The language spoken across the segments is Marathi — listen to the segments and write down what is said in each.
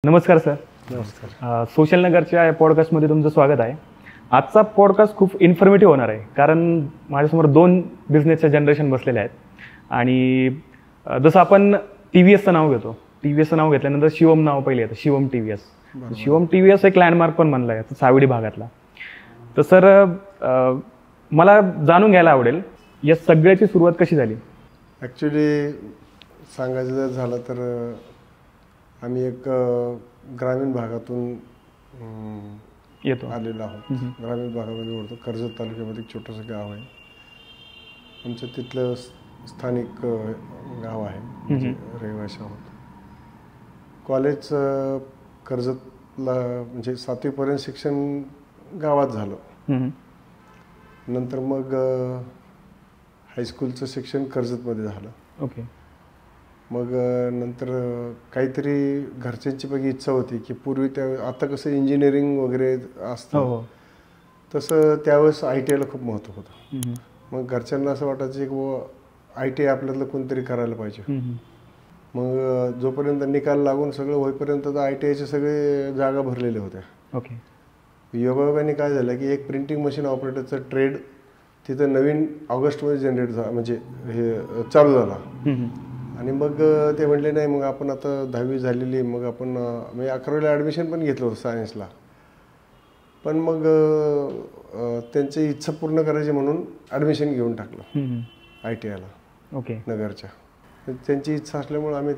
नमस्कार सर. नमस्कार. सोशल नगरच्या या पॉडकास्टमध्ये तुमचं स्वागत आहे. आजचा पॉडकास्ट खूप इन्फॉर्मेटिव्ह होणार आहे, कारण माझ्यासमोर 2 बिझनेसच्या जनरेशन बसलेले आहेत. आणि जसं आपण TVSचं नाव घेतो, TVSचं नाव घेतल्यानंतर शिवम नाव पहिले येतं, शिवम TVS. शिवम TVS एक लँडमार्क पण म्हणला आहे सावडी भागातला. तर सर, मला जाणून घ्यायला आवडेल या सगळ्याची सुरुवात कशी झाली. ॲक्च्युली सांगायचं जर झालं तर आम्ही एक ग्रामीण भागातून येतो आलेलो आहोत. ग्रामीण भागामध्ये ओढतो. कर्जत तालुक्यामध्ये एक छोटंसं गाव आहे आमचं. तिथलं स्थानिक गाव आहे, म्हणजे रहिवासी आहोत. कॉलेज कर्जतला म्हणजे 7वीपर्यंत शिक्षण गावात झालं. नंतर मग हायस्कूलचं शिक्षण कर्जतमध्ये झालं. ओके. मग नंतर काहीतरी घरच्यांची पण इच्छा होती की पूर्वी आता कसं इंजिनिअरिंग वगैरे असतं, तसं त्यावेळेस ITIला खूप महत्त्व होतं. मग घरच्यांना असं वाटायचं की ITI आपल्याला कोणतरी करायला पाहिजे. मग जोपर्यंत निकाल लागून सगळं होईपर्यंत तर ITIचे सगळे जागा भरलेल्या होत्या. ओके. योगायोगाने काय झालं की एक प्रिंटिंग मशीन ऑपरेटरचा ट्रेड तिथं नवीन ऑगस्टमध्ये जनरेट झाला, म्हणजे हे चालू झाला. आणि मग ते म्हटले नाही, मग आपण आता 10वी झालेली, मग आपण मी 11वीला ॲडमिशन पण घेतलं होतं सायन्सला. पण मग त्यांची इच्छा पूर्ण करायची म्हणून ॲडमिशन घेऊन टाकलं ITIला. ओके. नगरच्या. त्यांची इच्छा असल्यामुळं आम्ही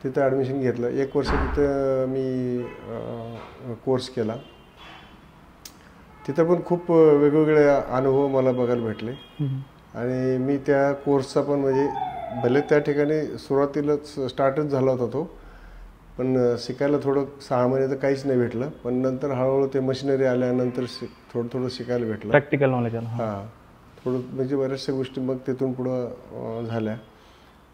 तिथं ॲडमिशन घेतलं. 1 वर्ष तिथं मी कोर्स केला. तिथं पण खूप वेगवेगळे अनुभव मला बघायला भेटले. आणि मी त्या कोर्सचा पण म्हणजे भले त्या ठिकाणी सुरुवातीलाच स्टार्टच झाला होता तो, पण शिकायला थोडं 6 महिने तर काहीच नाही भेटलं. पण नंतर हळूहळू ते मशिनरी आल्यानंतर थोडं शिकायला भेटलं. प्रॅक्टिकल नॉलेज आलं. हां, थोडं म्हणजे बऱ्याचशा गोष्टी मग तिथून पुढं झाल्या.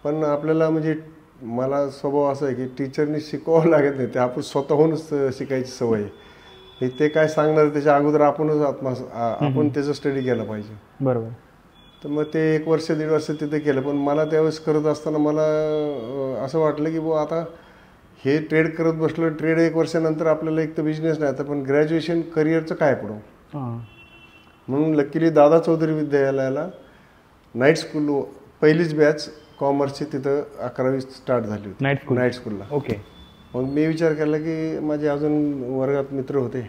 पण आपल्याला म्हणजे मला स्वभाव असा आहे की टीचरनी शिकवावं लागत नाही, ते आपण स्वतःहूनच शिकायची सवय आहे. ते काय सांगणार त्याच्या अगोदर आपण त्याचं स्टडी केला पाहिजे. बरोबर. तर मग ते 1 वर्ष 1.5 वर्ष तिथे केलं. पण मला त्यावेळेस करत असताना मला असं वाटलं की बुवा आता हे ट्रेड करत बसलो, ट्रेड 1 वर्षानंतर आपल्याला एक तर बिझनेस नाही, आता पण ग्रॅज्युएशन करिअरचं काय पुढं. म्हणून लकीली दादा चौधरी विद्यालयाला नाईट स्कूल पहिलीच बॅच कॉमर्सची तिथं 11वी स्टार्ट झाली होती नाईट स्कूलला. ओके. मग मी विचार केला की माझे अजून वर्गात मित्र होते,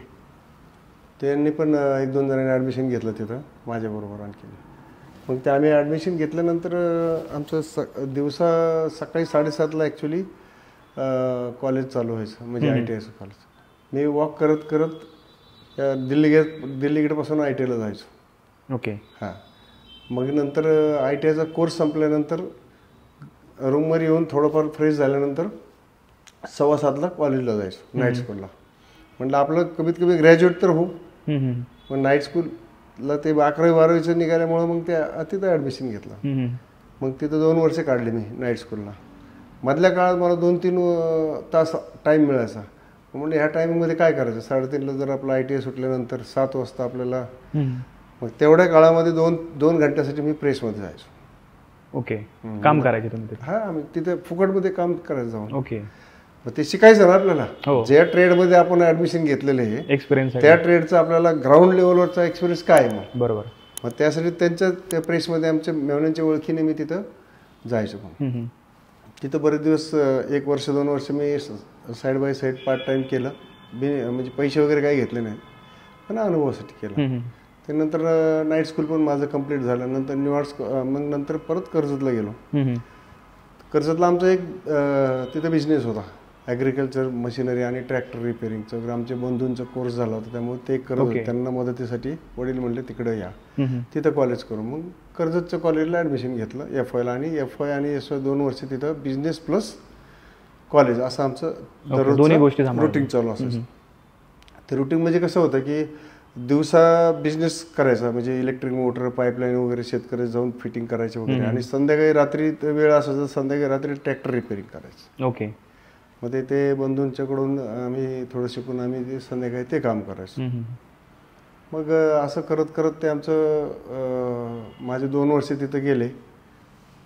त्यांनी पण 1-2 जणांनी ॲडमिशन घेतलं तिथं माझ्याबरोबर आणखी. मग ते आम्ही ॲडमिशन घेतल्यानंतर आमचं सकाळी 7:30ला ॲक्च्युली कॉलेज चालू व्हायचं, म्हणजे ITIचं कॉलेज. मी वॉक करत करत दिल्ली गेटपासून ITIला जायचो. ओके. हां. मग नंतर ITIचा कोर्स संपल्यानंतर रूमवर येऊन थोडंफार फ्रेश झाल्यानंतर 6:15ला कॉलेजला जायचो नाईट स्कूलला. म्हटलं आपलं कमीत कमी ग्रॅज्युएट तर हो. मग नाईट स्कूलला ते 11वी-12वीचं निघाल्यामुळं मग तिथं ॲडमिशन घेतलं. मग तिथं 2 वर्ष काढली मी नाईट स्कूलला. मधल्या काळात मला 2-3 तास टाईम मिळायचा. म्हणजे ह्या टायमिंगमध्ये काय करायचं, 3:30ला जर आपलं ITI सुटल्यानंतर 7 वाजता आपल्याला, मग तेवढ्या काळामध्ये 2 घंट्यासाठी मी प्रेसमध्ये जायचो. ओके. काम करायचे तुम्ही? हां, आम्ही तिथे फुकटमध्ये काम करायचं जाऊन. ओके. मग ते शिकायचं ना आपल्याला. ज्या ट्रेडमध्ये आपण ॲडमिशन घेतलेलं आहे एक्सपिरियन्स, त्या ट्रेडचा आपल्याला ग्राउंड लेवलवरचा एक्सपिरियन्स काय आहे मग. बरोबर. मग त्यासाठी त्या प्रेसमध्ये आमच्या मेवण्यांच्या ओळखीने मी तिथं जायचो. मग तिथं बरेच दिवस 1 वर्ष 2 वर्ष मी side by side part time केलं. म्हणजे पैसे वगैरे काही घेतले नाही, पण अनुभवासाठी केलं. त्यानंतर नाईट स्कूल पण माझं कंप्लीट झालं. नंतर मग नंतर परत कर्जतला गेलो. कर्जतला आमचा एक तिथं बिझनेस होता, ॲग्रिकल्चर मशिनरी आणि ट्रॅक्टर रिपेअरिंगचं. आमच्या बंधूंचा कोर्स झाला होता, त्यामुळे ते करत होते. त्यांना मदतीसाठी वडील म्हणले तिकडं या, तिथं कॉलेज करू. मग कर्जतच्या कॉलेजला ॲडमिशन घेतलं FYला. आणि FY आणि SY 2 वर्ष तिथं बिझनेस प्लस कॉलेज असं आमचं दररोज रुटीन चालू असायचं. ते रुटीन म्हणजे कसं होतं की दिवसा बिझनेस करायचा, म्हणजे इलेक्ट्रिक मोटर, पाईपलाईन वगैरे शेतकऱ्याला जाऊन फिटिंग करायचे वगैरे. आणि संध्याकाळी रात्री वेळ असायचा, संध्याकाळी रात्री ट्रॅक्टर रिपेअरिंग करायचं. ओके. मग ते बंधूंच्याकडून आम्ही थोडं शिकून आम्ही ते संध्याकाळी ते काम करायचो. मग असं करत करत ते आमचं माझे 2 वर्ष तिथं गेले.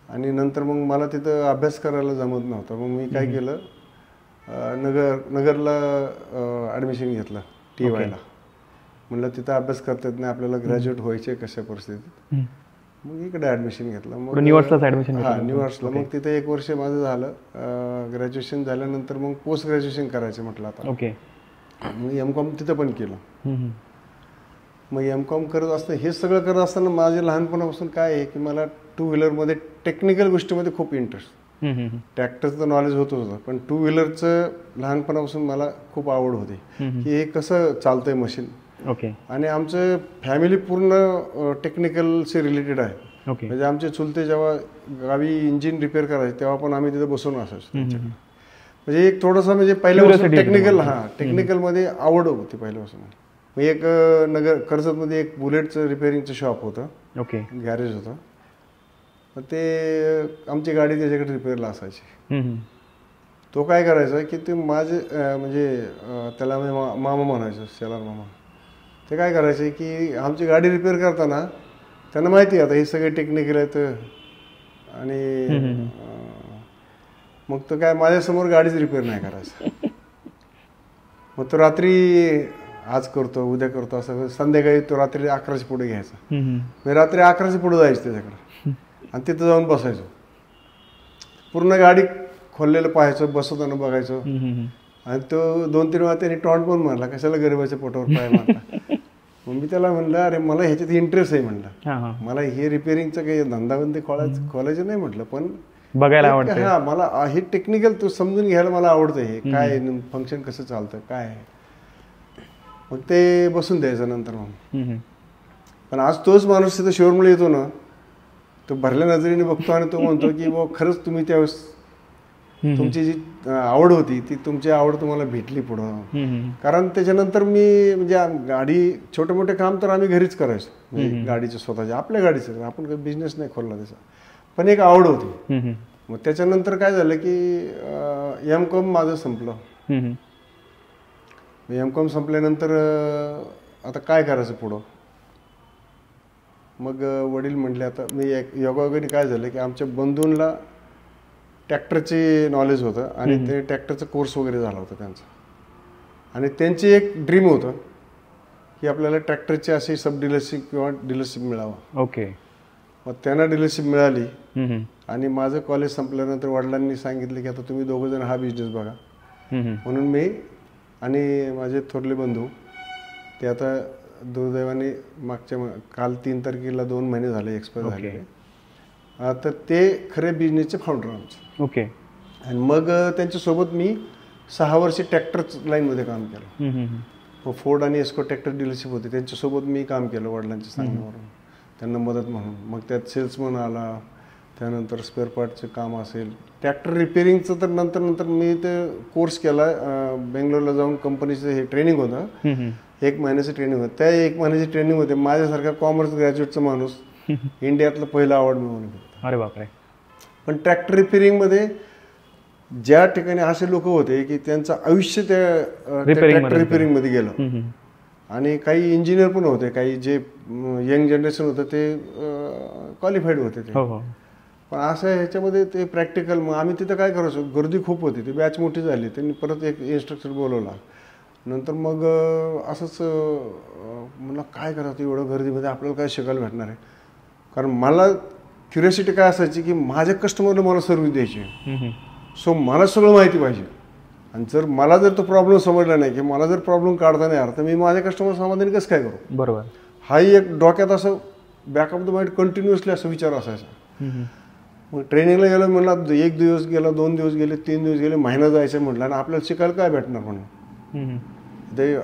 आणि नंतर मग मला तिथं अभ्यास करायला जमत नव्हता. मग मी काय केलं, नगरला ॲडमिशन घेतलं TYला. म्हणलं तिथं अभ्यास करता येत नाही आपल्याला, ग्रॅज्युएट व्हायचे कशा परिस्थितीत. मग इकडे ॲडमिशन घेतलं. मग न्यूयॉर्कलाच ॲडमिशन हां न्यूयॉर्कला. मग तिथे 1 वर्ष माझं झालं. ग्रॅज्युएशन झाल्यानंतर मग पोस्ट ग्रॅज्युएशन करायचं म्हटलं आता. मग M.Com तिथं पण केलं. मग M.Com करत असताना हे सगळं करत असताना माझे लहानपणापासून काय आहे की मला 2 व्हीलरमध्ये टेक्निकल गोष्टीमध्ये खूप इंटरेस्ट. ट्रॅक्टरचं नॉलेज होतं, पण 2 व्हीलरचं लहानपणापासून मला खूप आवड होती की हे कसं चालतंय मशीन. आणि आमचं फॅमिली पूर्ण टेक्निकलशी रिलेटेड आहे. म्हणजे आमचे चुलते जेव्हा गावी इंजिन रिपेअर करायचे तेव्हा पण आम्ही तिथे बसून असायचो. म्हणजे एक थोडंसं म्हणजे पहिल्यापासून टेक्निकलमध्ये आवड होती पहिल्यापासून. मग एक कर्जतमध्ये एक बुलेटचं रिपेअरिंगचं शॉप होतं, गॅरेज होतं. मग ते आमची गाडी त्याच्याकडे रिपेअरला असायची. तो काय करायचा की ते माझे म्हणजे त्याला मी मामा म्हणायचो, शेलार मामा. ते काय करायचे की आमची गाडी रिपेअर करताना त्यांना माहिती आता हे सगळे टेक्निकल आहेत. आणि मग तो काय माझ्यासमोर गाडीच रिपेअर नाही करायचा. मग तो रात्री आज करतो उद्या करतो असं, संध्याकाळी तो रात्री 11च्या पुढे घ्यायचा. मी रात्री 11च्या पुढे जायचं त्याच्याकडे आणि तिथं जाऊन बसायचो. पूर्ण गाडी खोललेलं पाहायचो, बसवताना बघायचो. आणि तो 2-3 वेळा त्याने टॉन्ट पण मारला, कशाला गरीबाच्या पोटावर पाय मारला. मग मी त्याला म्हणलं अरे मला ह्याच्यात इंटरेस्ट आहे म्हणलं, मला हे रिपेअरिंगचं काही धंदाबंदी खोलायचं नाही म्हटलं, पण बघायला आवडतं. हा मला हे टेक्निकल तो समजून घ्यायला मला आवडतं, हे काय फंक्शन कसं चालतं काय आहे. मग ते बसून द्यायचं नंतर. मग पण आज तोच माणूस तिथं शोरूमला येतो ना, तो भरल्या नजरेने बघतो आणि तो म्हणतो की खरंच तुम्ही त्यावेळेस तुमची जी आवड होती ती तुमची आवड तुम्हाला भेटली पुढं. कारण त्याच्यानंतर मी म्हणजे गाडी छोटे मोठे काम तर आम्ही घरीच करायचो, म्हणजे गाडीचं स्वतःच्या आपल्या गाडीचं, आपण काही बिझनेस नाही खोलला त्याचा, पण एक आवड होती. मग त्याच्यानंतर काय झालं की M.Com माझं संपलं. M.Com संपल्यानंतर आता काय करायचं पुढं. मग वडील म्हटले आता मी योगायोगाने काय झालं की आमच्या बंधूंना ट्रॅक्टरचे नॉलेज होतं आणि ते ट्रॅक्टरचा कोर्स वगैरे झाला होता त्यांचा. आणि त्यांची एक ड्रीम होतं की आपल्याला ट्रॅक्टरची अशी सब डीलरशिप किंवा डीलरशिप मिळावं. मग त्यांना डीलरशिप मिळाली. आणि माझं कॉलेज संपल्यानंतर वडिलांनी सांगितलं की आता तुम्ही 2 जण हा बिझनेस बघा. म्हणून मी आणि माझे थोरले बंधू ते आता दुर्दैवाने काल 3 तारखेला 2 महिने झाले एक्सपायर झाले. तर ते खरे बिझनेसचे फाउंडर आमचे. आणि मग त्यांच्यासोबत मी 6 वर्ष ट्रॅक्टर लाईनमध्ये काम केलं. मग फोर्ड आणि एस्को ट्रॅक्टर डीलरशिप होते, त्यांच्यासोबत मी काम केलं वडिलांच्या सांगण्यावरून, त्यांना मदत म्हणून. मग त्यात सेल्समन आला, त्यानंतर स्पेअर पार्टचं काम असेल, ट्रॅक्टर रिपेअरिंगचं तर नंतर मी ते कोर्स केला. बेंगलोरला जाऊन कंपनीचं हे ट्रेनिंग होतं, 1 महिन्याचं ट्रेनिंग होतं. त्या 1 महिन्याची ट्रेनिंग होते. माझ्यासारखा कॉमर्स ग्रॅज्युएटचा माणूस इंडियातलं पहिलं अवॉर्ड मिळवून. अरे बापरे. पण ट्रॅक्टर रिपेअरिंगमध्ये ज्या ठिकाणी असे लोक होते की त्यांचं आयुष्य त्या ट्रॅक्टर रिपेअरिंगमध्ये गेलं. आणि काही इंजिनियर पण होते, काही जे यंग जनरेशन होतं ते क्वालिफाईड होते ते. पण असं ह्याच्यामध्ये ते प्रॅक्टिकल. मग आम्ही तिथं काय करायचो, गर्दी खूप होती, ती बॅच मोठी झाली, त्यांनी परत एक इन्स्ट्रक्टर बोलवला. नंतर मग असंच म्हणलं काय करायचं एवढं गर्दीमध्ये, आपल्याला काय शिकायला भेटणार आहे. कारण मला क्युरियोसिटी काय असायची की माझ्या कस्टमरला मला सर्व्हिस द्यायची. सो मला सगळं माहिती पाहिजे. आणि जर तो प्रॉब्लेम समजला नाही की मला जर प्रॉब्लेम काढता नाही आला तर मी माझ्या कस्टमर समाधानी कसं काय करू. बरोबर. हाही एक डोक्यात असं back of the mind continuously असं विचार असायचा. मग ट्रेनिंगला गेलं म्हणलं 1 दिवस गेला, 2 दिवस गेले, 3 दिवस गेले, महिना जायचं म्हटलं. आणि आपल्याला शिकायला काय भेटणार म्हणून. ते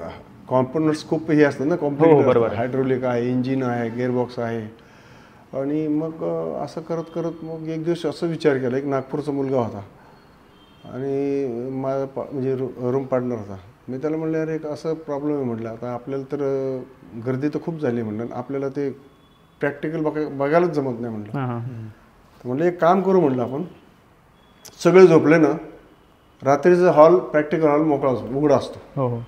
कॉम्पोनंट्स खूप हे असतात ना, कॉम्प्युटर हायड्रोलिक आहे, इंजिन आहे, गिअरबॉक्स आहे. आणि मग असं करत करत मग एक दिवस असं विचार केला, एक नागपूरचा मुलगा होता आणि माझा म्हणजे रूम पार्टनर होता. मी त्याला म्हणलं अरे एक असं प्रॉब्लेम आहे म्हटलं, आता आपल्याला तर गर्दी तर खूप झाली म्हटलं, आपल्याला ते प्रॅक्टिकल बघायलाच जमत नाही म्हटलं. तर म्हणलं एक काम करू म्हटलं, आपण सगळे झोपले ना, रात्रीचा हॉल प्रॅक्टिकल हॉल उघडा असतो.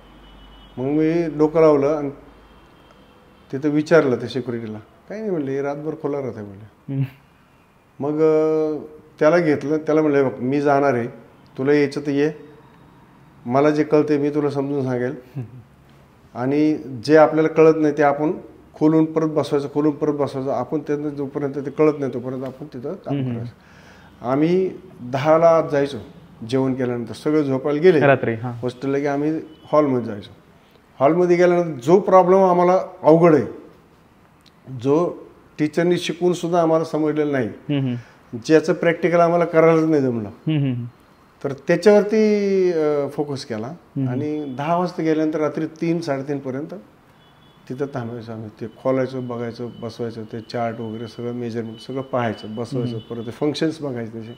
मग मी डोकं लावलं आणि तिथं विचारलं ते सिक्युरिटीला, काही नाही म्हणले रातभर खोला राहत आहे म्हणले. मग त्याला घेतलं, त्याला म्हणलं बघ मी जाणार आहे, तुला यायचं तर ये, मला जे कळते मी तुला समजून सांगेल आणि जे आपल्याला कळत नाही ते आपण खोलून परत बसवायचं आपण त्यांना जोपर्यंत ते कळत नाही तोपर्यंत आपण तिथं काम करायचं. आम्ही 10ला जायचो जेवण केल्यानंतर, सगळे झोपायला गेले रात्री हॉस्टेलला की आम्ही हॉलमध्ये जायचो. हॉलमध्ये गेल्यानंतर जो प्रॉब्लेम आम्हाला अवघड आहे, जो टीचरनी शिकून सुद्धा आम्हाला समजलेलं नाही, ज्याचं प्रॅक्टिकल आम्हाला करायलाच नाही जमलं, तर त्याच्यावरती फोकस केला. आणि 10 वाजता गेल्यानंतर रात्री 3-3:30 पर्यंत तिथं थांबायचं आम्ही. ते खोलायचं, बघायचं, बसवायचं, ते चार्ट वगैरे सगळं मेजरमेंट सगळं पाहायचं, बसवायचं, परत ते फंक्शन्स बघायचे त्याचे.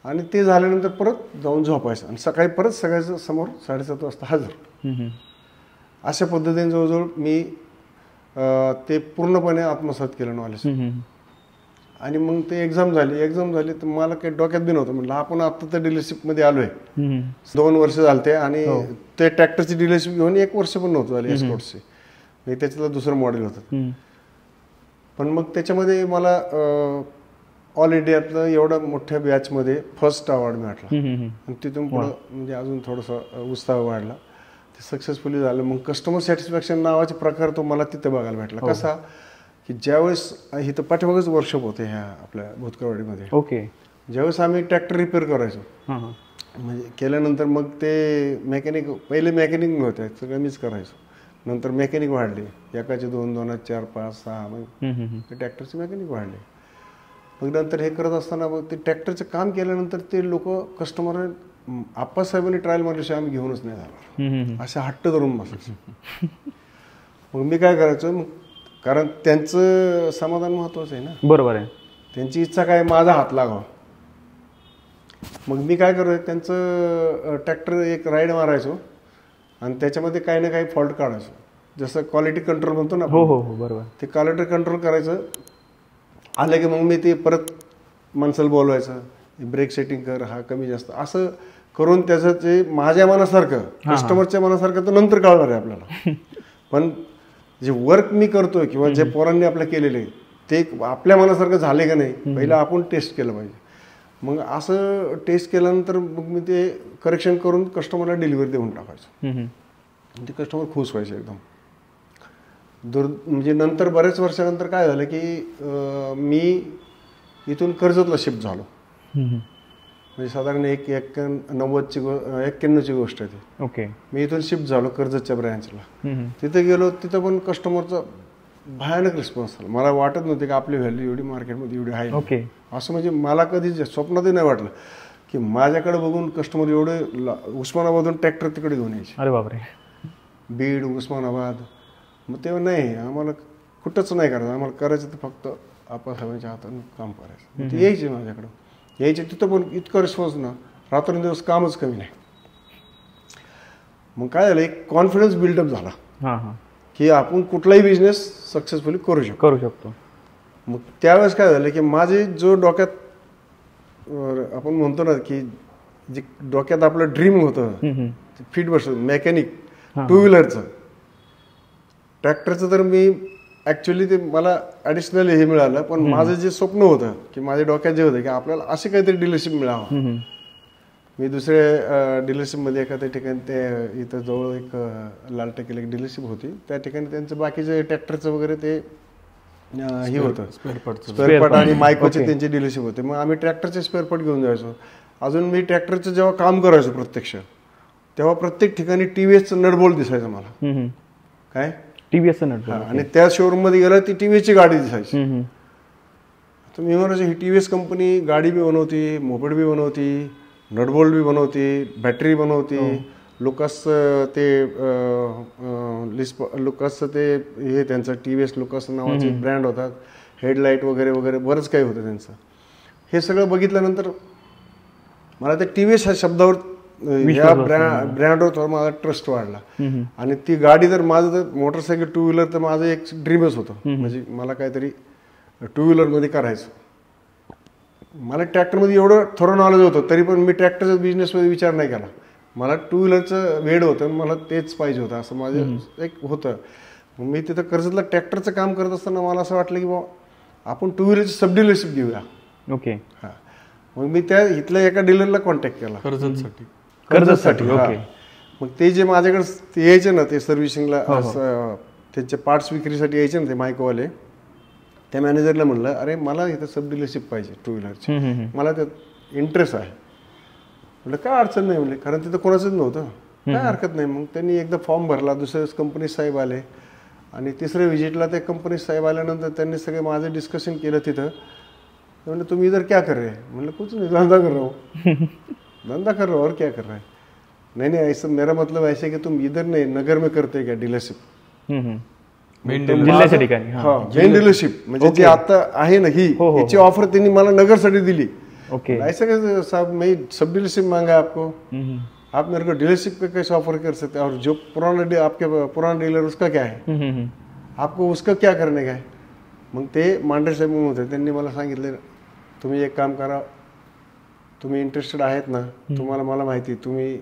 आणि ते झाल्यानंतर परत जाऊन झोपायचं आणि सकाळी परत सगळ्याचं समोर 7:30 वाजता हजर. अशा पद्धतीने जवळजवळ मी ते पूर्णपणे आत्मसात केलं नॉलेज. आणि मग ते एक्झाम झाली तर मला काही डोक्यात बी नव्हतं. म्हटलं आपण आता तर डीलरशिपमध्ये आलोय, 2 वर्ष झालते आणि ते ट्रॅक्टरची डीलरशिप घेऊन 1 वर्ष पण नव्हतं झाली एस्कॉर्टची. त्याच्यातलं दुसरं मॉडेल होतं. पण मग त्याच्यामध्ये मला ऑल इंडियातलं एवढ्या मोठ्या बॅचमध्ये फर्स्ट अवॉर्ड मिळाला. आणि तिथून पुढं म्हणजे अजून थोडासा उत्साह वाढला. ते सक्सेसफुली झालं. मग कस्टमर सॅटिस्फॅक्शन नावाचे प्रकार तो मला तिथं बघायला भेटला. कसा की ज्यावेळेस इथं पाठीमागच वर्कशॉप होते ह्या आपल्या भूतकरवाडीमध्ये. ओके. ज्यावेळेस आम्ही ट्रॅक्टर रिपेअर करायचो, म्हणजे केल्यानंतर मग ते मेकॅनिक, पहिले मेकॅनिक होते सगळं मीच करायचो. नंतर मेकॅनिक वाढले, एकाचे 2, 2, 4, 5, 6, मग ट्रॅक्टरचे मेकॅनिक वाढले. मग नंतर हे करत असताना मग ते ट्रॅक्टरचं काम केल्यानंतर ते लोक कस्टमर आप्पासाहेबांनी ट्रायल मारल्याशिवाय आम्ही घेऊनच नाही जाणार, असे हट्ट धरून बसायचे. मग मी काय करायचो, मग कारण त्यांचं समाधान महत्वाचं आहे ना. बरोबर आहे. त्यांची इच्छा काय, माझा हात लागावा. मग मी काय करायचो, त्यांचं ट्रॅक्टर एक राईड मारायचो आणि त्याच्यामध्ये काही ना काही फॉल्ट काढायचो. जसं क्वालिटी कंट्रोल म्हणतो ना. हो हो बरोबर. ते क्वालिटी कंट्रोल करायचं. आलं की मग मी ते परत माणसाला बोलवायचं, ब्रेक सेटिंग कर, हा कमी जास्त, असं करून त्याचं ते माझ्या मनासारखं, कस्टमरच्या मनासारखं तर नंतर कळणार आहे आपल्याला. पण जे वर्क मी करतोय किंवा जे पोरांनी आपल्या केलेले ते आपल्या मनासारखं झाले का नाही, पहिलं आपण टेस्ट केलं पाहिजे. मग असं टेस्ट केल्यानंतर मग मी ते करेक्शन करून कस्टमरला डिलिव्हरी देऊन टाकायचो. ते कस्टमर खुश व्हायचे एकदम. म्हणजे नंतर बऱ्याच वर्षानंतर काय झालं की मी इथून कर्जतला शिफ्ट झालो. म्हणजे साधारण 91ची गोष्ट आहे ती. ओके. मी इथून शिफ्ट झालो कर्जतच्या ब्रँचला. तिथे गेलो, तिथं पण कस्टमरचा भयानक रिस्पॉन्स आला. मला वाटत नव्हते की आपली व्हॅल्यू एवढी मार्केटमध्ये एवढी आहे. ओके. असं म्हणजे मला कधी स्वप्नातही नाही वाटलं की माझ्याकडे बघून कस्टमर एवढे उस्मानाबादहून ट्रॅक्टर तिकडे घेऊन यायचे. अरे बापरे. बीड, उस्मानाबाद. मग तेव्हा नाही, आम्हाला कुठंच नाही करायचं, आम्हाला करायचं तर फक्त आप्पासाहेबांच्या हाताने काम करायचं. ते यायचे माझ्याकडं, यायचे. तिथं पण इतकं रिस्पॉन्स ना, रात्रंदिवस कामच कमी नाही. मग काय झालं, एक कॉन्फिडन्स बिल्डअप झाला की आपण कुठलाही बिझनेस सक्सेसफुली करू शकतो. मग त्यावेळेस काय झालं की माझे जो डोक्यात आपण म्हणतो ना की जे डोक्यात आपलं ड्रीम होतं फीट बसत, मेकॅनिक, 2 व्हीलरचं, ट्रॅक्टरचं, तर मी ॲक्च्युली ते मला ॲडिशनल हे मिळालं. पण माझं जे स्वप्न होतं की माझ्या डोक्यात जे होतं की आपल्याला अशी काहीतरी डीलरशिप मिळावं. मी दुसऱ्या डीलरशिपमध्ये एखाद्या ठिकाणी ते इथं जवळ एक लाल टेकेला एक डीलरशिप होती, त्या ठिकाणी त्यांचं बाकीचे ट्रॅक्टरचं वगैरे ते हे होतं, स्पेअर पार्ट आणि मायकोचे त्यांचे डीलरशिप होते. मग आम्ही ट्रॅक्टरचे स्पेअर पार्ट घेऊन जायचो. अजून मी ट्रॅक्टरचं जेव्हा काम करायचो प्रत्यक्ष, तेव्हा प्रत्येक ठिकाणी टीव्हीएसचं नटबोल्ट दिसायचं मला. काय टीव्हीएसचं नटबोल्ट. आणि त्या शोरूम मध्ये गेलं ती टीव्हीची गाडी दिसायची. तर मी म्हणायचो ही टीव्हीएस कंपनी गाडी बी बनवती, मोपेड बी बनवती, नटबोल्ट बी बनवती, बॅटरी बनवती. लुकास ते लुकासचं ते हे त्यांचं टीव्हीएस लुकास नावाचे ब्रँड होतात, हेडलाईट वगैरे वगैरे बरंच काही होतं त्यांचं. हे सगळं बघितल्यानंतर मला त्या टीव्हीएस ह्या शब्दावर, ह्या ब्रँडवर थोडा माझा ट्रस्ट वाढला. आणि ती गाडी तर माझं, तर मोटरसायकल 2 व्हीलर तर माझं एक ड्रीमच होतं. म्हणजे मला काहीतरी 2 व्हीलरमध्ये करायचं. मला ट्रॅक्टरमध्ये एवढं थोडं नॉलेज होतं, तरी पण मी ट्रॅक्टरच्या बिझनेसमध्ये विचार नाही केला. मला 2 व्हीलरचं वेड होतं, मला तेच पाहिजे होतं असं माझं एक होतं. मग मी तिथं कर्जतला ट्रॅक्टरचं काम करत असताना मला असं वाटलं की बाबा आपण 2 व्हीलरची सब डीलरशिप घेऊया. ओके. हां. मग मी त्या इथल्या एका डीलरला कॉन्टॅक्ट केला कर्जतसाठी. कर्जतसाठी, हा. ओके. मग ते जे माझ्याकडे यायचे ना ते सर्व्हिसिंगला त्यांचे पार्ट्स विक्रीसाठी यायचे ना ते मायकोवाले, त्या मॅनेजरला म्हणलं अरे मला इथं सब डीलरशिप पाहिजे टू व्हीलरची, मला त्यात इंटरेस्ट आहे. म्हटलं काय अडचण नाही म्हणले, कारण तिथं कोणाचंच नव्हतं, काय हरकत नाही. मग त्यांनी एकदा फॉर्म भरला, दुसऱ्या दिवस कंपनी साहेब आले आणि तिसऱ्या व्हिजिटला ते कंपनी साहेब आल्यानंतर त्यांनी सगळे माझं डिस्कशन केलं तिथं. म्हणलं तुम्ही इधर क्या कर रहे हैं? म्हणलं कुछ नहीं, धंधा कर रहा हूँ. धंधा कर रहा हूँ और क्या कर रहा है? नहीं ऐसा मेरा मतलब ऐसे कि तुम इधर नहीं नगर में करते क्या डीलरशिप? जिल्ह्याच्या ठिकाणी. मेन डीलरशिप म्हणजे जे आता आहे ना ही, याची ऑफर त्यांनी मला नगरसाठी दिली. ओके. ऐसा कैसे साहब, मैं सब डीलरशिप मांगा आपको, आप मेरे को डीलरशिप पे कैसे ऑफर कर सकते हैं? और जो आपके पुराना डीलर उसका क्या है, आपको उसका क्या करने का है? मग ते मांढरे साहेब म्हणून होते, त्यांनी मला सांगितले तुम्ही एक काम करा, तुम्ही इंटरेस्टेड आहेत ना, तुम्हाला मला माहिती तुम्ही.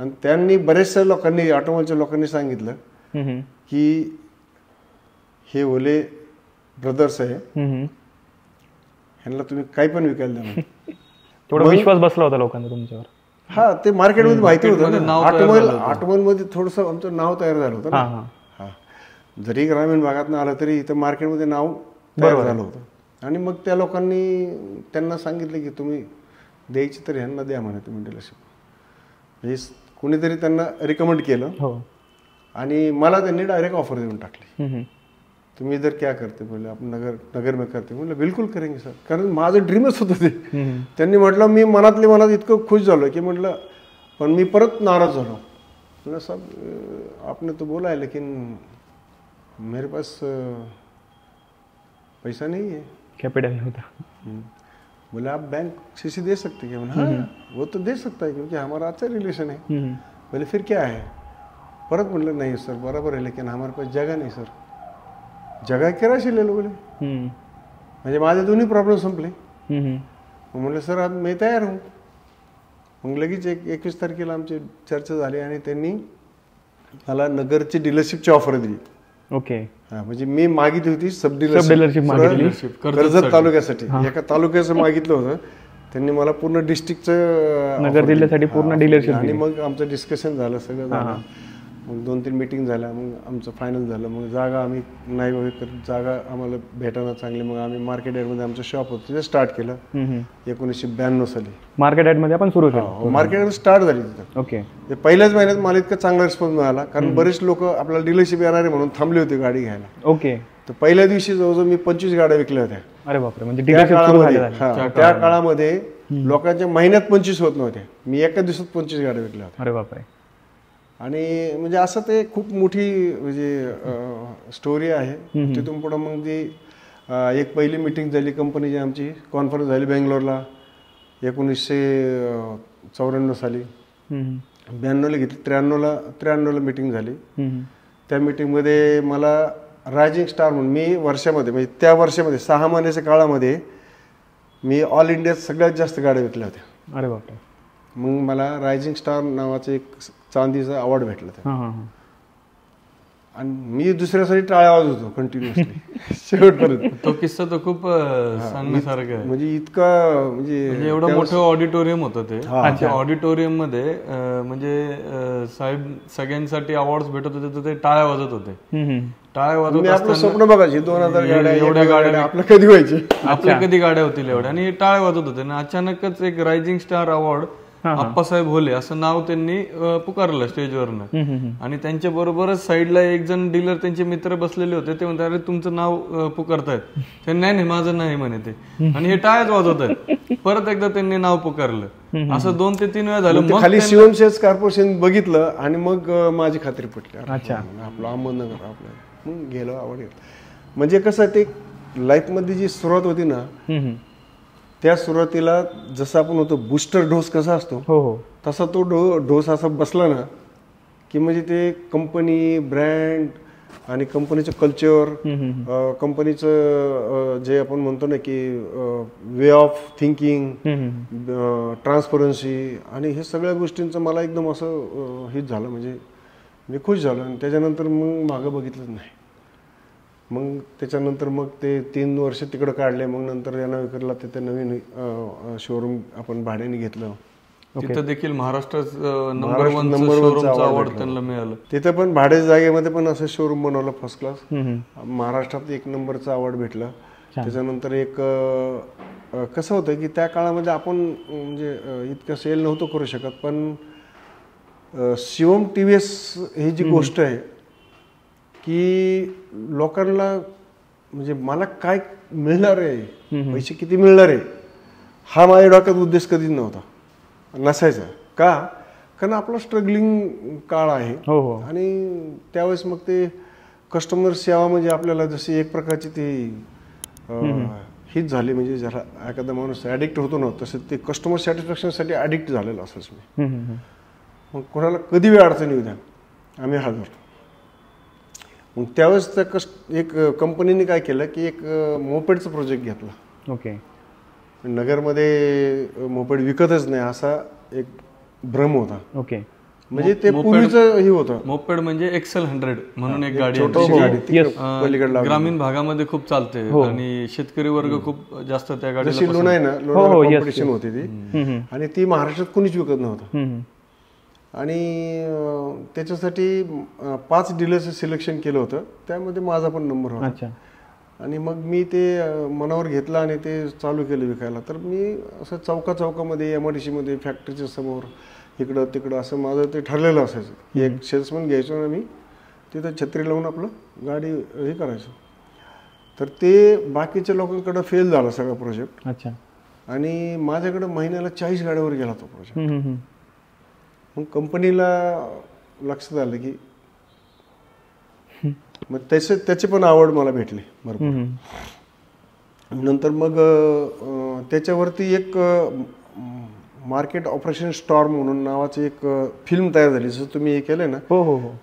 आणि त्यांनी बरेचशा लोकांनी ऑटोमोबाईलच्या लोकांनी सांगितलं की हे ओले ब्रदर्स आहे, ह्यांना तुम्ही काही पण विकायला द्या. थोडा विश्वास बसला होता लोकांना तुमच्यावर. हा, ते मार्केटमध्ये माहिती होतं. ऑटोमोबाईल मध्ये थोडंसं आमचं नाव तयार झालं होतं ना. हा, जरी ग्रामीण भागात आलं तरी इथं मार्केटमध्ये नाव तयार झालं होतं. आणि मग त्या लोकांनी त्यांना सांगितलं की तुम्ही द्यायची तर ह्यांना द्या म्हणे तुम्ही डीलरशिप. म्हणजे कुणीतरी त्यांना रिकमेंड केलं आणि मला त्यांनी डायरेक्ट ऑफर देऊन टाकली. तुम्ही इधर क्या करते बोले, आपण नगर में करते. म्हणलं बिलकुल करेंगे सर, कारण माझं ड्रीमच होतं ते. त्यांनी म्हटलं मी मनात इतकं खुश झालो की म्हटलं, पण मी परत नाराज झालो. म्हटलं साहब आपने तो बोला है लेकिन मेरे पास पैसा नहीं है, कॅपिटल नव्हता. बोले आप बैंक से दे सकते क्या? हाँ वो तो दे सकता है क्योंकि हमारा अच्छा रिलेशन है. बोले फिर क्या है? परत म्हटलं नाही सर बराबर है लेकिन हमारे पास जगह नहीं सर. जगह किरायची ले लो बोले. म्हणजे माझे दोन्ही प्रॉब्लेम संपले. म्हणलं सर आज मी तयार हूँ. मग लगेच 21 तारखेला आमची चर्चा झाली आणि त्यांनी मला नगरची डीलरशिपची ऑफर दिली. ओके. हा, म्हणजे मी मागितली होती सब डीलरशिप कर्जत तालुक्यासाठी. एका तालुक्याचं मागितलं होतं, त्यांनी मला पूर्ण डिस्ट्रिक्टचं नगर जिल्ह्यासाठी पूर्ण डीलरशिप. आणि मग आमचं डिस्कशन झालं, सगळं झालं. मग 2-3 मीटिंग झाल्या, मग आमचं फायनल झालं. मग जागा आम्ही नाही वगैरे तर जागा आम्हाला भेटायला चांगली. मग आम्ही मार्केट यार्डमध्ये आमचं शॉप होतं तिथे स्टार्ट केलं 1992 साली. मार्केट यार्डमध्ये आपण सुरू केलं. मार्केट यार्ड स्टार्ट झाली तिथं. ओके. ते पहिल्याच महिन्यात मला इतका चांगला रिस्पॉन्स मिळाला, कारण बरेच लोक आपल्याला डीलरशिप येणारे म्हणून थांबले होते गाडी घ्यायला. ओके. तर पहिल्या दिवशी जवळजवळ मी 25 गाड्या विकल्या होत्या. अरे बापरे. म्हणजे त्या काळामध्ये लोकांच्या महिन्यात 25 होत नव्हत्या, मी एका दिवसात 25 गाड्या विकल्या होत्या. अरे बापरे. आणि म्हणजे असं ते खूप मोठी म्हणजे स्टोरी आहे. तिथून पुढं मग जी एक पहिली मीटिंग झाली कंपनीची, आमची कॉन्फरन्स झाली बेंगलोरला 1994 साली. 92ला घेतली, 93ला मीटिंग झाली. त्या मीटिंगमध्ये मला रायझिंग स्टार म्हणून मी वर्षामध्ये म्हणजे त्या वर्षामध्ये 6 महिन्याच्या काळामध्ये मी ऑल इंडियात सगळ्यात जास्त गाड्या विकल्या होत्या. अरे बापरे. मग मला रायझिंग स्टार नावाचं एक चांदीचा अवॉर्ड भेटला. आणि मी दुसऱ्यासाठी टाळ्या वाजत होतो कंटिन्युअसली शेवटपर्यंत. तो किस्सा तर खूप सांगण्यासारखा आहे. म्हणजे इतका म्हणजे एवढं मोठं ऑडिटोरियम होतं ते. त्या ऑडिटोरियम मध्ये म्हणजे साहेब सगळ्यांसाठी अवॉर्ड भेटत होते, तर ते टाळ्या वाजत होते. टाळ्या वाजत आपलं स्वप्न बघायचे 2000 गाड्या एवढ्या गाड्या आपलं कधी व्हायचे, आपल्या कधी गाड्या होतील एवढ्या. आणि टाळ्या वाजत होते आणि अचानकच एक रायझिंग स्टार अवॉर्ड आप्पासाहेब होले असं नाव त्यांनी पुकारलं स्टेजवरनं. आणि त्यांच्या बरोबरच साईडला एक जण डीलर त्यांचे मित्र बसलेले होते. ते म्हणतात अरे तुमचं नाव पुकारतायत. ते नाही माझं नाही म्हणे ते. आणि हे टाळ्याच वाजवत आहेत. परत एकदा त्यांनी नाव पुकारलं. असं 2 ते 3 वेळा झालं. मग खाली शिवमशेज कॉर्पोरेशन बघितलं आणि मग माझी खात्री पटली. आपलं अहमदनगर आपलं मग गेलो आवड. म्हणजे कसं ते लाईफमध्ये जी सुरुवात होती ना, त्या सुरुवातीला जसं आपण होतो बूस्टर डोस कसा असतो तसा तो डोस असा बसला ना की म्हणजे ते कंपनी ब्रँड आणि कंपनीचं कल्चर, कंपनीचं जे आपण म्हणतो ना की वे ऑफ थिंकिंग, ट्रान्सपरन्सी आणि हे सगळ्या गोष्टींचं मला एकदम असं हिट झालं. म्हणजे मी खुश झालो. आणि त्याच्यानंतर मग मागं बघितलंच नाही. मग त्याच्यानंतर मग ते 3 वर्ष तिकडं काढले. मग नंतर यांना विकरला तिथे नवीन शोरूम आपण भाड्याने घेतलं तिथं देखील महाराष्ट्राचं नंबर 1 शोरूमचं अवॉर्ड त्यांना मिळालं. तिथं पण भाडे जागेमध्ये पण असं शोरूम बनवलं फर्स्ट क्लास. महाराष्ट्रात 1 नंबरचा अवॉर्ड भेटला. त्याच्यानंतर एक कसं होतं की त्या काळामध्ये आपण म्हणजे इतकं सेल नव्हतं करू शकत, पण शिवम TVS ही जी गोष्ट आहे की लोकांना म्हणजे मला काय मिळणार आहे, पैसे किती मिळणार आहे, हा माझ्या डोक्यात उद्देश कधीच नव्हता, नसायचा. का? कारण आपला स्ट्रगलिंग काळ आहे आणि त्यावेळेस मग ते कस्टमर सेवा म्हणजे आपल्याला जशी एक प्रकारची ती हीच झाली, म्हणजे ज्याला एखादा माणूस ॲडिक्ट होतो ना, तसं ते कस्टमर सॅटिस्फॅक्शनसाठी ॲडिक्ट झालेलं असायचं मी. मग कोणाला कधी वेळ अडचण येऊ द्या, आम्ही हजर. मग त्यावेळेस त्या एक कंपनीने काय केलं की एक मोपेडचा प्रोजेक्ट घेतला. ओके. नगरमध्ये मोपेड विकतच नाही असा एक भ्रम होता. ओके. म्हणजे ते पूर्वीचं हे होतं. मोपेड म्हणजे XL100 म्हणून एक गाडी ग्रामीण भागामध्ये खूप चालते आणि शेतकरी वर्ग खूप जास्त त्या गाडीला लोण आहे ना, कॉम्पिटिशन होती ती आणि ती महाराष्ट्रात कुणीच विकत नव्हतं. आणि त्याच्यासाठी 5 डीलरचं सिलेक्शन केलं होतं, त्यामध्ये माझा पण नंबर होता. आणि मग मी ते मनावर घेतलं आणि ते चालू केलं विकायला. तर मी असं चौकामध्ये MIDC मध्ये फॅक्टरीच्या समोर इकडं तिकडं असं माझं ते ठरलेलं असायचं. एक सेल्समन घ्यायचो ना मी, तिथं छत्री लावून आपलं गाडी हे करायचं. तर ते बाकीच्या लोकांकडं फेल झाला सगळा प्रोजेक्ट. अच्छा. आणि माझ्याकडं महिन्याला 40 गाड्यावर गेला तो प्रोजेक्ट. मग कंपनीला लक्षात आलं की मग त्याची पण आवड मला भेटली भरपूर. नंतर मग त्याच्यावरती एक मार्केट ऑपरेशन स्टॉर्म म्हणून नावाची एक फिल्म तयार झाली. जसं तुम्ही हे केलंय ना,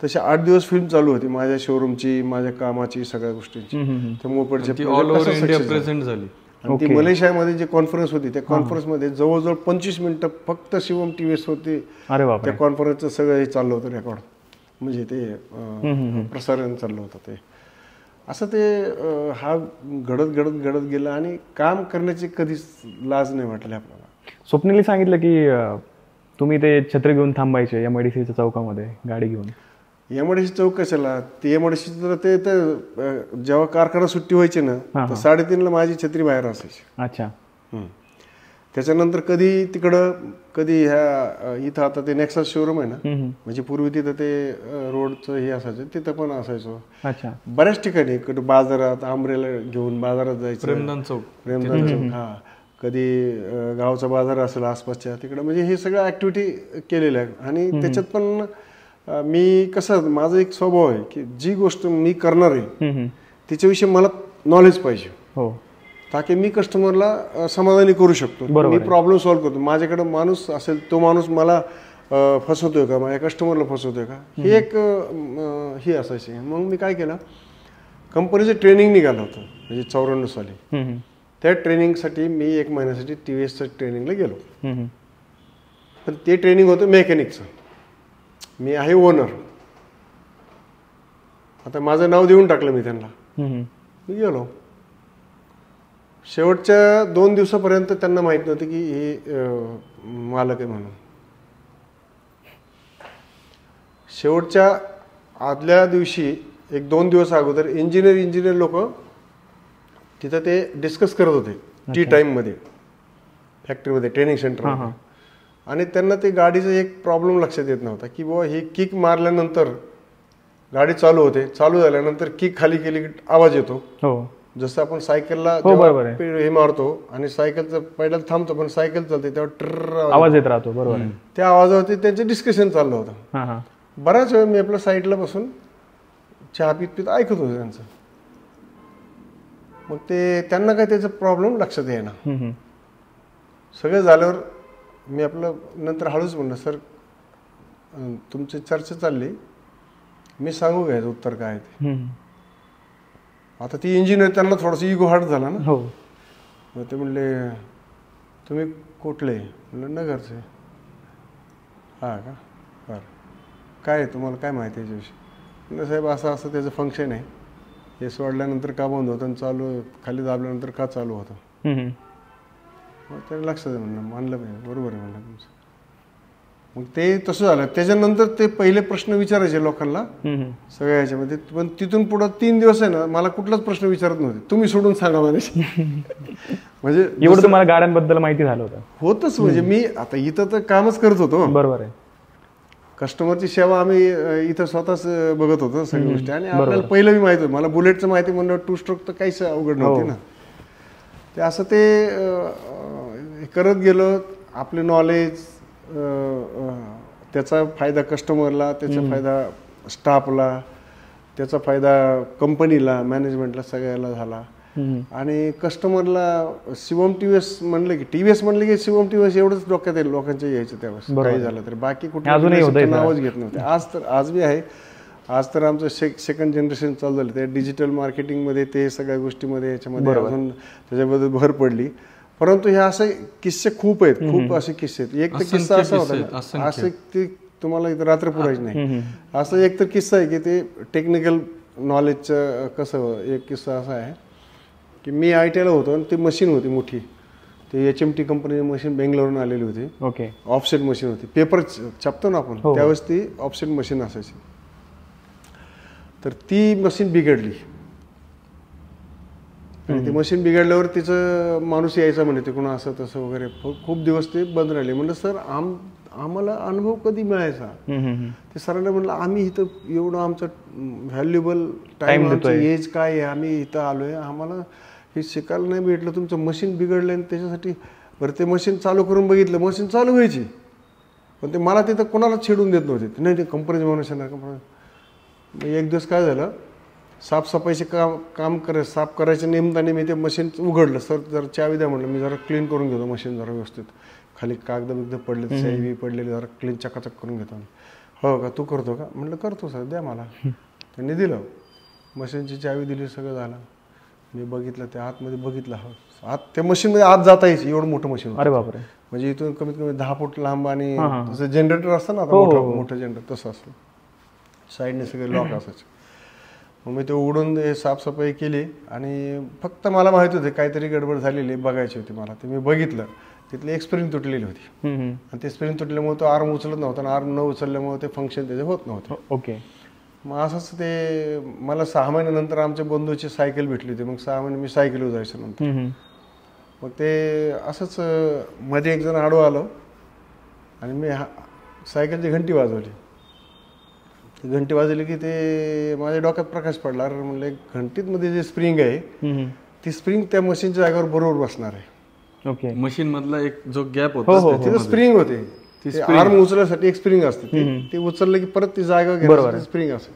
तशी 8 दिवस फिल्म चालू होती माझ्या शोरूमची, माझ्या कामाची, सगळ्या गोष्टींची. त्या मोपेडची ऑल ओव्हर इंडिया प्रेझेंट झाली. आणि ती मलेशियामध्ये जी कॉन्फरन्स होती, त्या कॉन्फरन्समध्ये जवळजवळ 25 मिनिटं फक्त शिवम TVS होती. त्या कॉन्फरन्सचं सगळं हे चाललं होतं रेकॉर्ड, म्हणजे ते प्रसारण चाललं होतं. ते असं ते हा घडत गेला आणि काम करण्याची कधीच लाज नाही वाटली आपल्याला. स्वप्नीलने सांगितलं की तुम्ही ते छत्री घेऊन थांबायचे MIDCच्या चौकामध्ये गाडी घेऊन. MIDC चौक कशाला, ते MIDC तर जेव्हा कारखाना सुट्टी व्हायची ना, तर 3:30ला माझी छत्री बाहेर असायची. अच्छा. त्याच्यानंतर कधी तिकडं, कधी ह्या इथं आता ते नेक्सस शोरूम आहे ना, म्हणजे पूर्वी तिथं ते रोडचं हे असायचं, तिथं पण असायचो. अच्छा. बऱ्याच ठिकाणी बाजारात आंब्रेला घेऊन बाजारात जायचं. प्रेमदान चौक. हा. कधी गावचा बाजार असेल आसपासच्या तिकडं, म्हणजे हे सगळं ऍक्टिव्हिटी केलेल्या आहे. आणि त्याच्यात पण मी कसं, माझा एक स्वभाव आहे की जी गोष्ट मी करणार आहे त्याच्याविषयी मला नॉलेज पाहिजे. ताकि मी कस्टमरला समाधानी करू शकतो. मी प्रॉब्लेम सॉल्व्ह करतो. माझ्याकडे माणूस असेल, तो माणूस मला फसवतोय का, माझ्या कस्टमरला फसवतोय का, हे एक ही असायची. मग मी काय केलं, कंपनीचं ट्रेनिंग निघालं होतं म्हणजे 94 साली. त्या ट्रेनिंगसाठी मी 1 महिन्यासाठी TVSच्या ट्रेनिंगला गेलो. पण ते ट्रेनिंग होतं मेकॅनिकचं. मी आहे ओनर. आता माझं नाव देऊन टाकलं मी त्यांना. मी गेलो. शेवटच्या 2 दिवसापर्यंत त्यांना माहित नव्हतं की हे मालक आहे म्हणून. शेवटच्या आदल्या दिवशी 1-2 दिवस अगोदर इंजिनियर लोक तिथं ते डिस्कस करत होते टी टाइम मध्ये, फॅक्टरीमध्ये, ट्रेनिंग सेंटर. आणि त्यांना ते गाडीचा एक प्रॉब्लेम लक्षात येत नव्हता की बाबा हे किक मारल्यानंतर गाडी चालू होते, चालू झाल्यानंतर किक खाली केली की आवाज येतो. जसं आपण सायकलला हे मारतो आणि सायकलचं पैडल थांबतो, पण सायकल चालते तेव्हा ट्र आवाज येत राहतो. बरोबर. त्या आवाजावरती त्यांचं डिस्कशन चाललं होतं. बऱ्याच वेळ मी आपल्या साईडला बसून चहा पीत ऐकत होतो त्यांचं. मग ते त्यांना काय त्याचा प्रॉब्लेम लक्षात येईना. सगळं झाल्यावर मी आपलं नंतर हळूच म्हणलं, सर तुमची चर्चा चालली, मी सांगू घ्यायचं उत्तर काय ते. आता ती इंजिनियर, त्यांना थोडंसं इगो हार्ट झाला ना. मग ते म्हणले, तुम्ही कुठले? म्हणलं नगरचे. हा का, बरं, काय तुम्हाला काय माहिती आहे याच्याविषयी? म्हणलं साहेब असं असं त्याचं फंक्शन आहे, हे सोडल्यानंतर का बंद होतं आणि चालू खाली दाबल्यानंतर का चालू होतं. मग त्याला लक्षात आहे म्हणलं, मानलं पाहिजे, बरोबर आहे म्हणलं तुमचं. मग ते तसं झालं. त्याच्यानंतर ते पहिले प्रश्न विचारायचे लोकांना सगळ्या ह्याच्यामध्ये, पण तिथून पुढे 3 दिवस आहे ना मला कुठलाच प्रश्न विचारत नव्हते, तुम्ही सोडून सांगा म्हणायचे. म्हणजे एवढं तुम्हाला गाड्यांबद्दल माहिती झालं होतं? होतच, म्हणजे मी आता इथं तर कामच करत होतो. बरोबर आहे. कस्टमरची सेवा आम्ही इथं स्वतःच बघत होतो सगळ्या गोष्टी, आणि आपल्याला पहिलं बी माहिती होतं, मला बुलेटचं माहिती म्हणलं 2 स्ट्रोक तर काहीच अवघड नव्हती ना. ते असं ते करत गेलो. आपले नॉलेज, त्याचा फायदा कस्टमरला, त्याचा फायदा स्टाफला, त्याचा फायदा कंपनीला, मॅनेजमेंटला, सगळ्याला झाला. आणि कस्टमरला शिवम टीव्हीएस म्हणलं की शिवम टीव्हीएस एवढंच डोक्यात येईल लोकांच्या यायचं त्यावेळेस, काही झालं तर बाकी कुठलं नावच घेत नव्हते. आज बी आहे. आज तर आमचं सेकंड जनरेशन चालू झालं. ते डिजिटल मार्केटिंगमध्ये, ते सगळ्या गोष्टीमध्ये याच्यामध्ये अजून त्याच्याबद्दल भर पडली. परंतु हे असे किस्से खूप आहेत, खूप असे किस्से आहेत. एक तर किस्सा असा होता, असं ते तुम्हाला इथं रात्र पुरायची नाही. असं एक तर किस्सा आहे की ते टेक्निकल नॉलेजचं कसं, एक किस्सा असा आहे की मी ITला होतो आणि ती मशीन होती मोठी, ते HMT कंपनीची मशीन बेंगलोरहून आलेली होती. ओके. ऑफसेट मशीन होती, पेपर छापतो ना आपण, त्यावेळेस ती ऑफसेट मशीन असायची. तर ती मशीन बिघडली, आणि ती मशीन बिघडल्यावर तिचं माणूस यायचा म्हणे तिकडून असं तसं वगैरे, खूप दिवस ते बंद राहिले. म्हणलं सर आम्हाला अनुभव कधी मिळायचा? ते सरांना म्हणलं आम्ही इथं एवढं आमचं व्हॅल्युएबल टाइम, एज काय आहे, आम्ही इथं आलोय, आम्हाला हे शिकायला नाही भेटलं, तुमचं मशीन बिघडलं आणि त्याच्यासाठी. बरं ते मशीन चालू करून बघितलं, मशीन चालू व्हायची, पण ते मला तिथं कोणाला छेडून देत नव्हते. नाही ते कंपनीचे माणूस येणार कंपनी. एक दिवस काय झालं, साफसफाईचे साफ करायच्या निमित्ताने मी ते मशीन उघडलं. सर जरा चावी द्या म्हणलं, मी जरा क्लीन करून घेतो मशीन, जरा व्यवस्थित खाली कागद बिगद पडले, सही पडलेली, जरा क्लीन चकाचक करून घेतो. हो का, तू करतो का? म्हटलं करतो सर, द्या मला. त्यांनी दिलं, मशीनची चावी दिली, सगळं झालं. मी बघितलं, त्या आतमध्ये बघितलं, आत त्या मशीनमध्ये आत जाता यायची, एवढं मोठं मशीन. अरे बापरे. म्हणजे इथून कमीत कमी 10 फूट लांब, आणि जसं जनरेटर असतं ना, मोठं जनरेटर तसं असतं, साईडने सगळे लॉक असायचे. मग मी ते उघडून साफसफाई केली, आणि फक्त मला माहिती होते काहीतरी गडबड झालेली बघायची होती मला. ते मी बघितलं, तिथली एक स्प्रिंग तुटलेली होती, आणि ते स्प्रिंग तुटल्यामुळे तो आर्म उचलत नव्हता, आणि आर्म न उचलल्यामुळे ते फंक्शन त्याचे होत नव्हतं. ओके. मग असंच ते मला 6 महिन्यानंतर आमच्या बंधूची सायकल भेटली होती. मग 6 महिने मी सायकलवर जायचं नंतर. मग ते असंच मध्ये एक जण आडवं आलो, आणि मी सायकलची घंटी वाजवली. घंटी वाजवली की ते माझ्या डोक्यात प्रकाश पडला. म्हणलं घंटीत मध्ये जे स्प्रिंग आहे, ती स्प्रिंग त्या मशीनच्या जागेवर बरोबर बसणार आहे. ओके. मशीन मधला एक जो गॅप होता तिथं स्प्रिंग होते, आर्म उचलण्यासाठी एक स्प्रिंग असते, ते उचललं की परत ती जागा घेण्यासाठी स्प्रिंग असते.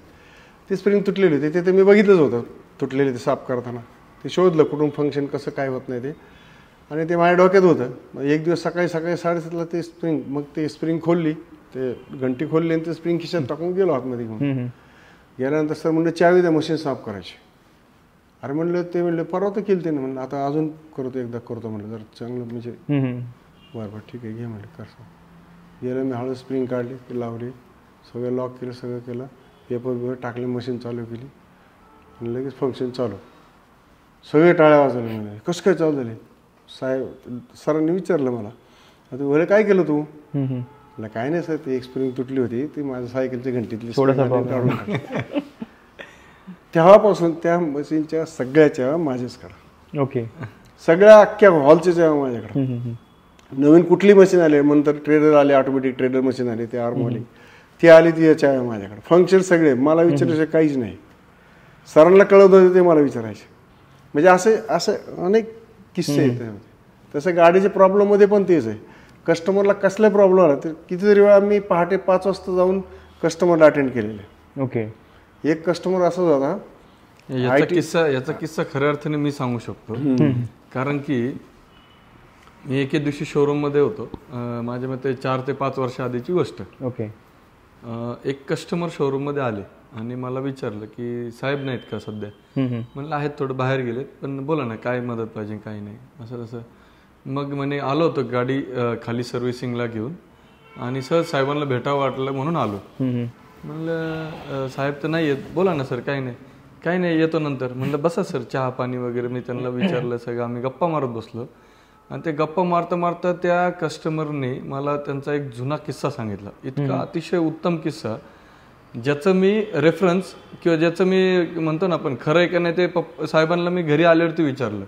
ती स्प्रिंग तुटलेली होती, ते मी बघितलंच होतं तुटलेली, ते साफ करताना. ते शोधलं कुठून फंक्शन कसं काय होत नाही ते, आणि ते माझ्या डोक्यात होतं. एक दिवस सकाळी 7:30ला ते स्प्रिंग, मग ते स्प्रिंग खोलली, ते घंटी खोलली, आणि ते स्प्रिंग खिशात टाकून गेलो आतमध्ये घेऊन. गेल्यानंतर सर म्हणलं चावी द्या, मशीन साफ करायची. अरे म्हणलं, ते म्हणलं परवा तर केली त्याने. म्हणलं आता अजून करतो, एकदा करतो म्हणलं, जर चांगलं म्हणजे. बरं ठीक आहे, घे म्हणलं कर. गेलं मी, हळू स्प्रिंग काढली, ती लावली, सगळं लॉक केलं, सगळं केलं, पेपर बिपर टाकले, मशीन चालू केली, आणि लगेच फंक्शन चालू. सगळे टाळ्या वाजवले. म्हणजे कसं काय चालू झाले? सरांनी विचारलं मला, आता वगैरे काय केलं तू? म्हटलं काय नाही सर, ती एक स्प्रिंग तुटली होती, ती माझ्या सायकलच्या घंटीतली काढून. तेव्हापासून त्या मशीनच्या सगळ्याच्या माझ्याच करा. ओके. सगळ्या अख्ख्या हॉलच्या जेव्हा माझ्याकडे. नवीन कुठली मशीन आली, नंतर ट्रेडर आले, ऑटोमॅटिक ट्रेडर मशीन आली, ते आर्मवाली ती आली, ती याच्या माझ्याकडे. फंक्शन सगळे मला विचारायचे काहीच नाही. सरांना कळत होते ते मला विचारायचे. म्हणजे असे अनेक किस्से आहेत. तसं गाडीच्या प्रॉब्लेममध्ये पण तेच आहे. कस्टमरला कसला प्रॉब्लेम आला तर कितीतरी वेळा मी पहाटे 5 वाजता जाऊन कस्टमरला अटेंड केलेले. ओके. एक कस्टमर असाच होता. याचा किस्सा खऱ्या अर्थाने मी सांगू शकतो, कारण की मी एके दिवशी शोरूम मध्ये होतो. माझ्या मते 4 ते 5 वर्ष आधीची गोष्ट. ओके. एक कस्टमर शोरूम मध्ये आले आणि मला विचारलं की साहेब नाहीत का सध्या? म्हणलं आहेत, थोडं बाहेर गेलेत, पण बोला ना काय मदत पाहिजे, काही नाही, असं तसं. मग म्हणे आलो होतो गाडी खाली सर्व्हिसिंगला घेऊन, आणि सहज साहेबांना भेटावं वाटलं म्हणून आलो. म्हणलं साहेब तर नाही येत, बोला ना सर, काही नाही येतो नंतर. म्हणलं बसा सर, चहा पाणी वगैरे. मी त्यांना विचारलं, सगळं आम्ही गप्पा मारत बसलो. आणि ते गप्पा मारता मारता त्या कस्टमरने मला त्यांचा एक जुना किस्सा सांगितला, इतका अतिशय उत्तम किस्सा, ज्याचं मी रेफरन्स किंवा ज्याचं मी म्हणतो ना आपण खरं आहे का नाही ते साहेबांना मी घरी आल्यावरती विचारलं.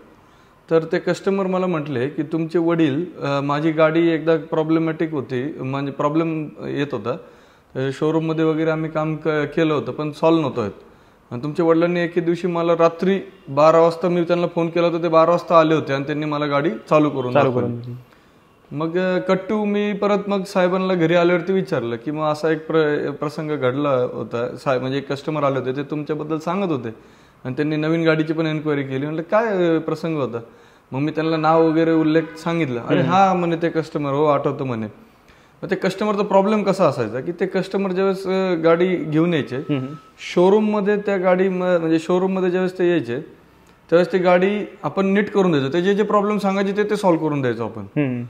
तर ते कस्टमर मला म्हटले की तुमचे वडील, माझी गाडी एकदा प्रॉब्लेमॅटिक होती, म्हणजे प्रॉब्लेम येत होता, शोरूममध्ये वगैरे आम्ही काम केलं होतं पण सॉल्व्ह नव्हतं होत. आणि तुमच्या वडिलांनी एके दिवशी मला रात्री 12 वाजता मी त्यांना फोन केला होता, ते 12 वाजता आले होते आणि त्यांनी मला गाडी चालू करून मग कट्टू मी परत मग साहेबांना घरी आल्यावरती विचारलं की मग असा एक प्रसंग घडला होता, साहेब म्हणजे एक कस्टमर आले होते, ते तुमच्याबद्दल सांगत होते आणि त्यांनी नवीन गाडीची पण एन्क्वायरी केली. म्हटलं काय प्रसंग होता? मग मी त्यांना नाव वगैरे उल्लेख सांगितलं. अरे हा म्हणे ते कस्टमर, हो आठवतं म्हणे. मग ते कस्टमरचा प्रॉब्लेम कसा असायचा की ते कस्टमर ज्यावेळेस गाडी घेऊन यायचे शोरूम मध्ये, त्या गाडी म्हणजे शोरूम मध्ये ज्यावेळेस ते यायचे त्यावेळेस ती गाडी आपण नीट करून द्यायचो, ते जे प्रॉब्लेम सांगायचे ते सॉल्व्ह करून द्यायचो आपण.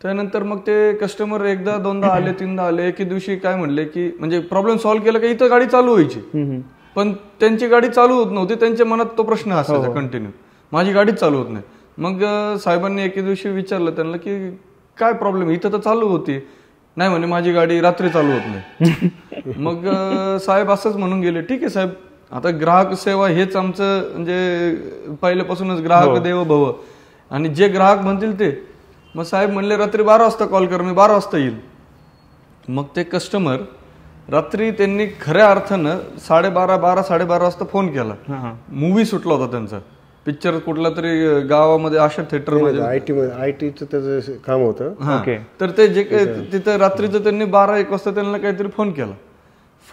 त्यानंतर मग ते कस्टमर एकदा दोनदा आले, तीनदा आले, एके दिवशी काय म्हणले की म्हणजे प्रॉब्लेम सॉल्व्ह केला की इथं गाडी चालू व्हायची, पण त्यांची गाडी चालू होत नव्हती. त्यांच्या मनात तो प्रश्न असायचा कंटिन्यू, माझी गाडीच चालू होत नाही. मग साहेबांनी एके दिवशी विचारलं त्यांना की काय प्रॉब्लेम, इथं तर चालू होती. नाही म्हणे माझी गाडी रात्री चालू होत नाही. मग साहेब असंच म्हणून गेले, ठीक आहे साहेब, आता ग्राहक सेवा हेच आमचं म्हणजे पहिल्यापासूनच ग्राहक देव भव, आणि जे ग्राहक म्हणतील ते. मग साहेब म्हणले रात्री 12 वाजता कॉल कर, मी 12 वाजता येईल. मग ते कस्टमर रात्री त्यांनी खऱ्या अर्थानं 12:30 वाजता फोन केला. मूवी सुटला होता त्यांचा पिक्चर, कुठला तरी गावामध्ये आशा थिएटरमध्ये, आयटीचं त्याचं काम होतं. तर ते जे तिथं रात्रीचं त्यांनी 12-1 वाजता त्यांना काहीतरी फोन केला.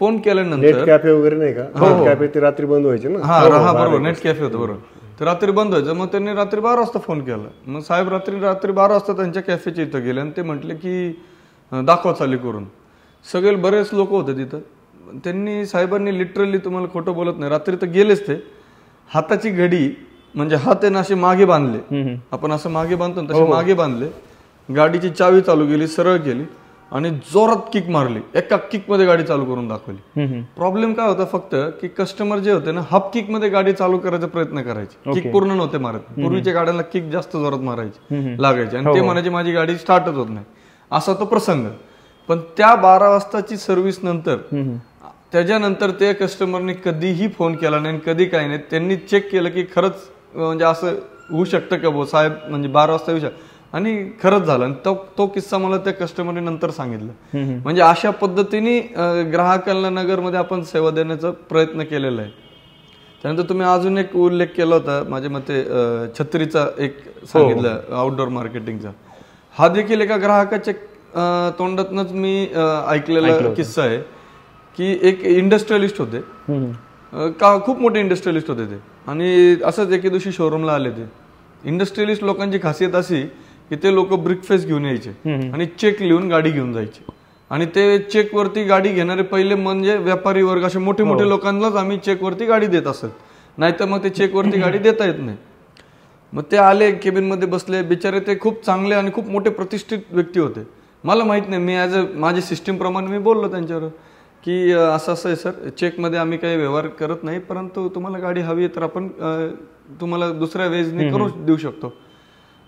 फोन केल्यानंतर कॅफे वगैरे नाही का, कॅफे ते रात्री बंद व्हायचे ना. हा बरोबर, नेट कॅफे होतं बरोबर, तर रात्री बंद व्हायचं. मग त्यांनी रात्री 12 वाजता फोन केला. मग साहेब रात्री 12 वाजता त्यांच्या कॅफेच्या इथं गेले आणि ते म्हटले की दाखवा चालू करून. सगळे बरेच लोक होते तिथं. त्यांनी साहेबांनी लिटरली, तुम्हाला खोटं बोलत नाही, रात्री तर गेलेच ते, हाताची घडी म्हणजे हात आहे ना असे मागे बांधले, आपण असं मागे बांधतो तसे मागे बांधले, गाडीची चावी चालू केली, सरळ केली आणि जोरात किक मारली, एका किक मध्ये गाडी चालू करून दाखवली. प्रॉब्लेम काय होता फक्त की कस्टमर जे होते ना हाफ किक मध्ये गाडी चालू करायचा प्रयत्न करायचे, किक पूर्ण नव्हते मारत. पूर्वीच्या गाड्यांना किक जास्त जोरात मारायची लागायची आणि ते म्हणायचे माझी गाडी स्टार्टच होत नाही, असा तो प्रसंग. पण त्या 12 वाजताची सर्व्हिस नंतर, त्याच्यानंतर ते कस्टमरने कधीही फोन केला नाही, कधी काही नाही. त्यांनी चेक केलं की खरंच म्हणजे असं होऊ शकतं का भाऊ साहेब, म्हणजे 12 वाजता विचार, आणि खरंच झालं. आणि तो किस्सा मला त्या कस्टमरने नंतर सांगितलं. म्हणजे अशा पद्धतीने ग्राहकांना नगरमध्ये आपण सेवा देण्याचा प्रयत्न केलेला आहे. त्यानंतर तुम्ही अजून एक उल्लेख केला होता माझ्या मते, छत्रीचा एक सांगितलं, आउटडोर मार्केटिंगचा. हा देखील एका ग्राहकाच्या तोंडातनच मी ऐकलेला किस्सा आहे की एक इंडस्ट्रियलिस्ट होते, खूप मोठे इंडस्ट्रियलिस्ट होते ते, आणि असंच एके दिवशी शोरूमला आले. ते इंडस्ट्रियलिस्ट लोकांची खासियत अशी की ते लोक ब्रिकफेस घेऊन यायचे आणि चेक लिहून गाडी घेऊन जायचे, आणि ते चेक वरती गाडी घेणारे पहिले म्हणजे व्यापारी वर्ग, असे मोठे मोठे लोकांनाच आम्ही चेक वरती गाडी देत असत, नाहीतर मग ते चेक वरती गाडी देता येत नाही. मग ते आले, केबिन मध्ये बसले, बिचारे ते खूप चांगले आणि खूप मोठे प्रतिष्ठित व्यक्ती होते. मला माहित नाही, मी ॲज अ माझी सिस्टीम प्रमाणे मी बोललो त्यांच्यावर की असं असं आहे सर, चेकमध्ये आम्ही काही व्यवहार करत नाही, परंतु तुम्हाला गाडी हवी आहे तर आपण तुम्हाला दुसऱ्या वेजने करू देऊ शकतो.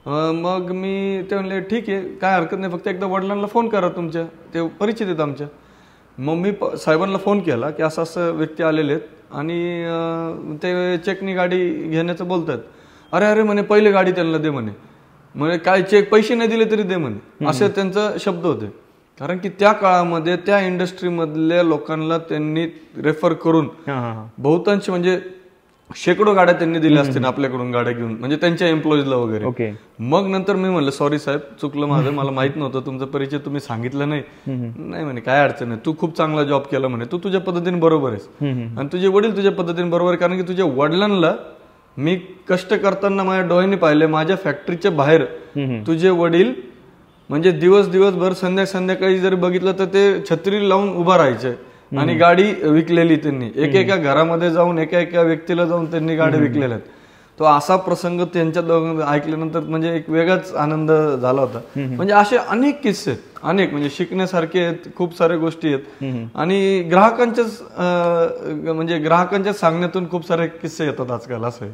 मग मी ते म्हणले ठीक आहे, काय हरकत नाही, फक्त एकदा वडिलांना फोन करा तुमच्या, ते परिचित आहेत आमच्या. मग मी साहेबांना फोन केला की असं असं व्यक्ती आलेले आहेत आणि ते चेकनी गाडी घेण्याचं बोलतात. अरे अरे म्हणे पहिले गाडी त्यांना दे म्हणे काय चेक पैसे नाही दिले तरी दे म्हणे, असे त्यांचे शब्द होते. कारण की त्या काळामध्ये त्या इंडस्ट्रीमधल्या लोकांना त्यांनी रेफर करून बहुतांश म्हणजे शेकडो गाड्या त्यांनी दिल्या असतील आपल्याकडून गाड्या घेऊन, म्हणजे त्यांच्या एम्प्लॉईजला वगैरे. मग नंतर मी म्हणलं सॉरी साहेब, चुकलं माझं, मला माहित नव्हतं, तुमचा परिचय तुम्ही सांगितलं नाही. नाही म्हणे काय अडचण नाही, तू खूप चांगला जॉब केला म्हणे, तू तुझ्या पद्धतीने बरोबर आहेस आणि तुझे वडील तुझ्या पद्धतीने बरोबर आहे. कारण की तुझ्या वडिलांना मी कष्ट करताना माझ्या डोळ्यांनी पाहिले, माझ्या फॅक्टरीच्या बाहेर तुझे वडील म्हणजे दिवसभर संध्याकाळी जर बघितलं तर ते छत्री लावून उभा राहायचे आणि गाडी विकलेली त्यांनी, एकेका घरामध्ये जाऊन एका व्यक्तीला जाऊन त्यांनी गाड्या विकलेल्या आहेत. तो असा प्रसंग त्यांच्या ऐकल्यानंतर म्हणजे एक वेगळाच आनंद झाला होता. म्हणजे असे अनेक किस्से आहेत, अनेक म्हणजे शिकण्यासारखे आहेत, खूप साऱ्या गोष्टी आहेत आणि ग्राहकांच्या सांगण्यातून खूप सारे किस्से येतात आजकाल. असं आहे.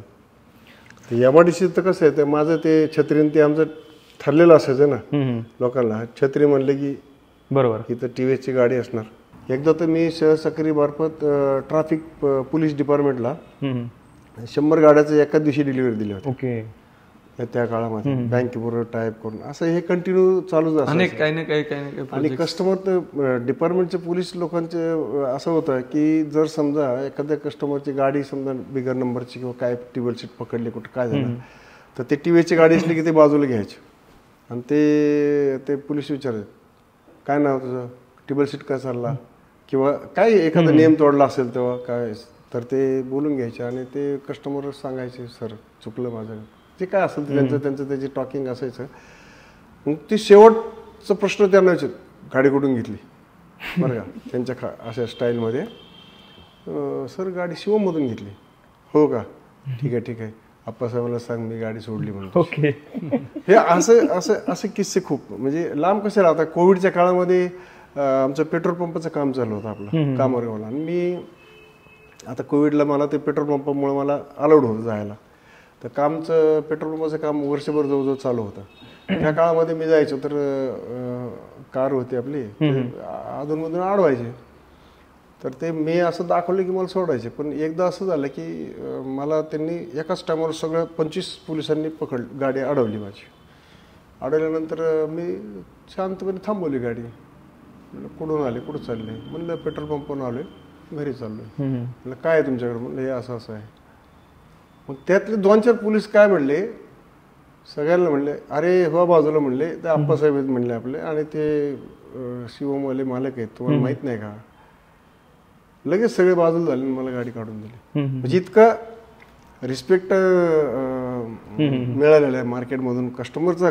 एमआयडीसी तर कसं आहे, तर माझं ते छत्रीन ते आमचं ठरलेलं असायचं ना लोकांना. छत्री म्हणले की बरोबर इथं टीव्हीची गाडी असणार. एकदा तर मी सहसकारी मार्फत ट्रॅफिक पोलीस डिपार्टमेंटला 100 गाड्याचं एकाच दिवशी डिलिव्हरी दिली होती. ओके. त्या काळामध्ये बँकेबरोबर टाईप करून असं हे कंटिन्यू चालूच असतं. काही ना काही आणि कस्टमर तर डिपार्टमेंटचे पोलीस लोकांचे असं होतं की जर समजा एखाद्या कस्टमरची गाडी समजा बिगर नंबरची किंवा काय टेबल सीट पकडली कुठं काय झालं तर ते टीव्हीची गाडी असली की ते बाजूला घ्यायचे आणि ते पोलीस विचारायचे काय नाव तुझं, टेबल सीट काय चालला किंवा काय एखादा नियम तोडला असेल तेव्हा काय, तर ते बोलून घ्यायचे आणि ते कस्टमर सांगायचे सर चुकलं माझं, ते काय असेल त्यांचं त्याची टॉकिंग असायचं. मग ती शेवटचा प्रश्न त्यांना गाडी कुठून घेतली बरं का, त्यांच्या अशा स्टाईलमध्ये, सर गाडी शिवममधून घेतली. हो का, ठीक आहे आप्पासाहेबांना सांग मी गाडी सोडली म्हणून. ओके. हे असे किस्से खूप म्हणजे लांब कसे राहतात. कोविडच्या काळामध्ये आमचं पेट्रोल पंपाचं काम चालू होतं आपलं कामगारवाला, आणि मी आता कोविडला मला ते पेट्रोल पंपामुळे मला अलाउड होतं जायला, तर पेट्रोल पंपाचं काम वर्षभर जवळजवळ चालू होतं. त्या काळामध्ये मी जायचो तर कार होती आपली, अधूनमधून अडवायचे, तर ते मी असं दाखवलं की मला सोडायचे. पण एकदा असं झालं की मला त्यांनी एकाच टायमावर सगळं 25 पोलिसांनी गाडी अडवली माझी. अडवल्यानंतर मी शांतपणे थांबवली गाडी. कुठून आले, कुठं चालले, म्हणलं पेट्रोल पंपावरून आलोय, घरी चाललोय. म्हणलं काय आहे तुमच्याकडे, म्हणलं हे असं आहे. मग त्यातले 2-4 पोलीस काय म्हणले, सगळ्यांना म्हणले अरे हो बाजूला, म्हणले ते आप्पासाहेब आहेत म्हणले आपले, आणि ते शिवमवाले मालक आहेत, तुम्हाला माहित नाही का. लगेच सगळे बाजूला झाले, मला गाडी काढून दिली. म्हणजे इतका रिस्पेक्ट मिळालेला आहे मार्केटमधून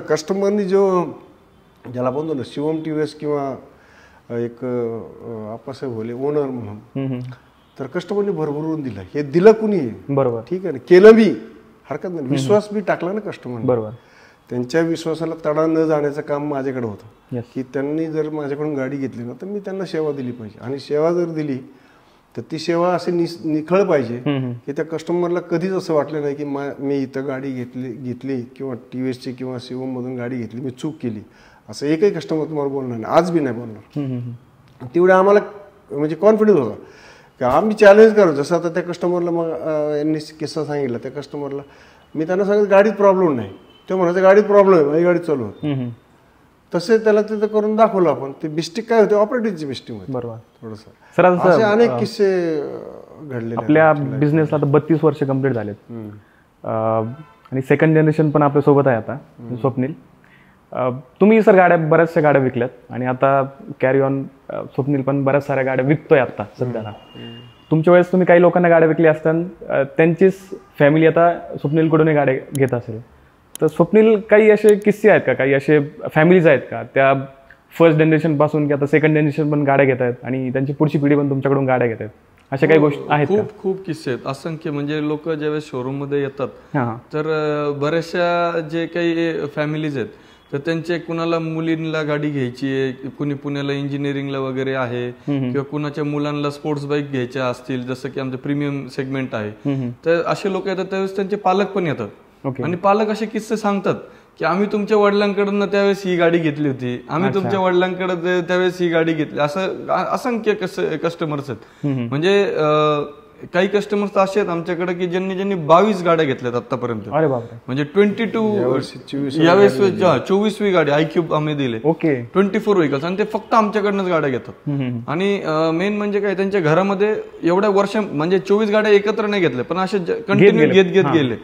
कस्टमरनी जो ज्याला म्हणतो ना शिवम टीव्हीएस किंवा एक आप्पासाहेब होले ओनर म्हणून, तर कस्टमरने भरभरून दिला. हे दिलं कुणी, बरोबर, ठीक आहे ना, केलं मी, हरकत नाही, विश्वास मी टाकला ना कस्टमर, बरोबर. त्यांच्या विश्वासाला तडा न जाण्याचं काम माझ्याकडे होतं की त्यांनी जर माझ्याकडून गाडी घेतली ना तर मी त्यांना सेवा दिली पाहिजे. आणि सेवा जर दिली तर ती सेवा अशी निखळ पाहिजे की त्या कस्टमरला कधीच असं वाटलं नाही की मी इथं गाडी घेतली किंवा टीव्हीएसची किंवा शिवममधून गाडी घेतली, मी चूक केली, असं एकही कस्टमर तुम्हाला बोलणार नाही, आज बी नाही बोलणार. तेवढे आम्हाला म्हणजे कॉन्फिडन्स होता की आम्ही चॅलेंज करू. जसं आता त्या कस्टमरला मग यांनी किस्सा सांगितला, त्या कस्टमरला मी त्यांना सांगितलं गाडीत प्रॉब्लेम नाही, ते म्हणायचं गाडीत प्रॉब्लेम आहे, माझी गाडी चालू होती. तसे त्याला तिथं करून दाखवलं आपण. ते मिस्टेक काय होते, ऑपरेटिंगची मिस्टेक होती. बरोबर. थोडंसं असे अनेक किस्से घडले आपल्या बिझनेसला आता 32 वर्ष कंप्लीट झालेत आणि सेकंड जनरेशन पण आपल्या सोबत आहे आता, स्वप्नील. तुम्ही सर बऱ्याचशा गाड्या विकल्यात आणि आता कॅरी ऑन स्वप्नील पण बऱ्याच साऱ्या गाड्या विकतोय आता सध्याला. तुमच्या वेळेस तुम्ही काही लोकांना गाड्या विकल्या असताना त्यांचीच फॅमिली आता स्वप्नीलकडून गाड्या घेत असेल, तर स्वप्नील काही असे किस्से आहेत का, काही असे फॅमिलीज आहेत का त्या फर्स्ट जनरेशन पासून की आता सेकंड जनरेशन पण गाड्या घेत आहेत आणि त्यांची पुढची पिढी पण तुमच्याकडून गाड्या घेत आहेत, अशा काही गोष्टी आहेत का? खूप किस्से आहेत, असंख्य. म्हणजे लोक ज्यावेळेस शोरूम मध्ये येतात तर बऱ्याचशा जे काही फॅमिलीज आहेत तर त्यांचे कुणाला मुलींना गाडी घ्यायची आहे, कुणी पुण्याला इंजिनिअरिंगला वगैरे आहे, किंवा कुणाच्या मुलांना स्पोर्ट्स बाईक घ्यायच्या असतील, जसं की आमचं प्रीमियम सेगमेंट आहे, तर असे लोक येतात. त्यावेळेस त्यांचे पालक पण येतात आणि पालक असे किस्से सांगतात की आम्ही तुमच्या वडिलांकडून त्यावेळेस ही गाडी घेतली होती, आम्ही तुमच्या वडिलांकडे त्यावेळेस ही गाडी घेतली, असं असंख्य कस्टमर्स आहेत. म्हणजे काही कस्टमर्स असे आहेत आमच्याकडे की ज्यांनी 22 गाड्या घेतल्यात आतापर्यंत. म्हणजे 22 यावेळेस 24वी गाडी iQube आम्ही दिले, 24 व्हेकल्स, आणि ते फक्त आमच्याकडनंच गाड्या घेतात. आणि मेन म्हणजे काय, त्यांच्या घरामध्ये एवढ्या वर्ष म्हणजे 24 गाड्या एकत्र नाही घेतल्या, पण असे कंटिन्यू घेत गेले.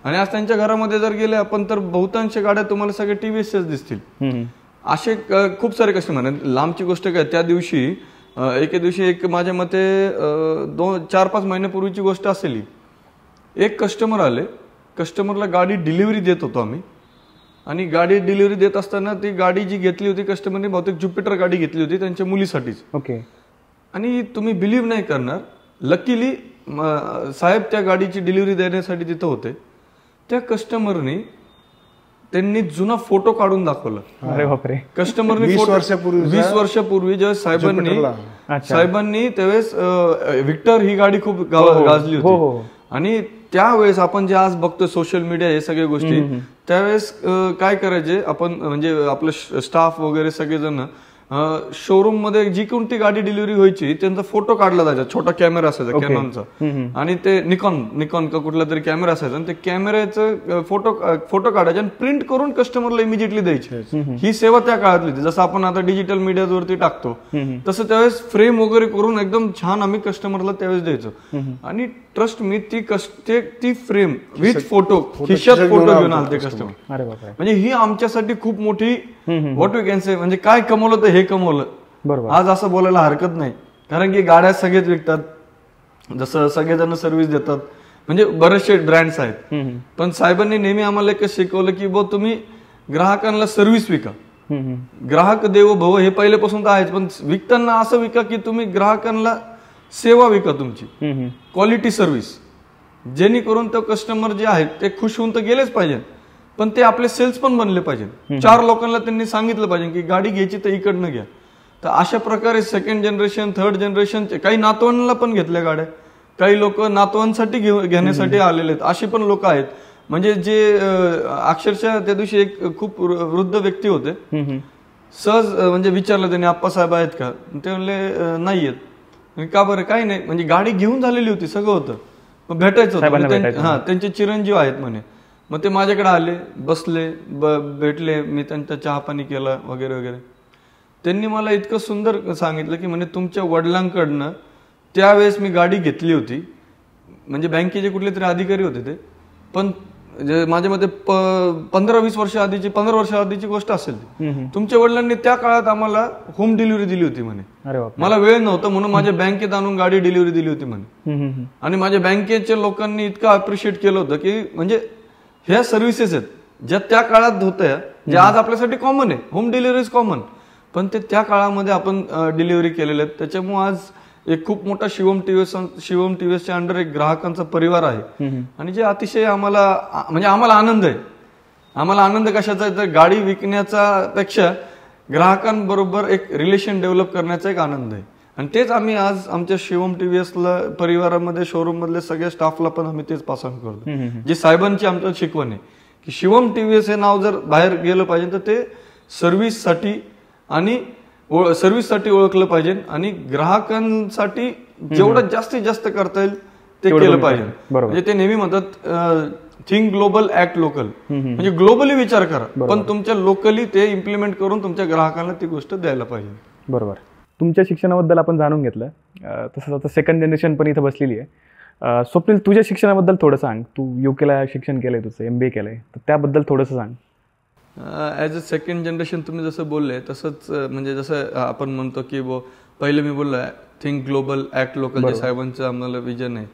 आणि आज त्यांच्या घरामध्ये जर गेले आपण तर बहुतांश गाड्या तुम्हाला सगळे टीव्हीएसच्याच दिसतील. असे खूप सारे कस्टमर आहेत. लांबची गोष्ट काय, त्या दिवशी एके दिवशी एक माझ्या मते 4-5 महिन्यापूर्वीची गोष्ट असेल, एक कस्टमर आले, कस्टमरला गाडी डिलिव्हरी देत होतो आम्ही, आणि गाडी डिलिव्हरी देत असताना ती गाडी जी घेतली होती कस्टमरने बहुतेक ज्युपिटर गाडी घेतली होती त्यांच्या मुलीसाठीच. आणि तुम्ही बिलीव्ह नाही करणार, लकीली साहेब त्या गाडीची डिलिव्हरी देण्यासाठी तिथं होते. त्या कस्टमरने त्यांनी जुना फोटो काढून दाखवला. अरे बापरे. कस्टमरने 20 वर्षापूर्वी जेव्हा साहेबांनी त्यावेळेस विक्टर ही गाडी खूप गाजली होती, आणि त्यावेळेस आपण जे आज बघतो सोशल मीडिया हे सगळ्या गोष्टी, त्यावेळेस काय करायचे आपण, म्हणजे आपलं स्टाफ वगैरे सगळेजण शोरूम मध्ये जी कोणती गाडी डिलिव्हरी व्हायची त्यांचा फोटो काढला जायचा, छोटा कॅमेरा असायचा कॅनॉनचा, आणि ते निकॉन का कुठला तरी कॅमेरा असायचा, आणि ते कॅमेऱ्याचं फोटो काढायचे आणि प्रिंट करून कस्टमरला इमिजिएटली द्यायची. ही सेवा त्या काळातली होती. जसं आपण आता डिजिटल मीडियावरती टाकतो तसं त्यावेळेस फ्रेम वगैरे करून एकदम छान आम्ही कस्टमरला त्यावेळेस द्यायचो. आणि ट्रस्ट मी ती फ्रेम विथ फोटो खिशात फोटो घेऊन आलते कस्टमर. म्हणजे ही आमच्यासाठी खूप मोठी व्हॉट वी कॅन से, म्हणजे काय कमवलं तर हे कमवलं. बरोबर, आज असं बोलायला हरकत नाही, कारण की गाड्या सगळेच विकतात, जसं सगळेजण सर्व्हिस देतात, म्हणजे बरेचसे ब्रँड्स आहेत. पण साहेबांनी नेहमी आम्हाला एकच शिकवलं की तुम्ही ग्राहकांना सर्व्हिस विका. ग्राहक देवो भव हे पहिल्यापासून तर आहेच, पण विकताना असं विका की तुम्ही ग्राहकांना सेवा विका, तुमची क्वालिटी सर्व्हिस, जेणेकरून तो कस्टमर जे आहेत ते खुश होऊन तर गेलेच पाहिजे, पण ते आपले सेल्स पण बनले पाहिजे. 4 लोकांना त्यांनी सांगितलं पाहिजे की गाडी घ्यायची तर इकडनं घ्या. तर अशा प्रकारे सेकंड जनरेशन, थर्ड जनरेशनचे, काही नातवांना पण घेतल्या गाड्या, काही लोक नातवांसाठी घेण्यासाठी आलेले आहेत, अशी पण लोक आहेत. म्हणजे जे अक्षरशः त्या दिवशी एक खूप वृद्ध व्यक्ती होते, सहज म्हणजे विचारलं त्यांनी, आप्पासाहेब आहेत का? ते म्हणले नाही आहेत. का बरं? काही नाही, म्हणजे गाडी घेऊन झालेली होती, सगळं होतं, मग भेटायचं होतं. हा, त्यांचे चिरंजीव आहेत म्हणे. मग ते माझ्याकडे आले, बसले, भेटले, मी त्यांचा चहा पाणी केला वगैरे वगैरे. त्यांनी मला इतकं सुंदर सांगितलं की म्हणे तुमच्या वडिलांकडनं त्यावेळेस मी गाडी घेतली होती, म्हणजे बँकेचे कुठले तरी अधिकारी होते ते, पण माझ्या मते 15-20 वर्ष आधीची, 15 वर्ष आधीची गोष्ट असेल ती. तुमच्या वडिलांनी त्या काळात आम्हाला होम डिलिव्हरी दिली होती म्हणे. मला वेळ नव्हता म्हणून माझ्या बँकेत आणून गाडी डिलिव्हरी दिली होती म्हणे. आणि माझ्या बँकेच्या लोकांनी इतकं अप्रिशिएट केलं होतं की म्हणजे ह्या सर्व्हिसेस आहेत ज्या त्या काळात होत्या, ज्या आज आपल्यासाठी कॉमन आहे. होम डिलिव्हरी इज कॉमन, पण ते त्या काळामध्ये आपण डिलिव्हरी केलेले आहेत. त्याच्यामुळे आज एक खूप मोठा शिवम टीव्हीएसच्या अंडर एक ग्राहकांचा परिवार आहे. आणि जे अतिशय आम्हाला आनंद आहे. आम्हाला आनंद कशाचा आहे तर गाडी विकण्याचा पेक्षा ग्राहकांबरोबर एक रिलेशन डेव्हलप करण्याचा एक आनंद आहे. आणि तेच आम्ही आज आमच्या शिवम टीव्हीएसला परिवारामध्ये, शोरूम मधले सगळ्या स्टाफला पण आम्ही तेच पास ऑन करतो. जे साहेबांची आमचं शिकवण आहे की शिवम टीव्हीएस हे नाव जर बाहेर गेलं पाहिजे तर ते सर्व्हिससाठी ओळखलं पाहिजे, आणि ग्राहकांसाठी जेवढं जास्तीत जास्त करता येईल ते केलं पाहिजे. म्हणजे ते नेहमी म्हणतात थिंक ग्लोबल ऍक्ट लोकल, म्हणजे ग्लोबली विचार करा पण तुमच्या लोकली ते इम्प्लिमेंट करून तुमच्या ग्राहकांना ती गोष्ट द्यायला पाहिजे. बरोबर. तुमच्या शिक्षणाबद्दल आपण जाणून घेतलं, तसंच आता सेकंड जनरेशन पण इथं बसलेली आहे. स्वप्नील, तुझ्या शिक्षणाबद्दल थोडं सांग. तू युकेला शिक्षण केलंय, तुझं MBA केलंय, तर त्याबद्दल थोडंसं सांग. ॲज अ सेकंड जनरेशन तुम्ही जसं बोलले तसंच, म्हणजे जसं आपण म्हणतो की पहिले मी बोललो थिंक ग्लोबल ऍक्ट लोकल, जे साहेबांचं आम्हाला विजन आहे,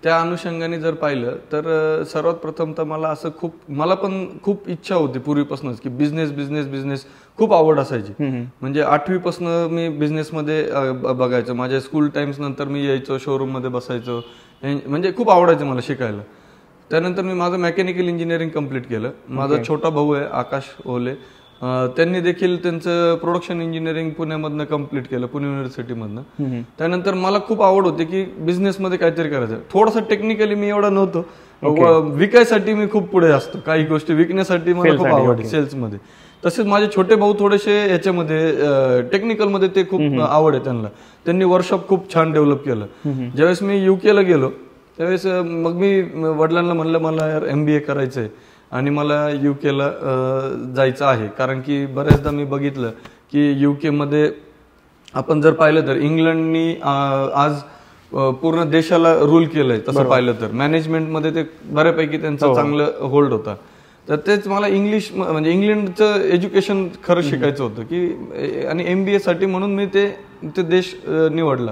त्या अनुषंगाने जर पाहिलं तर सर्वात प्रथम तर मला पण खूप इच्छा होती पूर्वीपासूनच की बिझनेस खूप आवड असायची. म्हणजे 8वी पासून मी बिझनेसमध्ये बघायचो. माझ्या स्कूल टाइम्स नंतर मी यायचो, शोरूम मध्ये बसायचो, म्हणजे खूप आवडायचं मला शिकायला. त्यानंतर मी माझं मेकॅनिकल इंजिनिअरिंग कम्प्लीट केलं. माझा छोटा भाऊ आहे आकाश ओले, त्यांनी देखील त्यांचं प्रोडक्शन इंजिनिअरिंग पुण्यामधनं कम्प्लीट केलं, पुणे युनिव्हर्सिटीमधनं. त्यानंतर मला खूप आवड होती की बिझनेसमध्ये काहीतरी करायचं. थोडंसं टेक्निकली मी एवढा नव्हतो, विकायसाठी मी खूप पुढे असतो, काही गोष्टी विकण्यासाठी मला खूप आवड सेल्समध्ये. तसेच माझे छोटे भाऊ थोडेसे याच्यामध्ये टेक्निकलमध्ये ते खूप आवड आहे त्यांना, त्यांनी वर्कशॉप खूप छान डेव्हलप केलं. ज्यावेळेस मी युकेला गेलो त्यावेळेस मग मी वडिलांना म्हणलं मला यार MBA करायचंय आणि मला युकेला जायचं आहे, कारण की बऱ्याचदा मी बघितलं की युकेमध्ये आपण जर पाहिलं तर इंग्लंडनी आज पूर्ण देशाला रूल केलंय. तसं पाहिलं तर मॅनेजमेंटमध्ये ते बऱ्यापैकी त्यांचा चांगलं होल्ड होता. तर तेच मला म्हणजे इंग्लंडचं एज्युकेशन खरं शिकायचं होतं की, आणि MBA साठी म्हणून मी ते देश निवडला.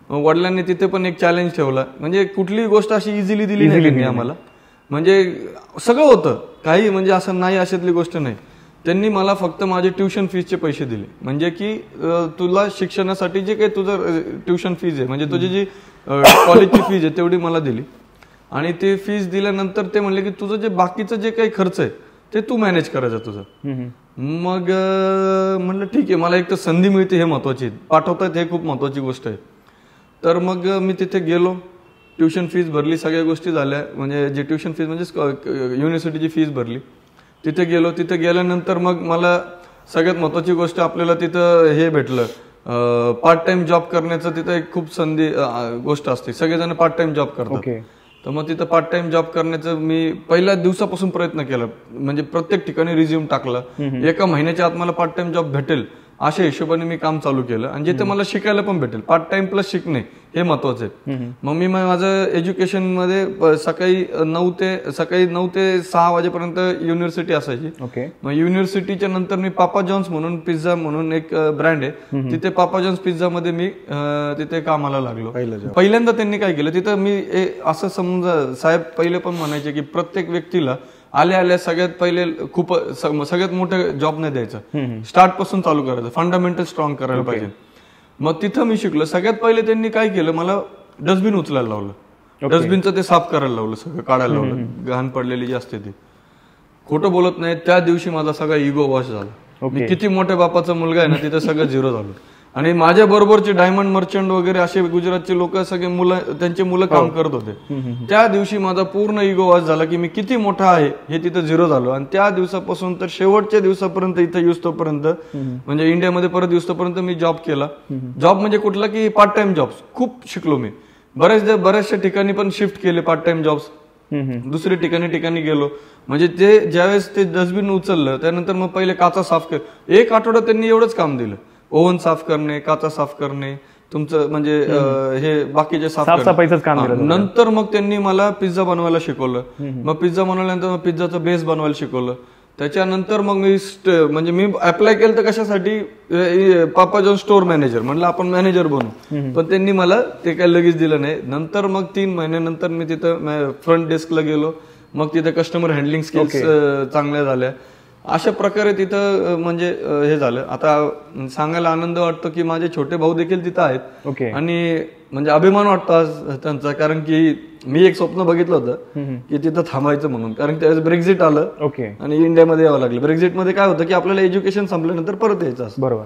वडिलांनी तिथे पण एक चॅलेंज ठेवला, म्हणजे कुठलीही गोष्ट अशी इझिली दिली नाही आम्हाला, म्हणजे सगळं होतं काही, म्हणजे असं नाही अशातली गोष्ट नाही. त्यांनी मला फक्त माझे ट्युशन फीजचे पैसे दिले, म्हणजे की तुला शिक्षणासाठी जे काही तुझं ट्युशन फीज आहे, म्हणजे तुझी जी कॉलेजची फीज आहे तेवढी मला दिली. आणि ते फीज दिल्यानंतर ते म्हणले की तुझं जे बाकीचं जे काही खर्च आहे ते तू मॅनेज करायचं तुझं. मग म्हणलं ठीक आहे, मला एक तर संधी मिळते हे महत्वाची, पाठवतात हे खूप महत्वाची गोष्ट आहे. तर मग मी तिथे गेलो, ट्युशन फीज भरली, सगळ्या गोष्टी झाल्या. म्हणजे जे ट्युशन फीज म्हणजे युनिव्हर्सिटीची फीज भरली. तिथे गेलो. तिथे गेल्यानंतर मग मला सगळ्यात महत्वाची गोष्ट आपल्याला तिथं हे भेटलं, पार्ट टाइम जॉब करण्याचं. तिथं एक खूप संधी गोष्ट असते, सगळेजण पार्ट टाइम जॉब करतात. तर मग तिथं पार्ट टाइम जॉब करण्याचं मी पहिल्या दिवसापासून प्रयत्न केला. म्हणजे प्रत्येक ठिकाणी रिझ्यूम टाकला. एका महिन्याच्या आत मला पार्ट टाइम जॉब भेटेल अशा हिशोबाने मी काम चालू केलं. आणि जिथे मला शिकायला पण भेटेल, पार्ट टाइम प्लस शिकणे हे महत्वाचं आहे. मग मी माझं एज्युकेशन मध्ये सकाळी 9 ते 6 वाजेपर्यंत युनिव्हर्सिटी असायची. मग युनिव्हर्सिटीच्या नंतर मी पापा जॉन्स म्हणून पिझ्झा म्हणून एक ब्रँड आहे, तिथे पापा जॉन्स पिझ्झा मध्ये मी तिथे कामाला लागलो. पहिल्यांदा त्यांनी काय केलं, तिथं मी असं समजा साहेब पहिले पण म्हणायचे की प्रत्येक व्यक्तीला आल्या सगळ्यात पहिले सगळ्यात मोठं जॉब नाही द्यायचं, स्टार्ट पासून चालू करायचं, फंडामेंटल स्ट्रॉंग करायला पाहिजे. मग तिथं मी शिकलो. सगळ्यात पहिले त्यांनी काय केलं, मला डस्टबिन उचलायला लावलं. डस्टबिनचं ते साफ करायला लावलं, सगळं काढायला लावलं, घाण पडलेली जी असते ती. खोटं बोलत नाही, त्या दिवशी माझा सगळा इगो वॉश झाला. मी किती मोठ्या बापाचा मुलगा आहे ना, तिथे सगळं झिरो झालं. आणि माझ्या बरोबरचे डायमंड मर्चंट वगैरे असे गुजरातचे लोक सगळे त्यांचे मुलं काम करत होते. त्या दिवशी माझा पूर्ण इगो वॉश झाला की मी किती मोठा आहे हे तिथं झिरो झालो. आणि त्या दिवसापासून तर शेवटच्या दिवसापर्यंत इथं युस्तोपर्यंत म्हणजे इंडियामध्ये परत युस्तोपर्यंत मी जॉब केला. जॉब म्हणजे कुठला की पार्ट टाइम जॉब खूप शिकलो मी. बऱ्याचशा ठिकाणी पण शिफ्ट केले पार्ट टाइम जॉब्स. दुसऱ्या ठिकाणी गेलो. म्हणजे ते ज्यावेळेस ते डस्टबिन उचललं त्यानंतर मग पहिले काचा साफ केलं. 1 आठवडा त्यांनी एवढंच काम दिलं, ओव्हन साफ करणे, काचा साफ करणे, तुमचं म्हणजे हे बाकीचे साफसफाईचंच काम दिलं. नंतर मग त्यांनी मला पिझ्झा बनवायला शिकवलं. मग पिझ्झा बनवल्यानंतर पिझ्झाचा बेस बनवायला शिकवलं. त्याच्यानंतर मग मी अप्लाय केलं तर कशासाठी, पापा जॉन स्टोअर मॅनेजर म्हणलं आपण मॅनेजर बनू. पण त्यांनी मला ते काही लगेच दिलं नाही. नंतर मग 3 महिन्यानंतर मी तिथं फ्रंट डेस्कला गेलो. मग तिथे कस्टमर हँडलिंग स्किल्स चांगल्या झाल्या. अशा प्रकारे तिथं म्हणजे हे झालं. आता सांगायला आनंद वाटतो की माझे छोटे भाऊ देखील तिथं आहेत. आणि म्हणजे अभिमान वाटतो आज त्यांचा, कारण की मी एक स्वप्न बघितलं होतं की तिथं थांबायचं म्हणून. कारण त्यावेळेस ब्रेक्झिट आलं आणि इंडियामध्ये यावं लागलं. ब्रेक्झिटमध्ये काय होतं की आपल्याला एज्युकेशन संपल्यानंतर परत यायचं असतं. बरोबर.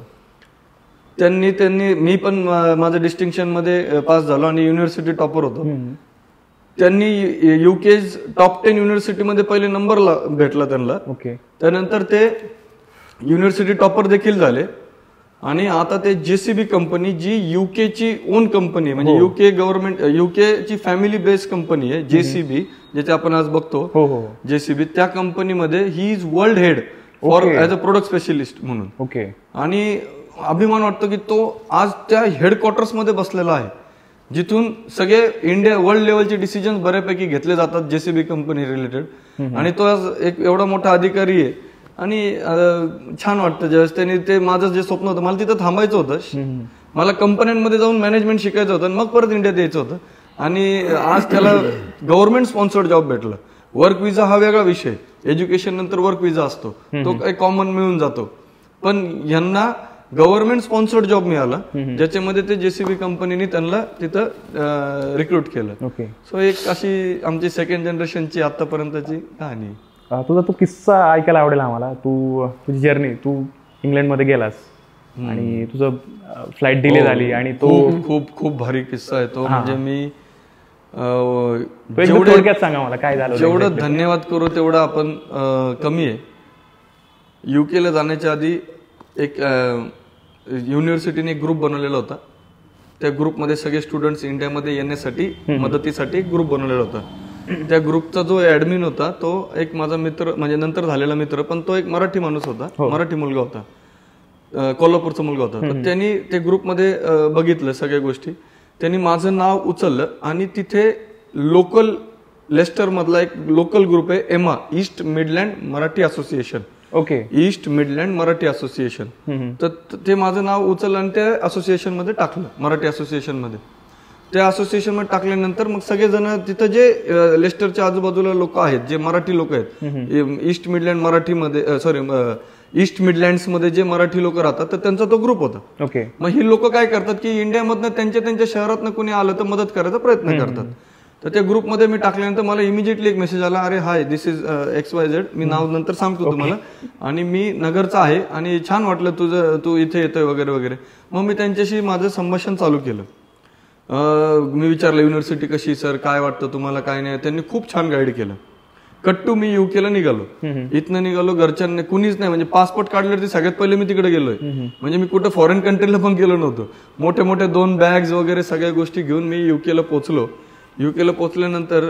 त्यांनी मी पण माझं डिस्टिंक्शन मध्ये पास झालो आणि युनिव्हर्सिटी टॉपर होतो. त्यांनी युके टॉप 10 युनिव्हर्सिटीमध्ये पहिले नंबर भेटला त्यांना. त्यानंतर ते युनिव्हर्सिटी टॉपर देखील झाले. आणि आता ते जेसीबी कंपनी, जी युकेची ओन कंपनी आहे, म्हणजे युके गव्हर्नमेंट, युकेची फॅमिली बेस्ड कंपनी आहे जेसीबी, ज्याचे आपण आज बघतो जेसीबी, त्या कंपनीमध्ये he is world head for as a product specialist म्हणून. आणि अभिमान वाटतो की तो आज त्या हेडक्वार्टर्स मध्ये बसलेला आहे, जिथून सगळे इंडिया वर्ल्ड लेवलचे डिसिजन बऱ्यापैकी घेतले जातात जेसीबी कंपनी रिलेटेड. आणि तो आज एक एवढा मोठा अधिकारी आहे. आणि छान वाटतं ज्यावेळेस त्यांनी ते माझं जे स्वप्न होतं, मला तिथं थांबायचं होतं, मला कंपन्यांमध्ये जाऊन मॅनेजमेंट शिकायचं होतं आणि मग परत इंडियात यायचं होतं. आणि आज त्याला गव्हर्नमेंट स्पॉन्सर्ड जॉब भेटलं. वर्क विजा हा वेगळा विषय, एज्युकेशन नंतर वर्क विजा असतो, तो काही कॉमन मिळून जातो. पण यांना गव्हर्नमेंट स्पॉन्सर्ड जॉब मिळाला, ज्याच्यामध्ये ते जेसीबी कंपनीने त्यांना तिथं रिक्रूट केलं. सो एक अशी आमची सेकंड जनरेशनची आतापर्यंतची कहाणी. तुझा तो किस्सा ऐकायला आवडेल आम्हाला. तुझी जर्नी, तू इंग्लंडमध्ये गेलास आणि तुझं फ्लाईट डिले झाली आणि तो खूप खूप भारी किस्सा आहे तो. म्हणजे मी थोडक्यात सांगा मला काय झालं. जेवढं धन्यवाद करू तेवढं आपण कमी आहे. युकेला जाण्याच्या आधी एक युनिव्हर्सिटीने एक ग्रुप बनवलेला होता. त्या ग्रुपमध्ये सगळे स्टुडंट्स इंडियामध्ये येण्यासाठी मदतीसाठी एक ग्रुप बनवलेला होता. त्या ग्रुपचा जो ऍडमिन होता तो एक माझा मित्र, म्हणजे नंतर झालेला मित्र, पण तो एक मराठी माणूस होता, मराठी मुलगा होता, कोल्हापूरचा मुलगा होता. तर त्यांनी ते ग्रुपमध्ये बघितलं सगळ्या गोष्टी. त्यांनी माझं नाव उचललं आणि तिथे लोकल लेस्टर मधला एक लोकल ग्रुप आहे, Emma, east Midland Marathi association. East Midland Marathi association. तर ते माझं नाव उचललं आणि त्या असोसिएशन मध्ये टाकलं, मराठी असोसिएशन मध्ये. त्या असोसिएशन मध्ये टाकल्यानंतर मग सगळेजण तिथं जे लेस्टरच्या आजूबाजूला लोक आहेत, जे मराठी लोक आहेत, ईस्ट मिडलँड मराठीमध्ये ईस्ट मिडलँड्स मध्ये जे मराठी लोक राहतात, तर त्यांचा तो ग्रुप होता. मग ही लोक काय करतात की इंडियामधनं त्यांच्या शहरातनं कोणी आलं तर मदत करायचा प्रयत्न करतात. तर त्या ग्रुपमध्ये मी टाकल्यानंतर मला इमिजिएटली एक मेसेज आला, अरे हाय, दिस इज XYZ, मी नाव नंतर सांगतो तुम्हाला, आणि मी नगरचा आहे आणि छान वाटलं तुझं, तू इथे येतोय वगैरे वगैरे. मग मी त्यांच्याशी माझं संभाषण चालू केलं. मी विचारलं युनिव्हर्सिटी कशी सर, काय वाटतं तुम्हाला, काय नाही. त्यांनी खूप छान गाईड केलं. कट्टू मी युकेला निघालो. इथनं निघालो, घरच्यांनी कुणीच नाही, म्हणजे पासपोर्ट काढल्यावरती सगळ्यात पहिले मी तिकडे गेलोय. म्हणजे मी कुठं फॉरेन कंट्रीला पण गेलो नव्हतो. मोठे मोठे 2 बॅग्स वगैरे सगळ्या गोष्टी घेऊन मी युकेला पोहोचलो. युकेला पोहोचल्यानंतर